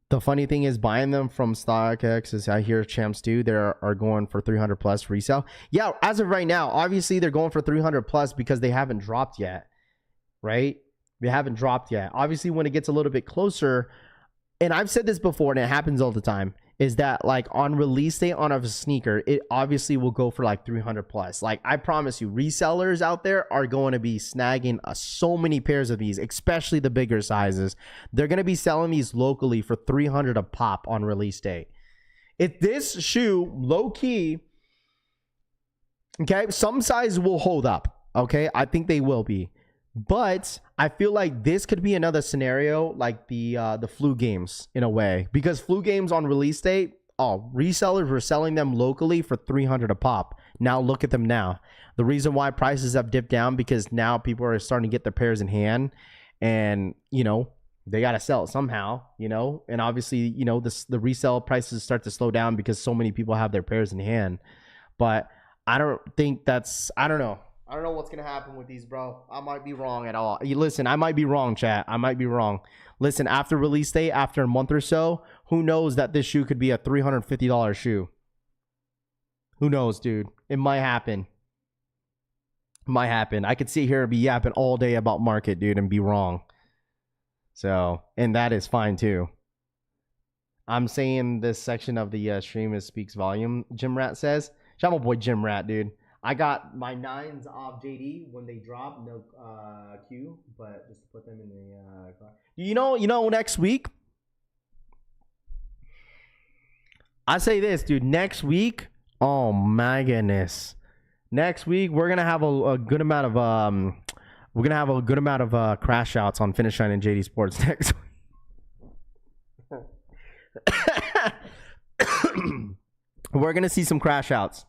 The funny thing is, buying them from StockX, as I hear champs do, they are going for 300 plus resale. Yeah, as of right now, obviously they're going for 300 plus because they haven't dropped yet, right? They haven't dropped yet. Obviously, when it gets a little bit closer, and I've said this before, and it happens all the time, is that like on release day on a sneaker, it obviously will go for like 300 plus. Like I promise you, resellers out there are going to be snagging so many pairs of these, especially the bigger sizes. They're going to be selling these locally for 300 a pop on release day. If this shoe, low key, okay, some size will hold up. Okay, I think they will be. But I feel like this could be another scenario like the flu games in a way, because flu games on release date, resellers were selling them locally for 300 a pop. Now look at them now. The reason why prices have dipped down because now people are starting to get their pairs in hand, and you know they got to sell it somehow, you know, and obviously you know the resale prices start to slow down because so many people have their pairs in hand. But I don't think that's, I don't know what's going to happen with these, bro. I might be wrong at all. Listen, I might be wrong, chat. I might be wrong. Listen, after release date, after a month or so, who knows that this shoe could be a $350 shoe. Who knows, dude? It might happen. It might happen. I could sit here and be yapping all day about market, dude, and be wrong. So, and that is fine, too. I'm saying this section of the stream speaks volume, Jim Rat says. Shout out my boy Jim Rat, dude. I got my 9s off JD when they drop, no Q, but just to put them in the car. You know, next week, I say this, dude, next week, oh my goodness. Next week, we're going to have a good amount of, crash outs on Finish Line and Jdsports next week. We're going to see some crash outs.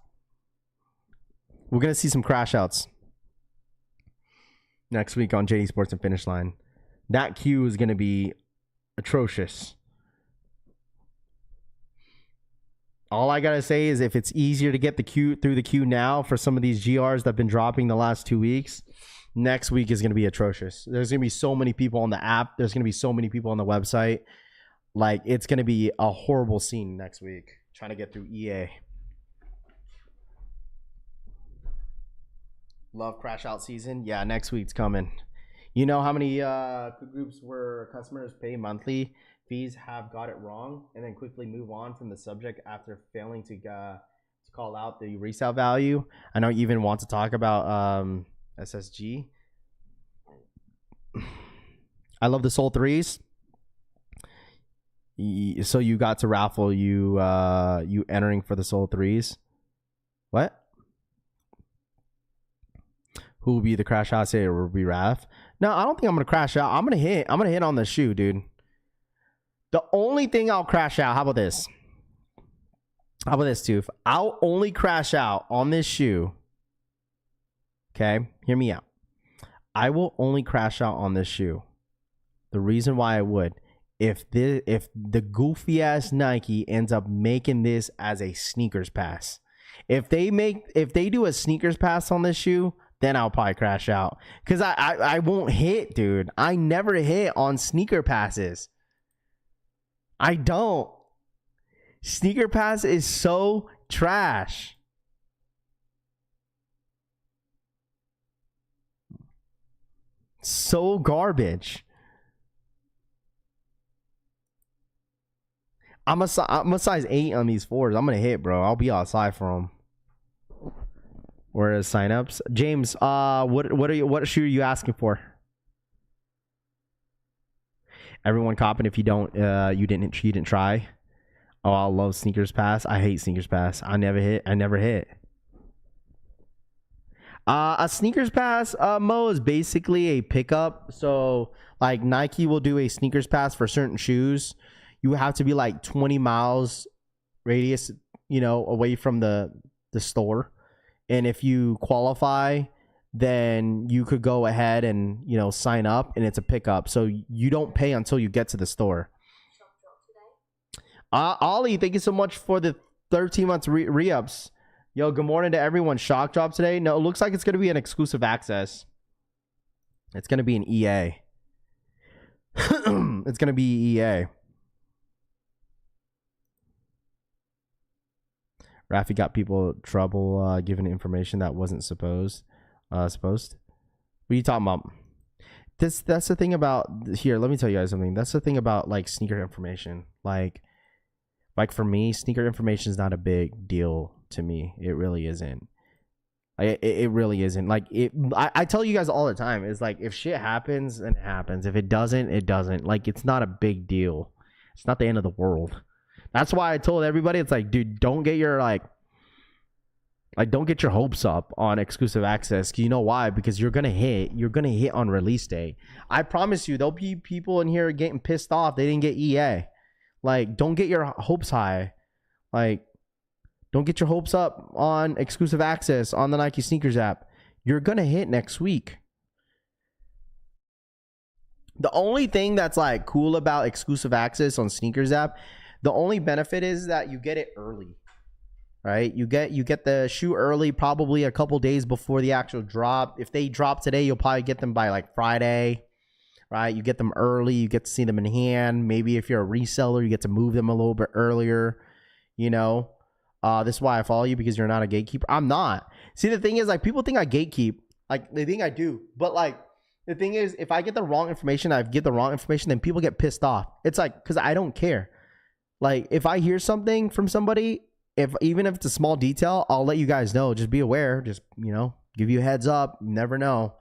We're going to see some crash outs next week on Jdsports and Finish Line. That queue is going to be atrocious. All I got to say is if it's easier to get the queue through the queue now for some of these GRs that have been dropping the last 2 weeks, next week is going to be atrocious. There's going to be so many people on the app. There's going to be so many people on the website. Like, it's going to be a horrible scene next week trying to get through EA. Love crash out season. Yeah, next week's coming. You know how many groups where customers pay monthly fees have got it wrong and then quickly move on from the subject after failing to call out the resale value? I know you even want to talk about SSG. I love the Soul 3s. So you got to raffle you entering for the Soul 3s. What? Who will be the crash out? Say it will be Raph. No, I don't think I'm gonna crash out. I'm gonna hit on the shoe, dude. The only thing I'll crash out. How about this? How about this, Toof? I'll only crash out on this shoe. Okay, hear me out. I will only crash out on this shoe. The reason why I would, if the goofy ass Nike ends up making this as a sneakers pass, if they do a sneakers pass on this shoe, then I'll probably crash out. Because I won't hit, dude. I never hit on sneaker passes. I don't. Sneaker pass is so trash. So garbage. I'm a size 8 on these 4s. I'm going to hit, bro. I'll be outside for them. Whereas signups, James, what shoe are you asking for? Everyone copping. If you don't, you didn't try. Oh, I love sneakers pass. I hate sneakers pass. I never hit. A sneakers pass, Mo, is basically a pickup. So like Nike will do a sneakers pass for certain shoes. you have to be like 20 miles radius, away from the store. And if you qualify, then you could go ahead and, sign up, and it's a pickup. So you don't pay until you get to the store. Ollie, thank you so much for the 13 months re-ups. Yo, good morning to everyone. Shock drop today. No, it looks like it's going to be an exclusive access. It's going to be an EA. It's going to be EA. Rafi got people trouble giving information that wasn't supposed. What are you talking about? That's the thing about here. Let me tell you guys something. That's the thing about like sneaker information. Like for me, sneaker information is not a big deal to me. It really isn't. It really isn't. Like I tell you guys all the time. It's like if shit happens, then it happens. If it doesn't, it doesn't. Like it's not a big deal. It's not the end of the world. That's why I told everybody, it's like, dude, don't get your don't get your hopes up on exclusive access. You know why? Because you're gonna hit on release day. I promise you, there'll be people in here getting pissed off they didn't get EA. Like, don't get your hopes high. Like, don't get your hopes up on exclusive access on the Nike Sneakers app. You're gonna hit next week. The only thing that's like cool about exclusive access on Sneakers app, the only benefit is that you get it early, right? You get the shoe early, probably a couple days before the actual drop. If they drop today, you'll probably get them by like Friday, right? You get them early, you get to see them in hand. Maybe if you're a reseller, you get to move them a little bit earlier, This is why I follow you, because you're not a gatekeeper. I'm not. See, the thing is, like, people think I gatekeep. Like, they think I do. But, like, the thing is, if I get the wrong information, then people get pissed off. It's like, because I don't care. Like, if I hear something from somebody, even if it's a small detail, I'll let you guys know. Just be aware. Just, give you a heads up. You never know,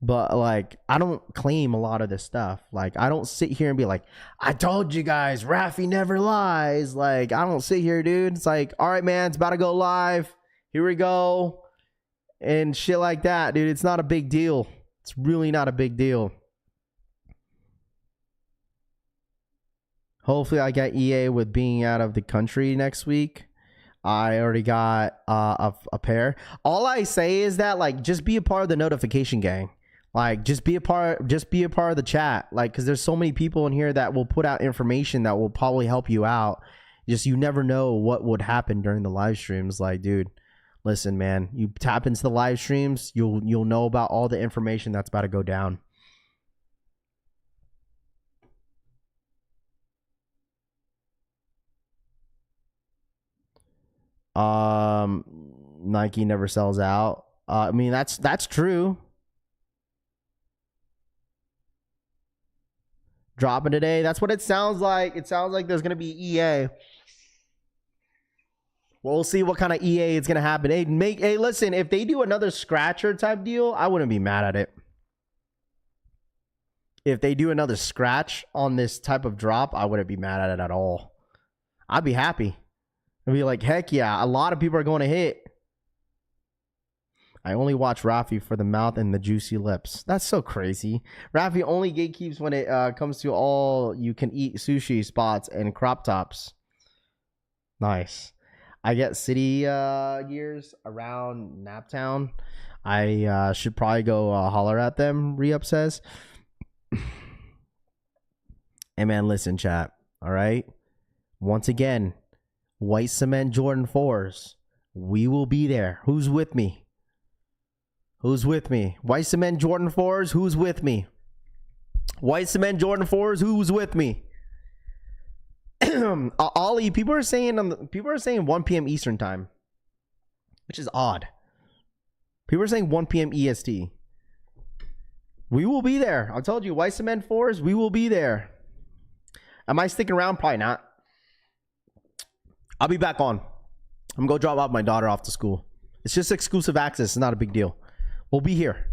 But, like, I don't claim a lot of this stuff. Like, I don't sit here and be like, I told you guys, Rafi never lies. Like, I don't sit here, dude. It's like, all right, man, it's about to go live. Here we go. And shit like that, dude. It's not a big deal. It's really not a big deal. Hopefully I get EA with being out of the country next week. I already got a pair. All I say is that, like, just be a part of the notification gang. Like, just be a part of the chat. Like, because there's so many people in here that will put out information that will probably help you out. Just, you never know what would happen during the live streams. Like, dude, listen, man, you tap into the live streams, you'll know about all the information that's about to go down. Nike never sells out. I mean, that's true. Dropping today. That's what it sounds like. It sounds like there's gonna be EA. We'll see what kind of EA is gonna happen. Hey, listen, if they do another scratcher type deal, I wouldn't be mad at it. If they do another scratch on this type of drop, I wouldn't be mad at it at all. I'd be happy. I'd be like, heck yeah, a lot of people are going to hit. I only watch Rafi for the mouth and the juicy lips. That's so crazy. Rafi only gatekeeps when it comes to all you can eat sushi spots and crop tops. Nice. I get city gears around Naptown. I should probably go holler at them, Re-Up says. Hey man, listen, chat. All right. Once again, white cement Jordan 4s. We will be there. Who's with me? Who's with me? White cement Jordan 4s. Who's with me? White cement Jordan 4s. Who's with me? Ollie, people are saying 1 p.m. Eastern time, which is odd. People are saying 1 p.m. EST. We will be there. I told you, white cement 4s. We will be there. Am I sticking around? Probably not. I'll be back on. I'm gonna go drop off my daughter off to school. It's just exclusive access. It's not a big deal. We'll be here.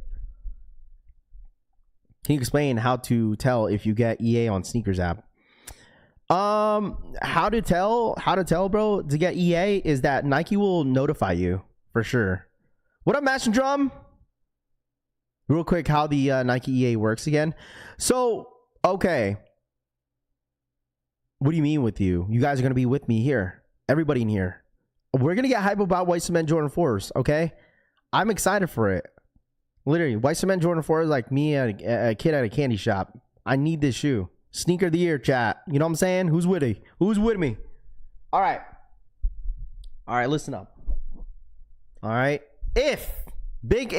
Can you explain how to tell if you get EA on Sneakers app? How to tell, bro, to get EA is that Nike will notify you for sure. What up, Master Drum? Real quick, how the Nike EA works again. So, okay. What do you mean with you? You guys are gonna be with me here. Everybody in here. We're gonna get hype about white cement Jordan 4s. Okay, I'm excited for it. Literally, white cement Jordan 4s like me, a kid at a candy shop. I need this shoe. Sneaker of the year, chat. You know what I'm saying? Who's with me? Who's with me? All right. Listen up. All right. Big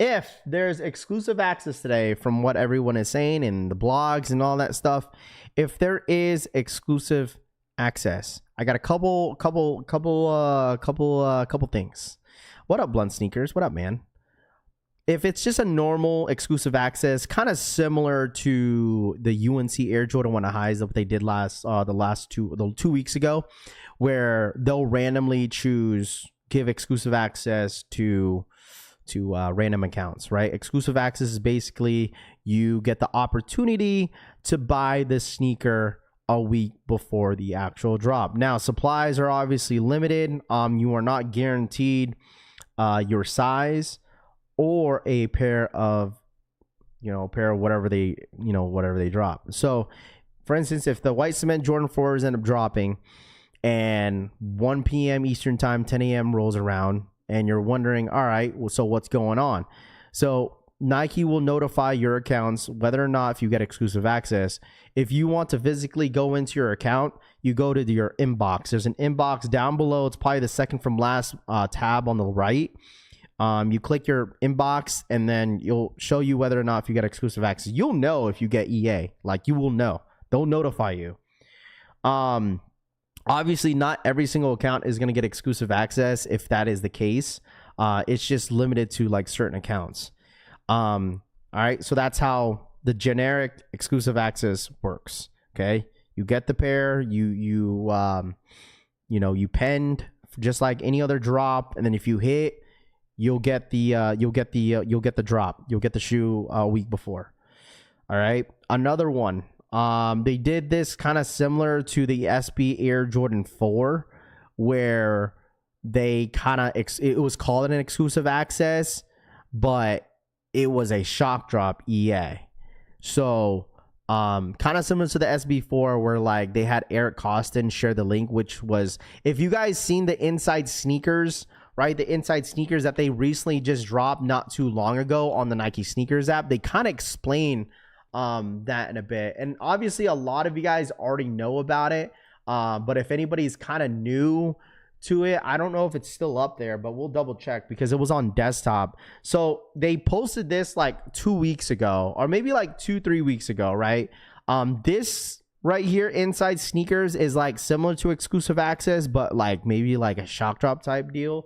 if there's exclusive access today from what everyone is saying and the blogs and all that stuff, if there is exclusive access, I got a couple things. What up, Blunt Sneakers? What up, man? If it's just a normal exclusive access, kind of similar to the UNC Air Jordan 1 highs that they did two weeks ago, where they'll randomly give exclusive access to random accounts, right? Exclusive access is basically you get the opportunity to buy the sneaker a week before the actual drop. Now, supplies are obviously limited. You are not guaranteed your size or a pair of whatever they drop. So, for instance, if the white cement Jordan 4s end up dropping and 1 p.m. Eastern time, 10 a.m. rolls around, and you're wondering, all right, well, so what's going on? So Nike will notify your accounts whether or not if you get exclusive access. If you want to physically go into your account, you go to your inbox. There's an inbox down below. It's probably the second from last tab on the right. You click your inbox, and then you'll show you whether or not if you get exclusive access. You'll know if you get EA. Like, you will know. They'll notify you. Obviously, not every single account is going to get exclusive access. If that is the case, it's just limited to like certain accounts. All right, so that's how the generic exclusive access works. Okay, you get the pair, you penned just like any other drop, and then if you hit, you'll get the drop. You'll get the shoe a week before. All right, another one. They did this kind of similar to the SB Air Jordan 4, where they it was called an exclusive access, but it was a shock drop EA. So, kind of similar to the SB4, where like they had Eric Costin share the link, which was, if you guys seen the inside sneakers, right? The inside sneakers that they recently just dropped not too long ago on the Nike sneakers app, they kind of explain that in a bit. And obviously a lot of you guys already know about it, but if anybody's kind of new to it, I don't know if it's still up there, but we'll double check because it was on desktop. So they posted this like 2 weeks ago, or maybe like 2-3 weeks ago, right? This right here, inside sneakers, is like similar to exclusive access, but like maybe like a shock drop type deal.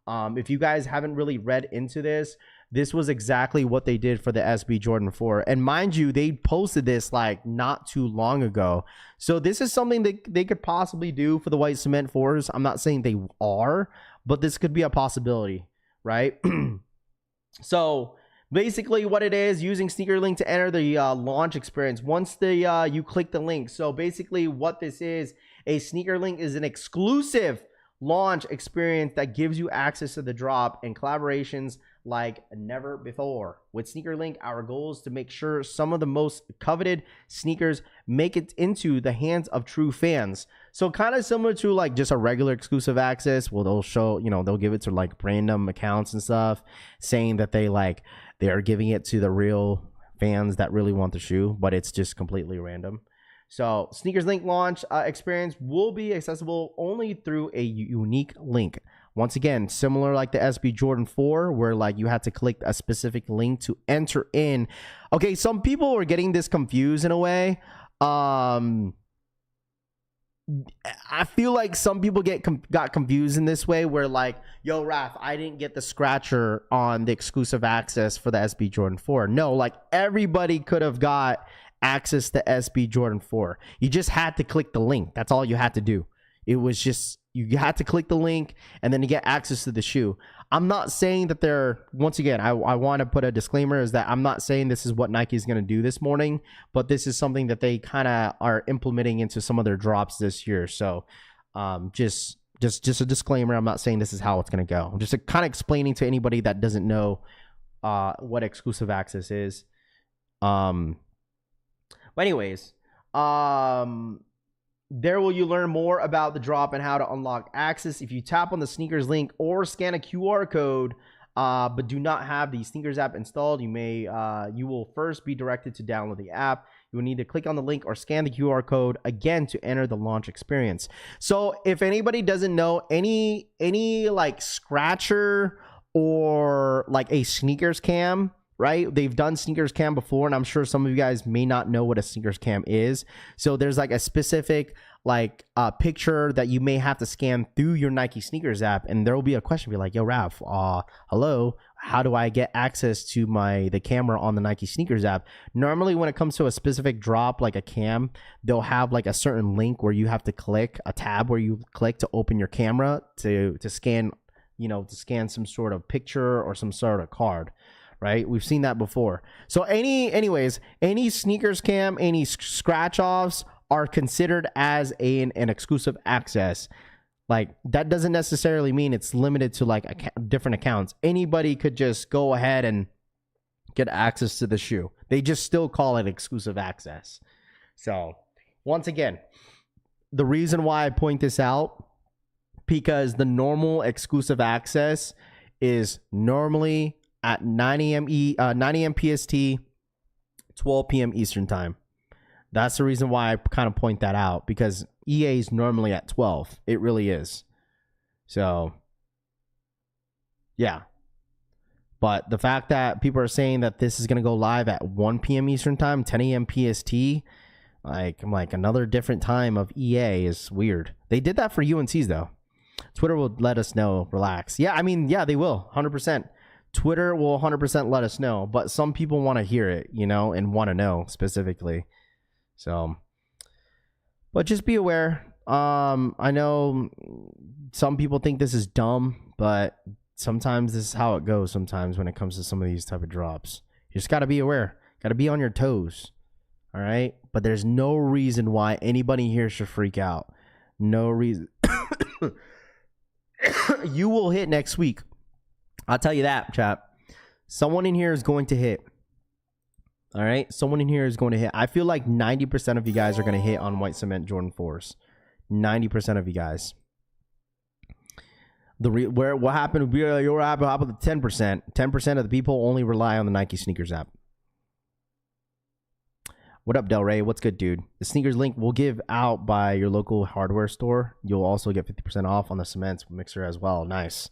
If you guys haven't really read into this, this was exactly what they did for the SB Jordan 4. And mind you, they posted this like not too long ago. So this is something that they could possibly do for the white cement 4s. I'm not saying they are, but this could be a possibility, right? So basically what it is, using sneaker link to enter the launch experience once you click the link. So basically what this is, a sneaker link is an exclusive launch experience that gives you access to the drop and collaborations like never before. With Sneaker Link, our goal is to make sure some of the most coveted sneakers make it into the hands of true fans. So kind of similar to like just a regular exclusive access. Well, they'll show, they'll give it to like random accounts and stuff, saying that they are giving it to the real fans that really want the shoe, but it's just completely random. So Sneakers Link launch experience will be accessible only through a unique link. Once again, similar like the SB Jordan 4, where like you had to click a specific link to enter in. Okay, some people were getting this confused in a way. I feel like some people got confused in this way, where like, yo, Raph, I didn't get the scratcher on the exclusive access for the SB Jordan 4. No, like everybody could have got access to SB Jordan 4. You just had to click the link. That's all you had to do. It was just, you had to click the link and then you get access to the shoe. I'm not saying that once again, I want to put a disclaimer, is that I'm not saying this is what Nike is going to do this morning, but this is something that they kind of are implementing into some of their drops this year. So just a disclaimer. I'm not saying this is how it's going to go. I'm just kind of explaining to anybody that doesn't know what exclusive access is. But anyways, There will you learn more about the drop and how to unlock access. If you tap on the sneakers link or scan a QR code, but do not have the sneakers app installed, you will first be directed to download the app. You will need to click on the link or scan the QR code again to enter the launch experience. So if anybody doesn't know, any like scratcher or like a sneakers cam, right? They've done sneakers cam before, and I'm sure some of you guys may not know what a sneakers cam is. So there's like a specific like picture that you may have to scan through your Nike sneakers app, and there will be a question be like, yo Raf, hello, how do I get access to the camera on the Nike sneakers app? Normally when it comes to a specific drop like a cam, they'll have like a certain link where you have to click a tab where you click to open your camera to scan, to scan some sort of picture or some sort of card. Right? We've seen that before. So anyways, any sneakers cam, any scratch offs are considered as an exclusive access. Like that doesn't necessarily mean it's limited to like different accounts. Anybody could just go ahead and get access to the shoe. They just still call it exclusive access. So once again, the reason why I point this out, because the normal exclusive access is normally at 9 a.m. PST, 12 p.m. Eastern time. That's the reason why I kind of point that out, because EA is normally at 12. It really is. So, yeah. But the fact that people are saying that this is going to go live at 1 p.m. Eastern time, 10 a.m. PST, I'm like another different time of EA is weird. They did that for UNCs though. Twitter will let us know. Relax. Yeah, I mean, yeah, they will. 100%. Twitter will 100% let us know, but some people want to hear it, and want to know specifically. So, but just be aware. I know some people think this is dumb, but sometimes this is how it goes sometimes when it comes to some of these type of drops. You just got to be aware. Got to be on your toes. All right? But there's no reason why anybody here should freak out. No reason. You will hit next week. I'll tell you that, chat. Someone in here is going to hit. All right? Someone in here is going to hit. I feel like 90% of you guys are going to hit on white cement Jordan 4s. 90% of you guys. What happened? What happened with 10%? 10% of the people only rely on the Nike sneakers app. What up, Del Rey? What's good, dude? The sneakers link will give out by your local hardware store. You'll also get 50% off on the cement mixer as well. Nice.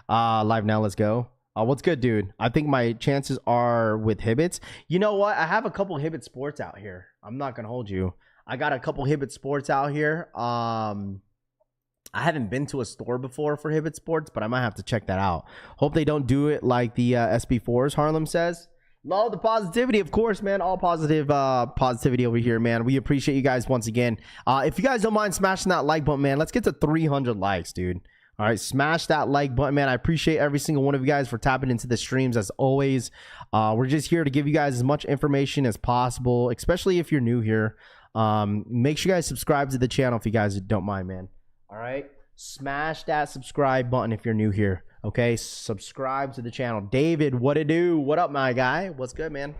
Live now, let's go. What's good, dude? I think my chances are with Hibbits. You know what? I have a couple Hibbit Sports out here. I'm not gonna hold you. I got a couple Hibbit Sports out here. I haven't been to a store before for Hibbit Sports, but I might have to check that out. Hope they don't do it like the SB4s, Harlem says. Love the positivity, of course, man. All positive positivity over here, man. We appreciate you guys once again. If you guys don't mind smashing that like button, man, let's get to 300 likes, dude. All right, smash that like button, man. I appreciate every single one of you guys for tapping into the streams as always. We're just here to give you guys as much information as possible, especially if you're new here. Make sure you guys subscribe to the channel if you guys don't mind, man. All right, smash that subscribe button if you're new here. Okay, subscribe to the channel. David, what it do? What up, my guy? What's good, man?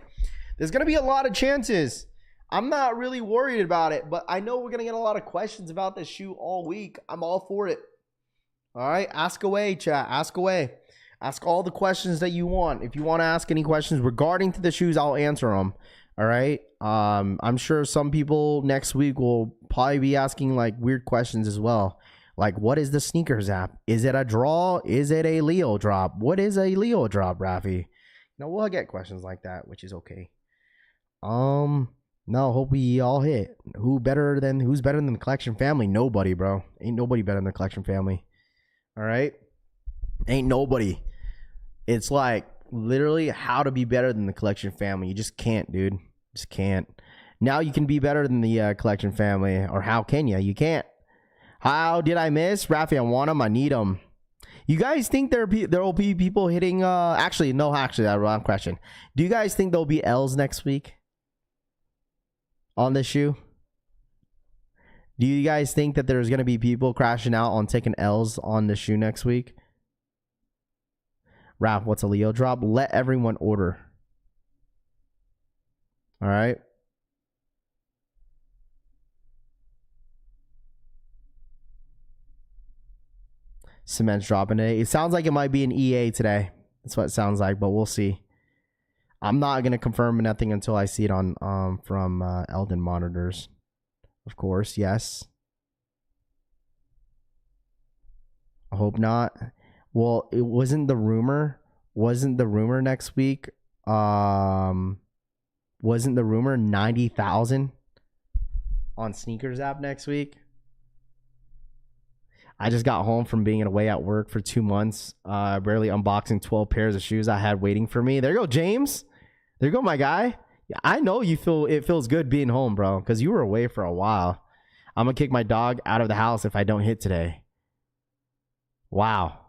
There's gonna be a lot of chances. I'm not really worried about it, but I know we're gonna get a lot of questions about this shoe all week. I'm all for it. All right, ask away, chat. Ask away. Ask all the questions that you want. If you want to ask any questions regarding to the shoes, I'll answer them. All right. I'm sure some people next week will probably be asking like weird questions as well. Like, what is the sneakers app? Is it a draw? Is it a Leo drop? What is a Leo drop, Rafi? No, we'll get questions like that, which is okay. No, hope we all hit. Who's better than the collection family? Nobody, bro. Ain't nobody better than the collection family. All right? Ain't nobody. It's like literally how to be better than the collection family. You just can't, dude. Just can't. Now you can be better than the collection family, or how can you? You can't. How did I miss? Rafi, I want them. I need them. You guys think there will be people hitting... Actually, that wrong question. Do you guys think there'll be L's next week on this shoe? Do you guys think that there's going to be people crashing out on taking L's on the shoe next week? Ralph, what's a Leo drop? Let everyone order. All right. Cement's dropping today. It sounds like it might be an EA today. That's what it sounds like, but we'll see. I'm not gonna confirm nothing until I see it on from Eldon monitors. Of course, yes. I hope not. Well, it wasn't the rumor. Wasn't the rumor next week? Wasn't the rumor 90,000 on Sneakers app next week? I just got home from being away at work for 2 months, barely unboxing 12 pairs of shoes I had waiting for me. There you go, James. There you go, my guy. Yeah, I know it feels good being home, bro, because you were away for a while. I'm going to kick my dog out of the house if I don't hit today. Wow.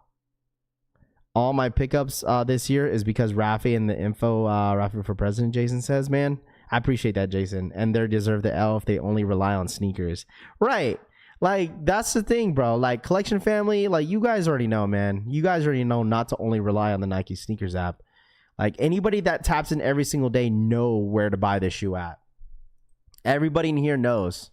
All my pickups this year is because Rafi and the info, Rafi for President, Jason says, man. I appreciate that, Jason. And they deserve the L if they only rely on sneakers. Right. Like, that's the thing, bro. Like, Collection family, like, you guys already know, man. You guys already know not to only rely on the Nike sneakers app. Like, anybody that taps in every single day know where to buy this shoe at. Everybody in here knows.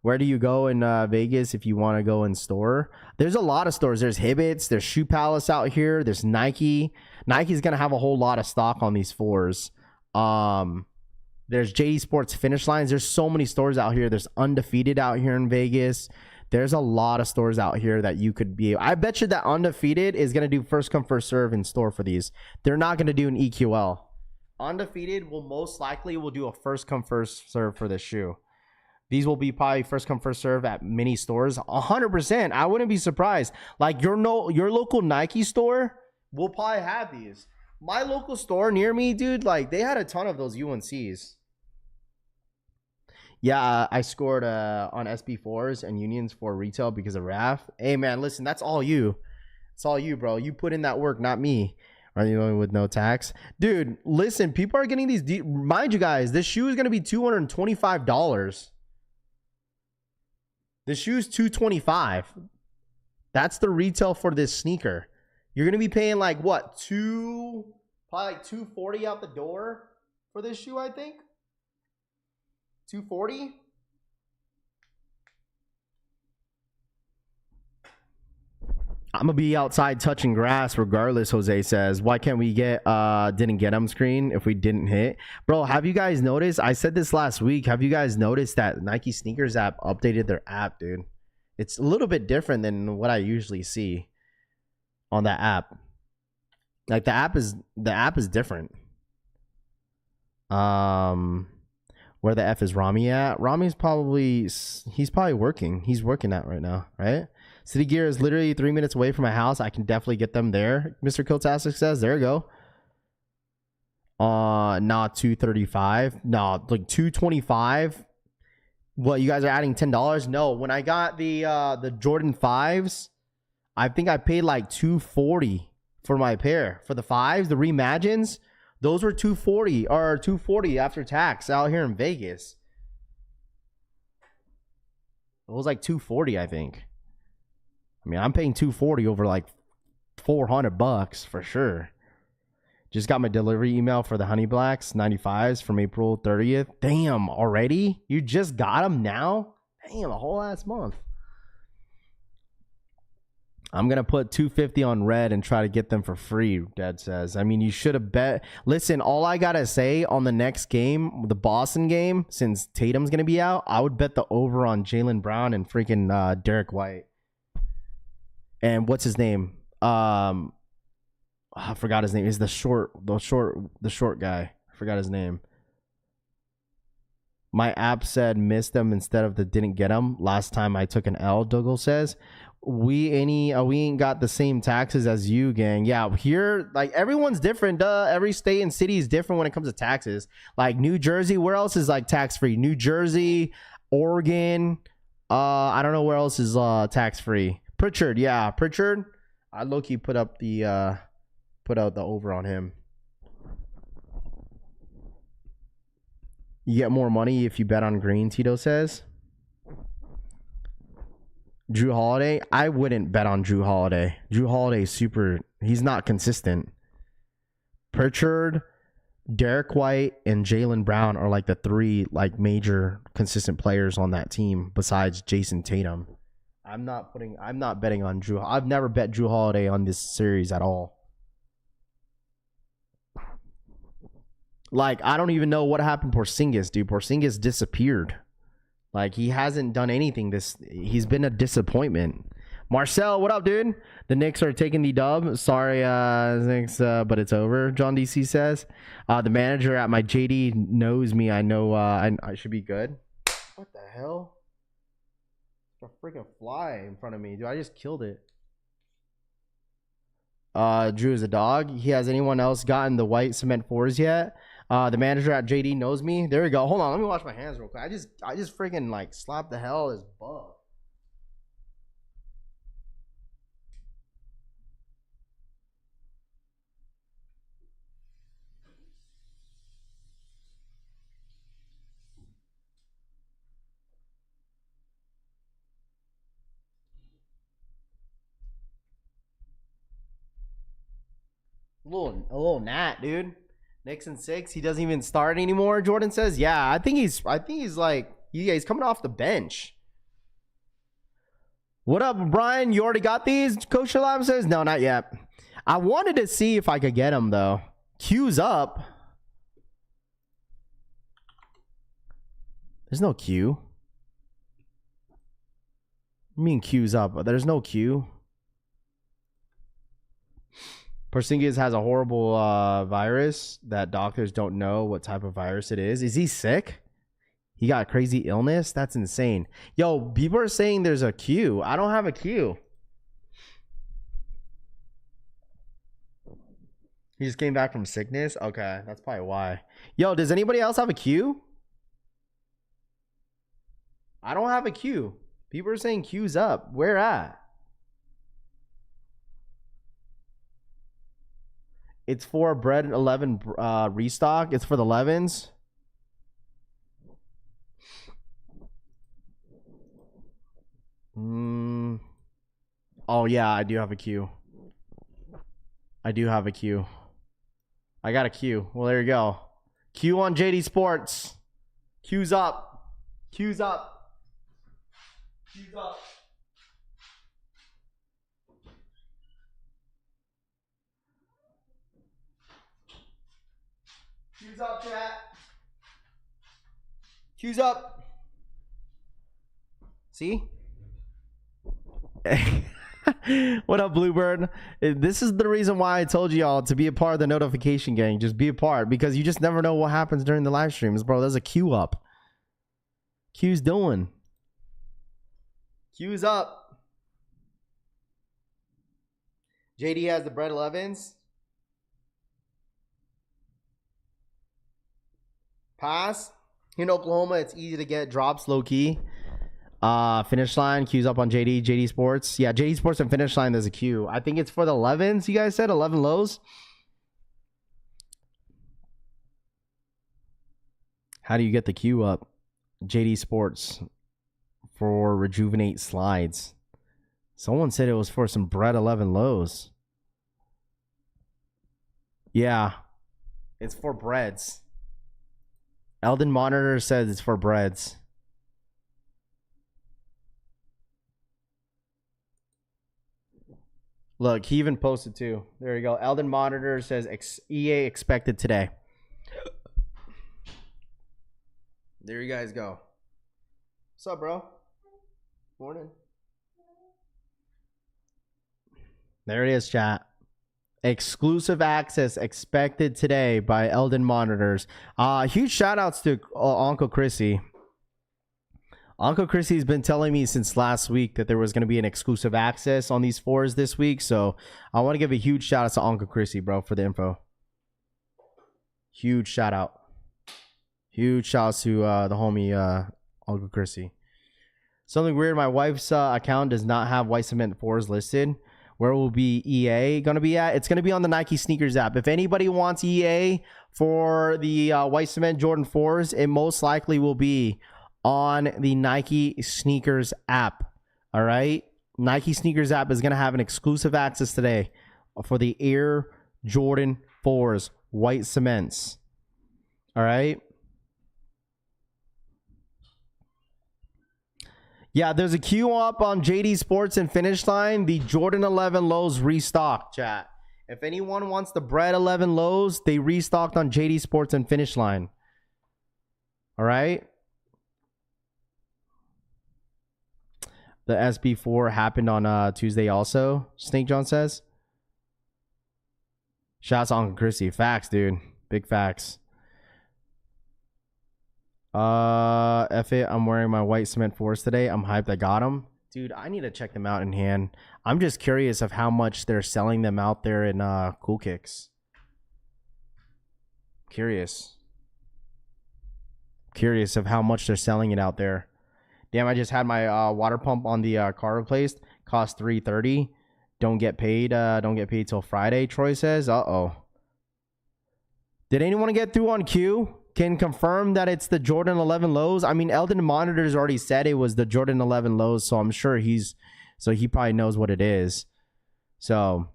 Where do you go in Vegas if you want to go in store? There's a lot of stores. There's Hibbett's. There's Shoe Palace out here. There's Nike. Nike's going to have a whole lot of stock on these fours. There's Jdsports Finish Lines. There's so many stores out here. There's Undefeated out here in Vegas. There's a lot of stores out here that you could be. I bet you that Undefeated is going to do first come, first serve in store for these. They're not going to do an EQL. Undefeated will most likely will do a first come, first serve for this shoe. These will be probably first come, first serve at many stores. 100%. I wouldn't be surprised. Like your local Nike store will probably have these. My local store near me, dude, like they had a ton of those UNCs. Yeah, I scored on SB4s and Unions for retail because of RAF. Hey, man, listen, that's all you. It's all you, bro. You put in that work, not me. Are you going with no tax? Dude, listen, people are getting these. Mind you guys, this shoe is going to be $225. This shoe's $225. That's the retail for this sneaker. You're going to be paying like what? Probably like $240 out the door for this shoe, I think. $240. I'm gonna be outside touching grass regardless. Jose says, why can't we get didn't get them screen if we didn't hit? Bro, have you guys noticed? I said this last week. Have you guys noticed that Nike sneakers app updated their app, dude? It's a little bit different than what I usually see on that app. Like the app is different. Where the F is Rami at? Rami's he's probably working. He's working that right now, right? City Gear is literally 3 minutes away from my house. I can definitely get them there. Mr. Kiltastic says, there you go. Not 235. No, like 225. What, you guys are adding $10? No, when I got the Jordan 5s, I think I paid like $240 for my pair. For the 5s, the Reimagines, those were $240 after tax out here in Vegas. It was like $240, I think. I mean, I'm paying $240 over like $400 for sure. Just got my delivery email for the Honey Blacks 95s from April 30th. Damn, already? You just got them now? Damn, a whole ass month. I'm going to put $250 on red and try to get them for free, Dad says. I mean, you should have bet. Listen, all I got to say on the next game, the Boston game, since Tatum's going to be out, I would bet the over on Jaylen Brown and freaking Derek White. And what's his name? I forgot his name. He's the short guy. I forgot his name. My app said missed them instead of the didn't get them. Last time I took an L, Dougal says. We ain't got the same taxes as you, gang. Yeah, here, like, everyone's different. Every state and city is different when it comes to taxes. Like New Jersey, where else is like tax free? New Jersey, Oregon. I don't know where else is tax free. Pritchard, yeah, Pritchard. I low-key put out the over on him. You get more money if you bet on green, Tito says. Drew Holiday, I wouldn't bet on Drew Holiday. Drew Holiday is he's not consistent. Pritchard, Derek White, and Jaylen Brown are like the three like major consistent players on that team besides Jason Tatum. I'm not betting on Drew. I've never bet Drew Holiday on this series at all. Like, I don't even know what happened to Porzingis, dude. Porzingis disappeared. Like, he hasn't done anything. He's been a disappointment. Marcel, what up, dude? The Knicks are taking the dub. Sorry, Knicks, but it's over, John DC says. The manager at my JD knows me. I know I should be good. What the hell? A freaking fly in front of me, dude. I just killed it. Drew is a dog. He has anyone else gotten the white cement fours yet? The manager at JD knows me. There we go. Hold on, let me wash my hands real quick. I just freaking like slapped the hell out of this bug. A little gnat, dude. Knicks in 6. He doesn't even start anymore. Jordan says, "Yeah, I think he's like, yeah, he's coming off the bench." What up, Brian? You already got these? Coach Shalab says, "No, not yet." I wanted to see if I could get them though. Q's up. There's no Q. I mean, Q's up, but there's no Q. Porzingis has a horrible virus that doctors don't know what type of virus it is. Is he sick? He got a crazy illness? That's insane. Yo, people are saying there's a Q. I don't have a Q. He just came back from sickness? Okay, that's probably why. Yo, does anybody else have a Q? I don't have a Q. People are saying Q's up. Where at? It's for bread 11 restock. It's for the 11s. Oh, yeah, I do have a Q. I do have a Q. I got a Q. Well, there you go. Q on Jdsports. Q's up. Q's up. Q's up. Q's up, chat. Q's up. See? What up, Bluebird? This is the reason why I told y'all to be a part of the notification gang. Just be a part, because you just never know what happens during the live streams, bro. There's a Q up. Q's doing. Q's up. JD has the bread 11s. Pass. Here in Oklahoma, it's easy to get drops low key. Finish line, Q's up on JD Sports. Yeah, JD Sports and finish line, there's a Q. I think it's for the 11s, you guys said? 11 lows? How do you get the Q up? JD Sports for rejuvenate slides. Someone said it was for some bread 11 lows. Yeah, it's for breads. Eldon Monitor says it's for breads. Look, he even posted too. There you go. Eldon Monitor says EA expected today. There you guys go. What's up, bro? Morning. There it is, chat. Exclusive access expected today by Eldon Monitors. Huge shout outs to Uncle Chrissy. Uncle Chrissy's been telling me since last week that there was going to be an exclusive access on these fours this week. So I want to give a huge shout out to Uncle Chrissy, bro, for the info. Huge shout out. Huge shout out to the homie Uncle Chrissy. Something weird, my wife's account does not have white cement fours listed. Where will be EA going to be at? It's going to be on the Nike Sneakers app. If anybody wants EA for the white cement Jordan 4s, it most likely will be on the Nike Sneakers app. All right? Nike Sneakers app is going to have an exclusive access today for the Air Jordan 4s white cements. All right? Yeah, there's a queue up on Jdsports and Finish Line. The Jordan 11 lows restocked, chat. If anyone wants the Bread 11 lows, they restocked on Jdsports and Finish Line. All right. The SB4 happened on Tuesday also, Snake John says. Shouts on Chrissy. Facts, dude. Big facts. F it. I'm wearing my white cement fours today. I'm hyped. I got them. Dude, I need to check them out in hand. I'm just curious of how much they're selling them out there in Cool Kicks. Curious of how much they're selling it out there. Damn, I just had my water pump on the car replaced. Cost $330. Don't get paid till Friday, Troy says. Uh-oh. Did anyone get through on Q? Can confirm that it's the Jordan 11 lows. I mean, Eldon Monitors already said it was the Jordan 11 lows, so I'm sure he probably knows what it is. So,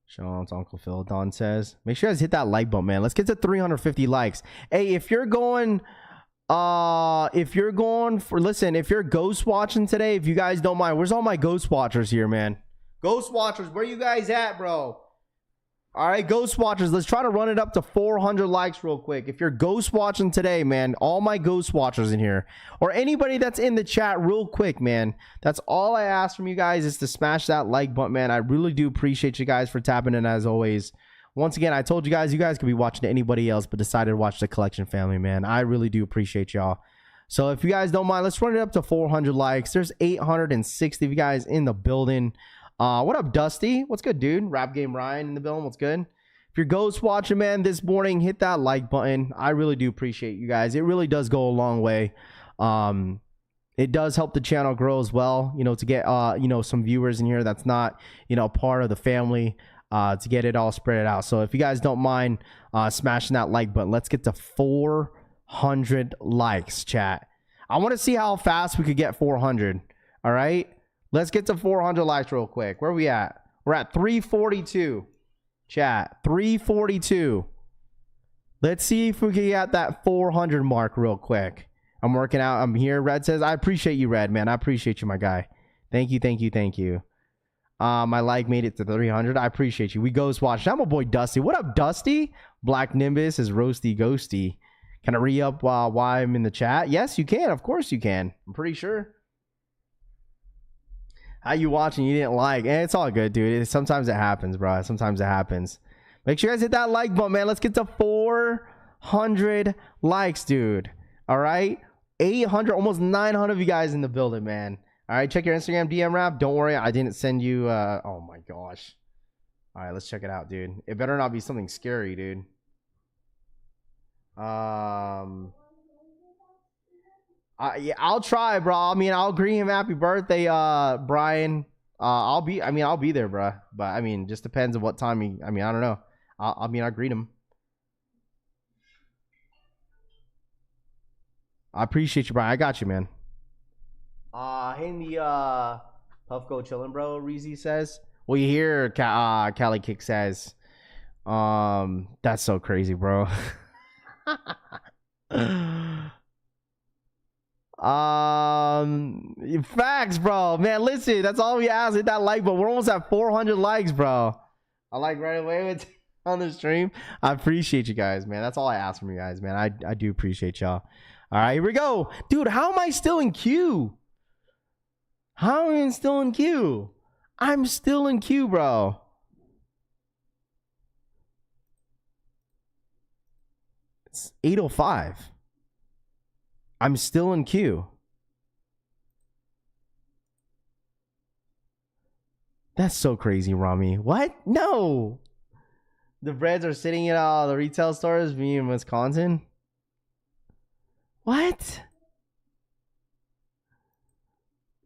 Sean's Uncle Phil. Don says, make sure you guys hit that like button, man. Let's get to 350 likes. Hey, if you're ghost watching today, if you guys don't mind, where's all my ghost watchers here, man? Ghost watchers, where you guys at, bro? All right, ghost watchers, let's try to run it up to 400 likes real quick. If you're ghost watching today, man, all my ghost watchers in here, or anybody that's in the chat real quick, man, that's all I ask from you guys is to smash that like button, man. I really do appreciate you guys for tapping in as always. Once again, I told you guys could be watching anybody else, but decided to watch the Collection family, man. I really do appreciate y'all. So if you guys don't mind, let's run it up to 400 likes. There's 860 of you guys in the building. What up, Dusty? What's good, dude? Rap Game Ryan in the building. What's good? If you're ghost watching, man, this morning, hit that like button. I really do appreciate you guys. It really does go a long way. It does help the channel grow as well, to get some viewers in here that's not part of the family, to get it all spread out. So if you guys don't mind smashing that like button, let's get to 400 likes, chat. I want to see how fast we could get 400. All right, let's get to 400 likes real quick. Where are we at? We're at 342, chat. 342. Let's see if we can get that 400 mark real quick. I'm working out. I'm here. Red says, I appreciate you, Red, man. I appreciate you, my guy. Thank you, thank you, thank you. My like made it to 300. I appreciate you. We ghost watch. I'm a boy, Dusty. What up, Dusty? Black Nimbus is roasty ghosty. Can I re-up why I'm in the chat? Yes, you can. Of course you can. I'm pretty sure. How you watching? You didn't like. It's all good, dude. Sometimes it happens, bro. Sometimes it happens. Make sure you guys hit that like button, man. Let's get to 400 likes, dude. All right? 800, almost 900 of you guys in the building, man. All right, check your Instagram DM rap. Don't worry, I didn't send you. Oh my gosh. All right, let's check it out, dude. It better not be something scary, dude. Yeah, I'll try, bro. I mean, I'll greet him happy birthday, Brian. I'll be there, bro. But I mean, just depends on what time he. I don't know. I'll greet him. I appreciate you, Brian. I got you, man. Hey, the Puff Go chillin', bro. Reezy says. Well, you hear Cali Kick says. That's so crazy, bro. Facts, bro. Man, listen, that's all we ask. Hit that like, but we're almost at 400 likes, bro. I like right away with on the stream. I appreciate you guys, man. That's all I ask from you guys, man. I do appreciate y'all. All right, here we go, dude. How am I still in queue? How am I still in queue? I'm still in queue, bro. It's 8:05. I'm still in queue. That's so crazy, Rami. What? No. The breads are sitting in all the retail stores, me in Wisconsin. What?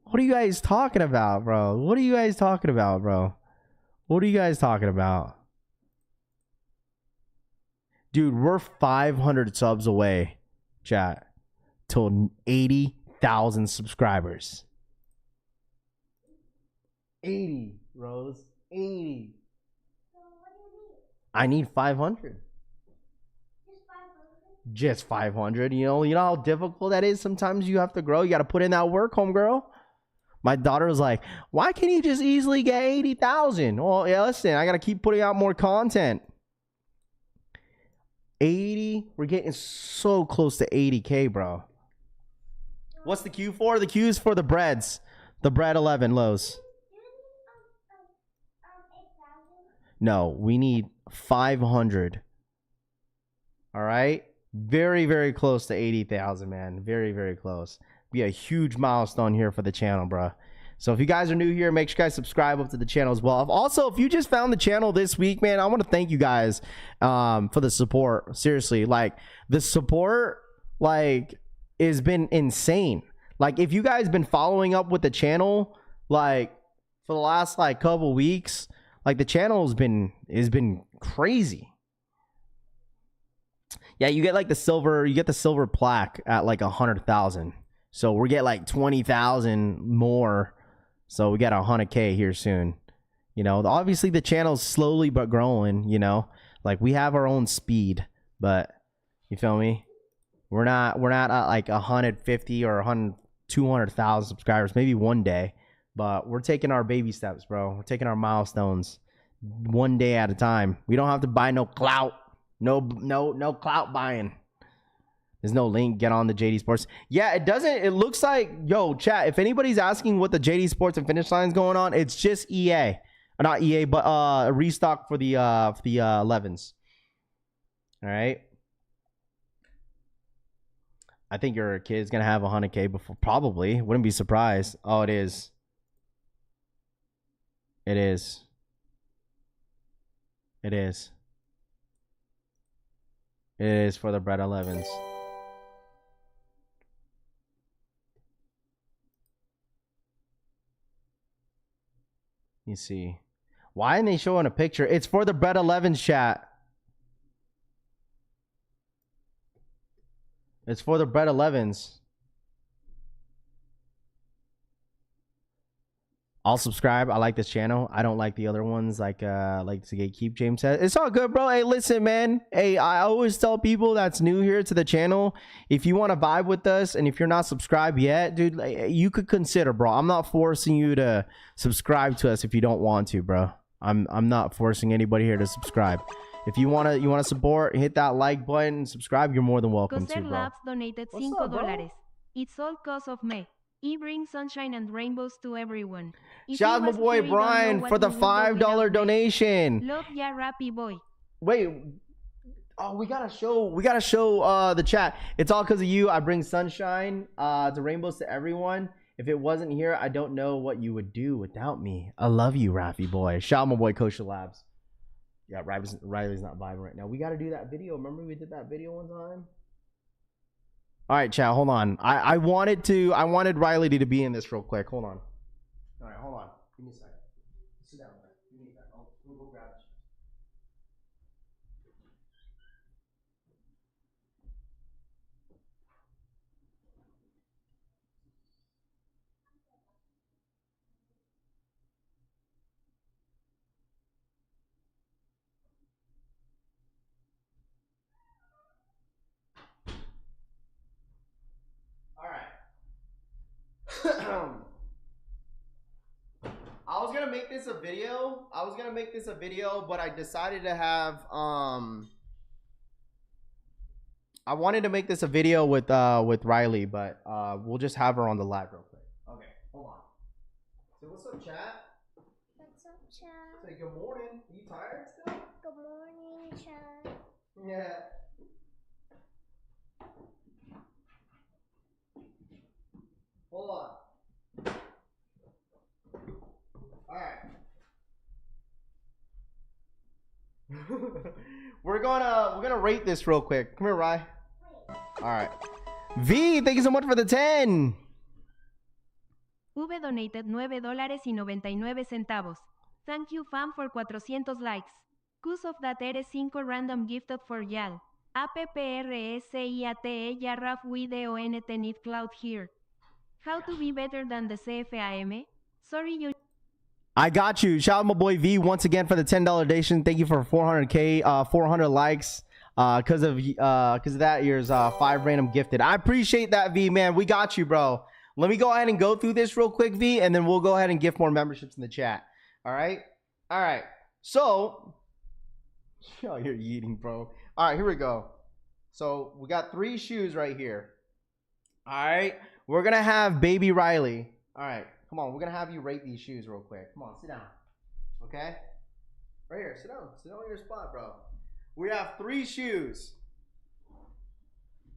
What are you guys talking about, bro? What are you guys talking about, bro? What are you guys talking about? Dude, we're 500 subs away, chat, till 80,000 subscribers. 80, Rose. 80. I need 500. just 500. You know how difficult that is. Sometimes you have to grow. You got to put in that work, homegirl. My daughter was like, why can't you just easily get 80,000? Well, yeah, listen, I got to keep putting out more content. 80, we're getting so close to 80K, bro. What's the queue for? The queue is for the breads. The bread 11 lows. No, we need 500. All right? Very, very close to 80,000, man. Very, very close. Be a huge milestone here for the channel, bro. So if you guys are new here, make sure you guys subscribe up to the channel as well. Also, if you just found the channel this week, man, I want to thank you guys for the support. Seriously, like the support like has been insane. Like if you guys been following up with the channel like for the last like couple weeks, like the channel has been crazy. Yeah, you get like the silver plaque at like 100,000. So we get like 20,000 more. So we got 100K here soon. You know, obviously the channel's slowly but growing, you know. Like we have our own speed, but you feel me? We're not at like 150 or 200,000 subscribers maybe one day, but we're taking our baby steps, bro. We're taking our milestones one day at a time. We don't have to buy no clout. No clout buying. There's no link. Get on the Jdsports. Yeah, it doesn't. It looks like, yo, chat, if anybody's asking what the Jdsports and finish line's going on, it's just EA. Not EA, but a restock for the 11s. All right. I think your kid's going to have 100K before. Probably. Wouldn't be surprised. Oh, it is. It is. It is. It is for the bread 11s. You see. Why aren't they showing a picture? It's for the bread 11s, chat. It's for the bread 11s. I'll subscribe. I like this channel. I don't like the other ones like to gatekeep. James said it's all good, bro. Hey, listen, man. Hey, I always tell people that's new here to the channel, if you want to vibe with us and if you're not subscribed yet, dude, you could consider, bro. I'm not forcing you to subscribe to us if you don't want to, bro. I'm not forcing anybody here to subscribe. If you wanna support, hit that like button, subscribe. You're more than welcome to, bro. Labs donated $5. It's all cause of me. He brings sunshine and rainbows to everyone. Shout out my boy Brian for the $5 donation. Love ya, Rappy boy. Wait, oh, we gotta show the chat. It's all because of you. I bring sunshine to rainbows to everyone. If it wasn't here, I don't know what you would do without me. I love you, Raffy boy. Shout out my boy Kosher Labs. Yeah, Riley's not vibing right now. We gotta do that video. Remember we did that video one time? All right, chat, hold on. I wanted Riley to be in this real quick. Hold on. All right, hold on. Give me a second. Sit down. Give me a second. We'll go grab it. I was gonna make this a video. But I decided to have I wanted to make this a video with Riley, but we'll just have her on the live real quick. Okay, hold on. So what's up, chat? What's up, chat? Say good morning. Are you tired still? Good morning, chat. Yeah. Hold on. All right. we're gonna rate this real quick. Come here, Rye. All right. V, thank you so much for the 10. V donated $9.99. Thank you, fam, for 400 likes. Cause of that eres 5 random gifted for y'all. APPRSIATE Yarraf video NT need cloud here. How to be better than the CFAM? Sorry you. I got you. Shout out my boy V once again for the $10 donation. Thank you for 400K, 400 likes. because of that year's 5 random gifted. I appreciate that, V, man. We got you, bro. Let me go ahead and go through this real quick, V, and then we'll go ahead and gift more memberships in the chat. All right. So, oh, you're eating, bro. All right, here we go. So we got 3 shoes right here. All right, we're gonna have baby Riley. All right, come on, we're gonna have you rate these shoes real quick. Come on, sit down. Okay, right here, sit down on your spot, bro. We have 3 shoes.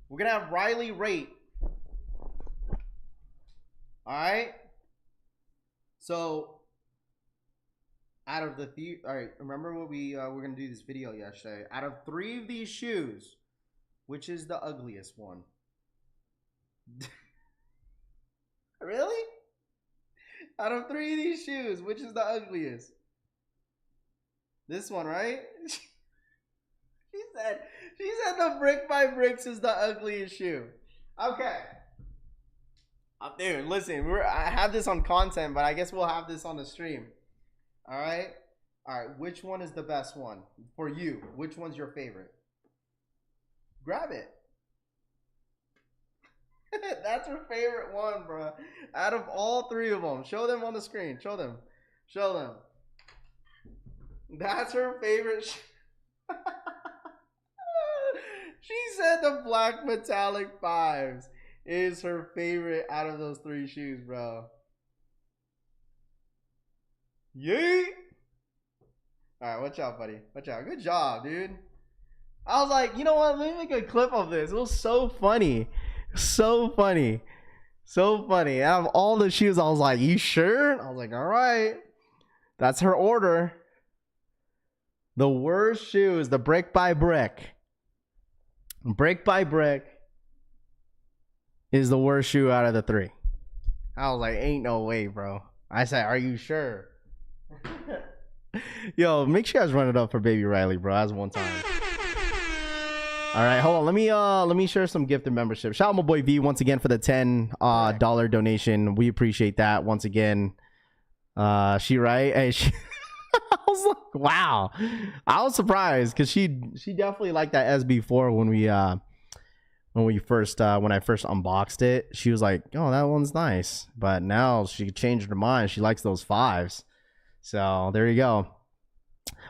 We're gonna have Riley rate. All right, so out of the all right, remember what we were gonna do this video yesterday. Out of 3 of these shoes, which is the ugliest one? Really? Out of 3 of these shoes, which is the ugliest? This one, right? She said the brick by bricks is the ugliest shoe. Okay. Dude, listen, I have this on content, but I guess we'll have this on the stream. All right. Which one is the best one for you? Which one's your favorite? Grab it. That's her favorite one, bro. Out of all 3 of them, show them on the screen. Show them. That's her favorite. She said the black metallic 5s is her favorite out of those 3 shoes, bro. Yeet. All right, watch out, buddy. Watch out. Good job, dude. I was like, you know what? Let me make a clip of this. It was so funny. So funny. Out of all the shoes, I was like, you sure? I was like, all right. That's her order. The worst shoe is the brick by brick. Brick by brick is the worst shoe out of the 3. I was like, ain't no way, bro. I said, are you sure? Yo, make sure you guys run it up for baby Riley, bro. That's one time. All right, hold on. Let me share some gifted membership. Shout out my boy V once again for the $10 donation. We appreciate that once again. She right? Hey, she I was like, wow. I was surprised because she definitely liked that SB4 when I first unboxed it. She was like, oh, that one's nice. But now she changed her mind. She likes those 5s. So there you go.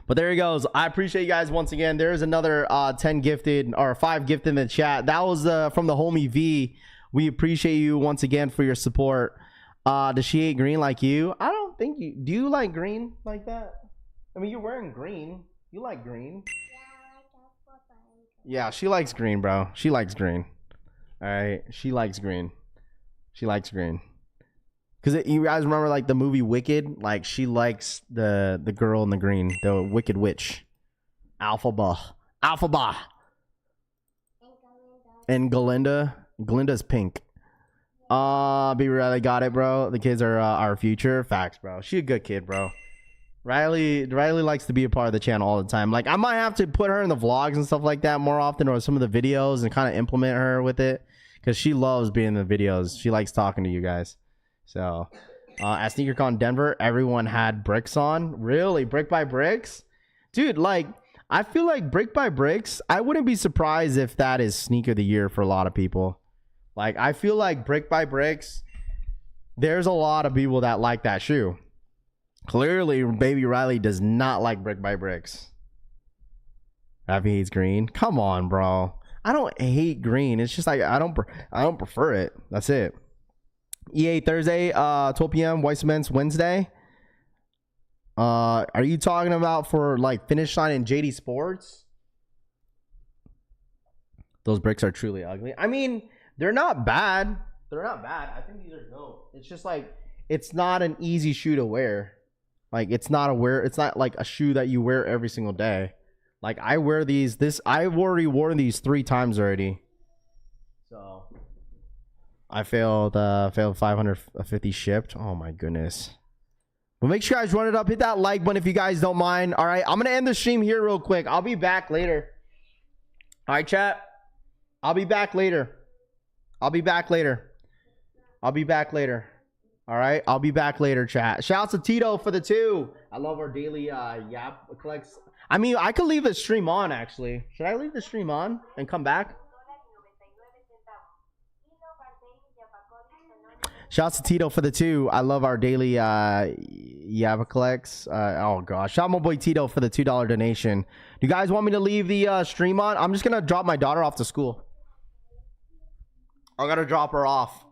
But there he goes. I appreciate you guys once again. There's another 10 gifted or 5 gifted in the chat. That was from the homie V. We appreciate you once again for your support. Does she hate green like you? I don't think you do. You like green like that? I mean, you're wearing green. You like green. Yeah, she likes green, bro. She likes green. All right, she likes green. Because you guys remember like the movie Wicked? Like she likes the girl in the green, the Wicked Witch. Alphaba. And Glinda's pink. Baby Riley got it, bro. The kids are our future. Facts, bro. She a good kid, bro. Riley likes to be a part of the channel all the time. Like I might have to put her in the vlogs and stuff like that more often, or some of the videos, and kind of implement her with it, because she loves being in the videos. She likes talking to you guys. So at SneakerCon Denver, everyone had bricks on. Really? Brick by bricks? Dude, like I feel like brick by bricks, I wouldn't be surprised if that is sneaker of the year for a lot of people. Like I feel like brick by bricks, there's a lot of people that like that shoe. Clearly baby Riley does not like brick by bricks. Ravi hates green. Come on, bro. I don't hate green. It's just like I don't prefer it. That's it. EA Thursday, 12 p.m. White Cements Wednesday. Are you talking about for like finish line in Jdsports? Those bricks are truly ugly. I mean, they're not bad. I think these are dope. It's just like it's not an easy shoe to wear. Like it's not like a shoe that you wear every single day. Like I wear these. I've already worn these 3 times already. So I failed 550 shipped. Oh my goodness. Well, make sure you guys run it up. Hit that like button if you guys don't mind. All right, I'm gonna end the stream here real quick. I'll be back later. All right, chat. I'll be back later. All right, I'll be back later, chat. Shouts to Tito for the 2. I love our daily Yap collects. I mean, I could leave the stream on, actually. Should I leave the stream on and come back? Shouts to Tito for the 2. I love our daily Yap collects. Oh, gosh. Shout out my boy Tito for the $2 donation. Do you guys want me to leave the stream on? I'm just going to drop my daughter off to school. I got to drop her off.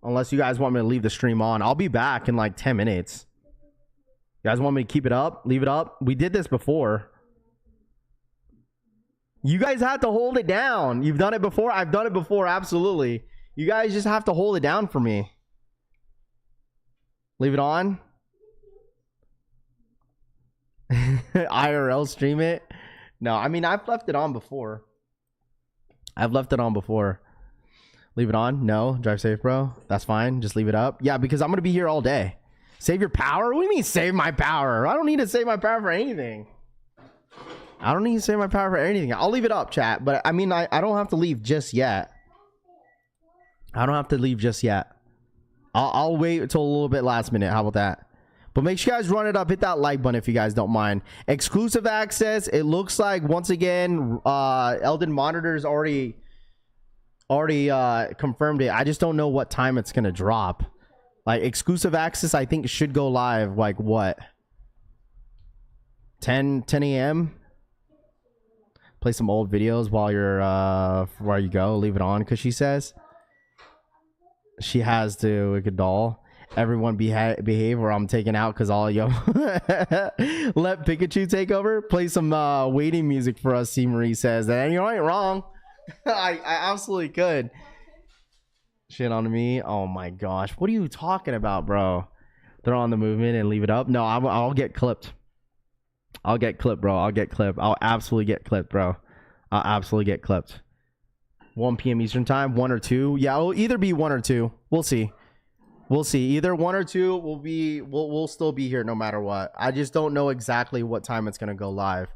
Unless you guys want me to leave the stream on. I'll be back in like 10 minutes. You guys want me to keep it up? Leave it up? We did this before. You guys have to hold it down. You've done it before? I've done it before, absolutely. You guys just have to hold it down for me. Leave it on. IRL stream it. No, I mean, I've left it on before. Leave it on? No. Drive safe, bro. That's fine. Just leave it up. Yeah, because I'm going to be here all day. Save your power? What do you mean save my power? I don't need to save my power for anything. I'll leave it up, chat. But I mean, I don't have to leave just yet. I'll wait until a little bit last minute. How about that? But make sure you guys run it up. Hit that like button if you guys don't mind. Exclusive access. It looks like, once again, Eldon Monitors already confirmed it. I just don't know what time it's going to drop. Like, exclusive access, I think, should go live, like, what? 10 a.m.? Play some old videos while you go. Leave it on, because she says. She has to, like a doll. Everyone behave or I'm taken out because all yo. Let Pikachu take over. Play some waiting music for us, C. Marie says. And you ain't wrong. I absolutely could. Shit on me. Oh my gosh. What are you talking about, bro? Throw on the movement and leave it up. No, I'll get clipped. I'll absolutely get clipped, bro. I'll absolutely get clipped. 1 p.m. Eastern time, 1 or 2. Yeah, it'll either be 1 or 2. We'll see. Either 1 or 2 we'll still be here no matter what. I just don't know exactly what time it's gonna go live.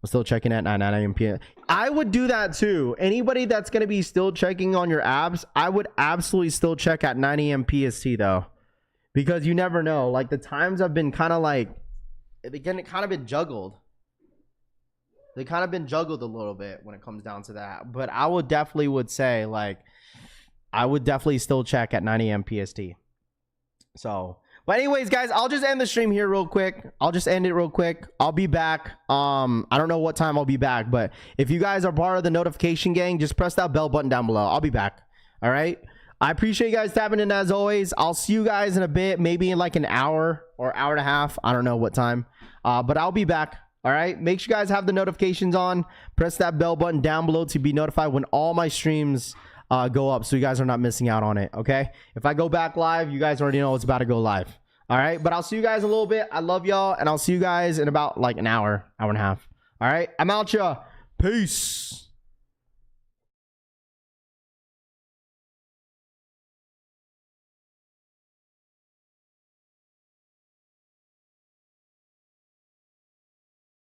I'm still checking at 9 a.m. p.m. I would do that too. Anybody that's going to be still checking on your apps, I would absolutely still check at 9 a.m. PST though. Because you never know. Like, the times have been kind of like, again, it kind of been juggled. They kind of been juggled a little bit when it comes down to that. But I would definitely say, like, I would definitely still check at 9 a.m. PST. So... But anyways, guys, I'll just end the stream here real quick. I'll be back. I don't know what time I'll be back, but if you guys are part of the notification gang, just press that bell button down below. I'll be back. All right. I appreciate you guys tapping in as always. I'll see you guys in a bit, maybe in like an hour or hour and a half. I don't know what time, but I'll be back. All right. Make sure you guys have the notifications on. Press that bell button down below to be notified when all my streams go up, so you guys are not missing out on it. Okay, if I go back live, you guys already know it's about to go live. All right, but I'll see you guys in a little bit. I love y'all, and I'll see you guys in about like an hour and a half. All right, I'm out, y'all. Peace.